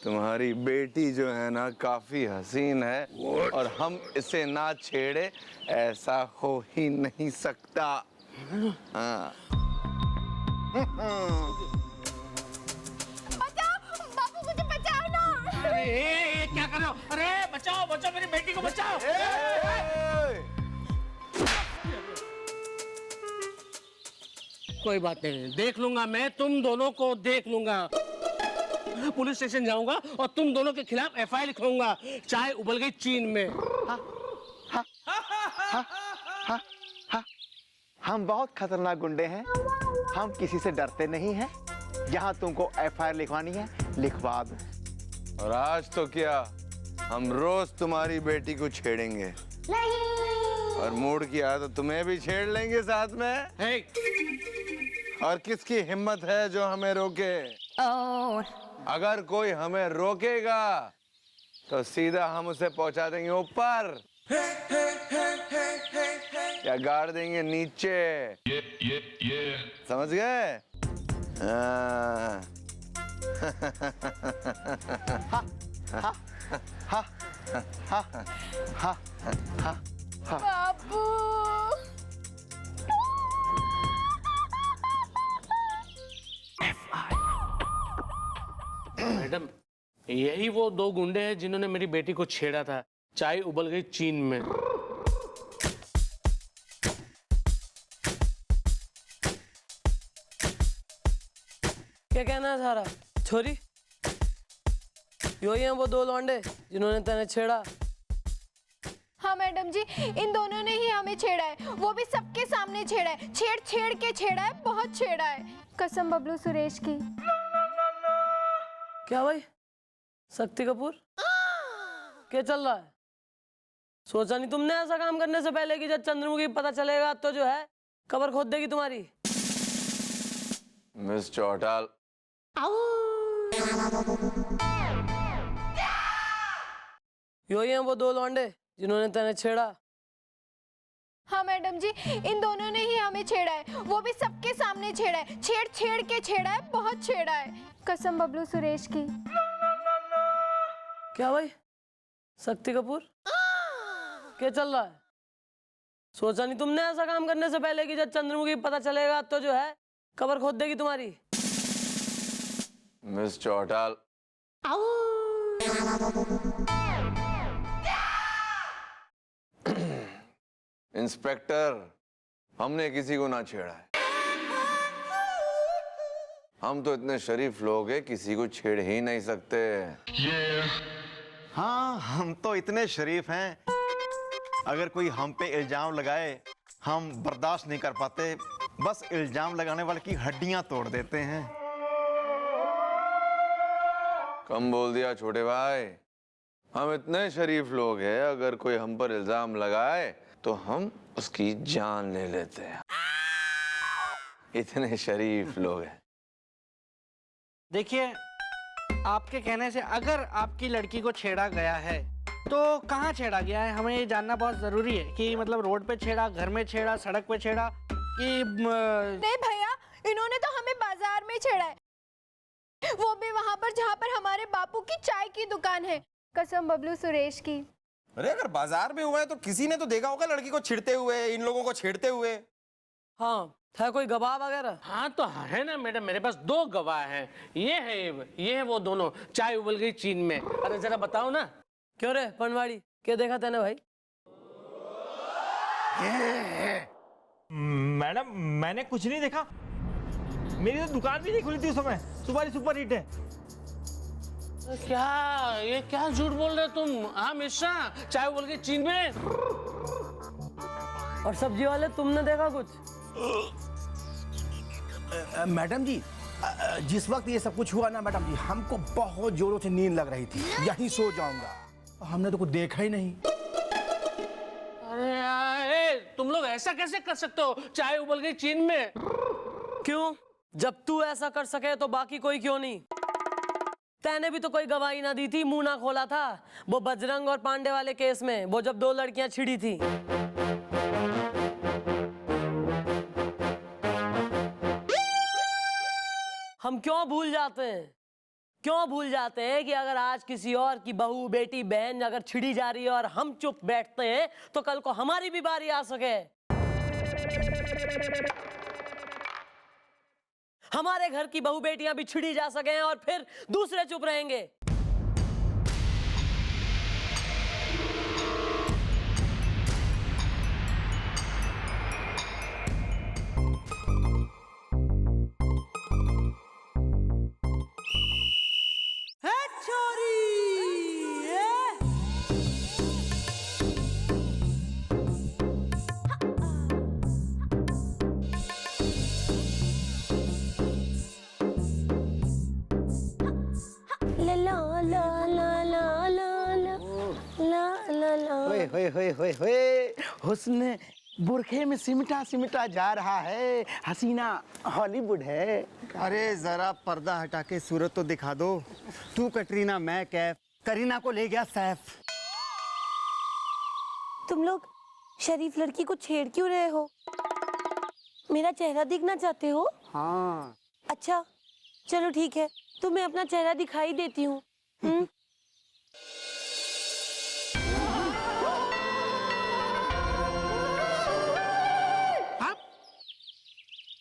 तुम्हारी बेटी जो है ना काफी हसीन है और हम इसे ना छेड़े ऐसा हो ही नहीं सकता। हाँ बचाओ बापू, मुझे बचाओ ना। अरे ये क्या कर रहे हो? अरे बचाओ बचाओ, मेरी बेटी को बचाओ। कोई बात नहीं, देख लूंगा मैं, तुम दोनों को देख लूंगा। पुलिस स्टेशन जाऊंगा और तुम दोनों के खिलाफ एफआईआर लिखवाऊंगा। चाय उबल गई चीन में। हम बहुत खतरनाक गुंडे हैं, हम किसी से डरते नहीं हैं। यहाँ तुमको एफआईआर लिखवानी है, लिखवा दो। और आज तो क्या, हम रोज तुम्हारी बेटी को छेड़ेंगे और मूड की आदत तुम्हें भी छेड़ लेंगे साथ में। और किसकी हिम्मत है जो हमें रोके? अगर कोई हमें रोकेगा तो सीधा हम उसे पहुंचा देंगे ऊपर या गाड़ देंगे नीचे। समझ गए? बापू मैडम, यही वो दो गुंडे हैं जिन्होंने मेरी बेटी को छेड़ा था। चाय उबल गई चीन में। क्या कहना है सारा? छोरी, यो ही हैं वो दो लौंडे जिन्होंने तेने छेड़ा? हाँ मैडम जी, इन दोनों ने ही हमें छेड़ा है, वो भी सबके सामने छेड़ा है। छेड़ छेड़ के छेड़ा है, बहुत छेड़ा है, कसम बबलू सुरेश की। क्या भाई, शक्ति कपूर क्या चल रहा है? सोचा नहीं तुमने ऐसा काम करने से पहले कि जब चंद्रमुखी पता चलेगा तो जो है कबर खोद देगी तुम्हारी। मिस चौटाल, यो ही हैं वो दो लौंडे जिन्होंने तेने छेड़ा? हाँ मैडम जी, इन दोनों ने ही हमें छेड़ा है, वो भी सबके सामने छेड़ा है। छेड़ छेड़ के छेड़ा है, बहुत छेड़ा है, कसम बबलू सुरेश की। क्या भाई, शक्ति कपूर क्या चल रहा है? सोचा नहीं तुमने ऐसा काम करने से पहले कि जब चंद्रमुखी पता चलेगा तो जो है कबर खोद देगी तुम्हारी। मिस चौटाल, इंस्पेक्टर, हमने किसी को ना छेड़ा है। हम तो इतने शरीफ लोग हैं, किसी को छेड़ ही नहीं सकते। हाँ, हम तो इतने शरीफ हैं, अगर कोई हम पे इल्जाम लगाए हम बर्दाश्त नहीं कर पाते, बस इल्जाम लगाने वाले की हड्डियां तोड़ देते हैं। कम बोल दिया छोटे भाई, हम इतने शरीफ लोग हैं, अगर कोई हम पर इल्जाम लगाए तो हम उसकी जान ले लेते हैं। इतने शरीफ लोग हैं। देखिए, आपके कहने से अगर आपकी लड़की को छेड़ा गया है तो कहाँ छेड़ा गया है, हमें ये जानना बहुत जरूरी है कि मतलब रोड पे छेड़ा, घर में छेड़ा, सड़क पे छेड़ा कि नहीं भैया, इन्होंने तो हमें बाजार में छेड़ा है, वो भी वहाँ पर जहाँ पर हमारे बापू की चाय की दुकान है, कसम बबलू सुरेश की। अरे अगर बाजार में हुआ है तो किसी ने तो देखा होगा लड़की को छेड़ते हुए, इन लोगों को छेड़ते हुए। हाँ, था कोई गवाह वगैरह? हाँ तो है ना मैडम, मेरे पास दो गवाह हैं। ये है वो दोनों, चाय उबल गई चीन में। अरे जरा बताओ ना। क्यों रे पनवाड़ी, क्या देखा तेने भाई? मैडम, मैंने कुछ नहीं देखा, मेरी तो दुकान भी नहीं खुली थी उस समय। सुपारी सुपर हिट है। ये क्या झूठ बोल रहे हो तुम? हाँ मिश्रा, चाय उबल गई चीन में। और सब्जी वाले, तुमने देखा कुछ? मैडम जी, जिस वक्त ये सब कुछ हुआ ना मैडम जी, हमको बहुत जोरों से नींद लग रही थी, यहीं सो जाऊंगा। हमने तो कुछ देखा ही नहीं। अरे यार, तुम लोग ऐसा कैसे कर सकते हो? चाय उबल गई चीन में। क्यों? जब तू ऐसा कर सके तो बाकी कोई क्यों नहीं? तैने भी तो कोई गवाही ना दी थी, मुंह ना खोला था, वो बजरंग और पांडे वाले केस में, वो जब दो लड़कियां छिड़ी थी। हम क्यों भूल जाते हैं? क्यों भूल जाते हैं कि अगर आज किसी और की बहू, बेटी, बहन अगर छिड़ी जा रही है और हम चुप बैठते हैं तो कल को हमारी भी बारी आ सके। हमारे घर की बहू बेटियां भी छिड़ी जा सके और फिर दूसरे चुप रहेंगे। होए हुस्न बुरखे में सिमटा सिमटा जा रहा है, हसीना हॉलीवुड है। अरे जरा पर्दा हटा के सूरत तो दिखा दो। तू कटरीना, मैं कैफ, करीना को ले गया सैफ। तुम लोग शरीफ लड़की को छेड़ क्यों रहे हो? मेरा चेहरा दिखना चाहते हो? हाँ। अच्छा चलो ठीक है, तुम्हें अपना चेहरा दिखाई देती हूँ।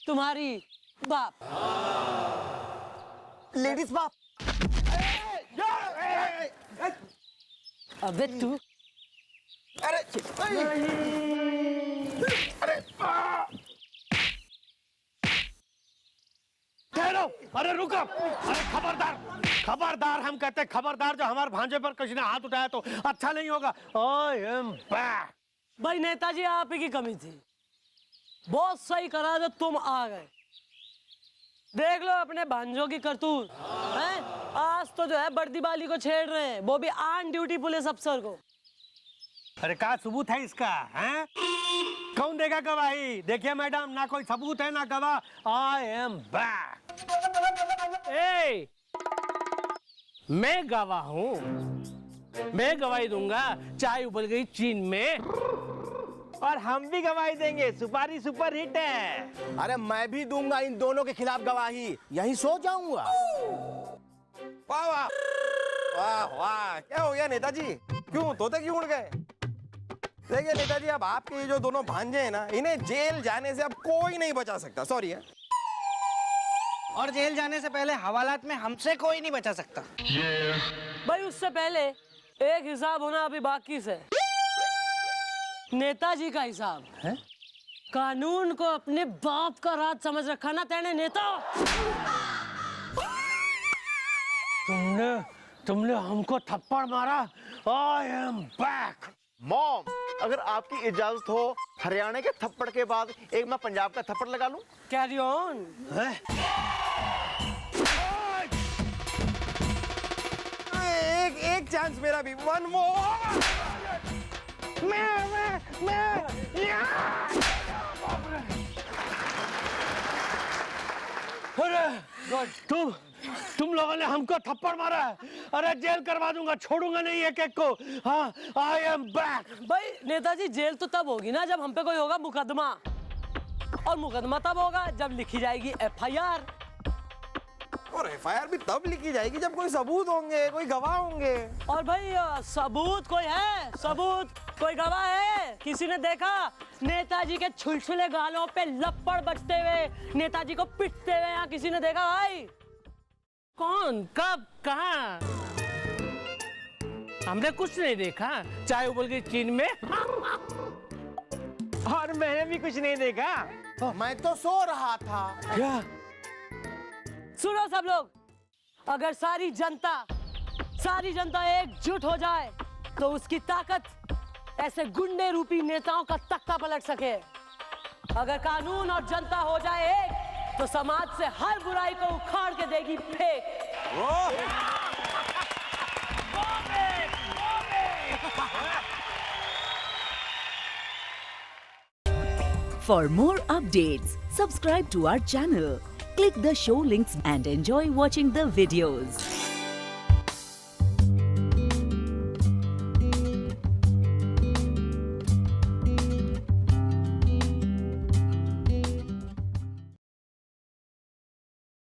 तुम्हारी बाप, लेडीज बाप। अबे तू, अरे ठहरो, अरे रुको, अरे खबरदार, खबरदार, हम कहते हैं खबरदार, जो हमारे भांजे पर किसी ने हाथ उठाया तो अच्छा नहीं होगा। आई एम बैक। भाई नेताजी आप ही की कमी थी, बहुत सही करा जो तुम आ गए। देख लो अपने भांजों की करतूत हैं? आज तो जो है बर्दी बाली को छेड़ रहे हैं, वो भी ऑन ड्यूटी पुलिस अफसर को। अरे क्या सबूत है इसका? हैं? कौन देगा गवाही? देखिए मैडम, ना कोई सबूत है ना गवाह। आई एम बैक। ए, मैं गवाह हूँ, मैं गवाही दूंगा। चाय उबल गई चीन में, और हम भी गवाही देंगे, सुपारी सुपर हिट है। अरे मैं भी दूंगा इन दोनों के खिलाफ गवाही, यहीं सो जाऊंगा। वाह वाह वाह वाह, क्या हो गया नेताजी? क्यों तोते क्यों उड़ गए? देखिए नेताजी, अब आपके ये जो दोनों भांजे हैं ना, इन्हें जेल जाने से अब कोई नहीं बचा सकता। सॉरी है। और जेल जाने से पहले हवालात में हमसे कोई नहीं बचा सकता। भाई उससे पहले एक हिसाब होना अभी बाकी से, नेताजी का हिसाब है। कानून को अपने बाप का राज समझ रखा ना तेने नेता। तुमने हमको थप्पड़ मारा। आई एम बैक। मॉम, अगर आपकी इजाजत हो, हरियाणा के थप्पड़ के बाद एक मैं पंजाब का थप्पड़ लगा लूं? Carry on. एक चांस मेरा भी, वन मोर। अरे तुम लोगों ने हमको थप्पड़ मारा है। अरे जेल करवा दूंगा, छोड़ूंगा नहीं एक एक को। हाँ, आई एम बैक। भाई नेताजी, जेल तो तब होगी ना जब हम पे कोई होगा मुकदमा, और मुकदमा तब होगा जब लिखी जाएगी एफआईआर, और एफआईआर भी तब लिखी जाएगी जब कोई सबूत होंगे, कोई गवाह होंगे। और भाई सबूत कोई है? सबूत कोई गवाह है? किसी ने देखा नेताजी के छुलछुले गालों पे लपड़ बजते हुए, नेताजी को पिटते हुए? यहाँ किसी ने देखा भाई? कौन, कब, कहाँ? हमने कुछ नहीं देखा। चाय उबल गई चीन में, और मैंने भी कुछ नहीं देखा। मैं तो सो रहा था। क्या? सुनो सब लोग, अगर सारी जनता एकजुट हो जाए तो उसकी ताकत ऐसे गुंडे रूपी नेताओं का तख्ता पलट सके। अगर कानून और जनता हो जाए एक, तो समाज से हर बुराई को उखाड़ के देगी फेंक। For more updates, subscribe to our channel, click the show links and enjoy watching the videos.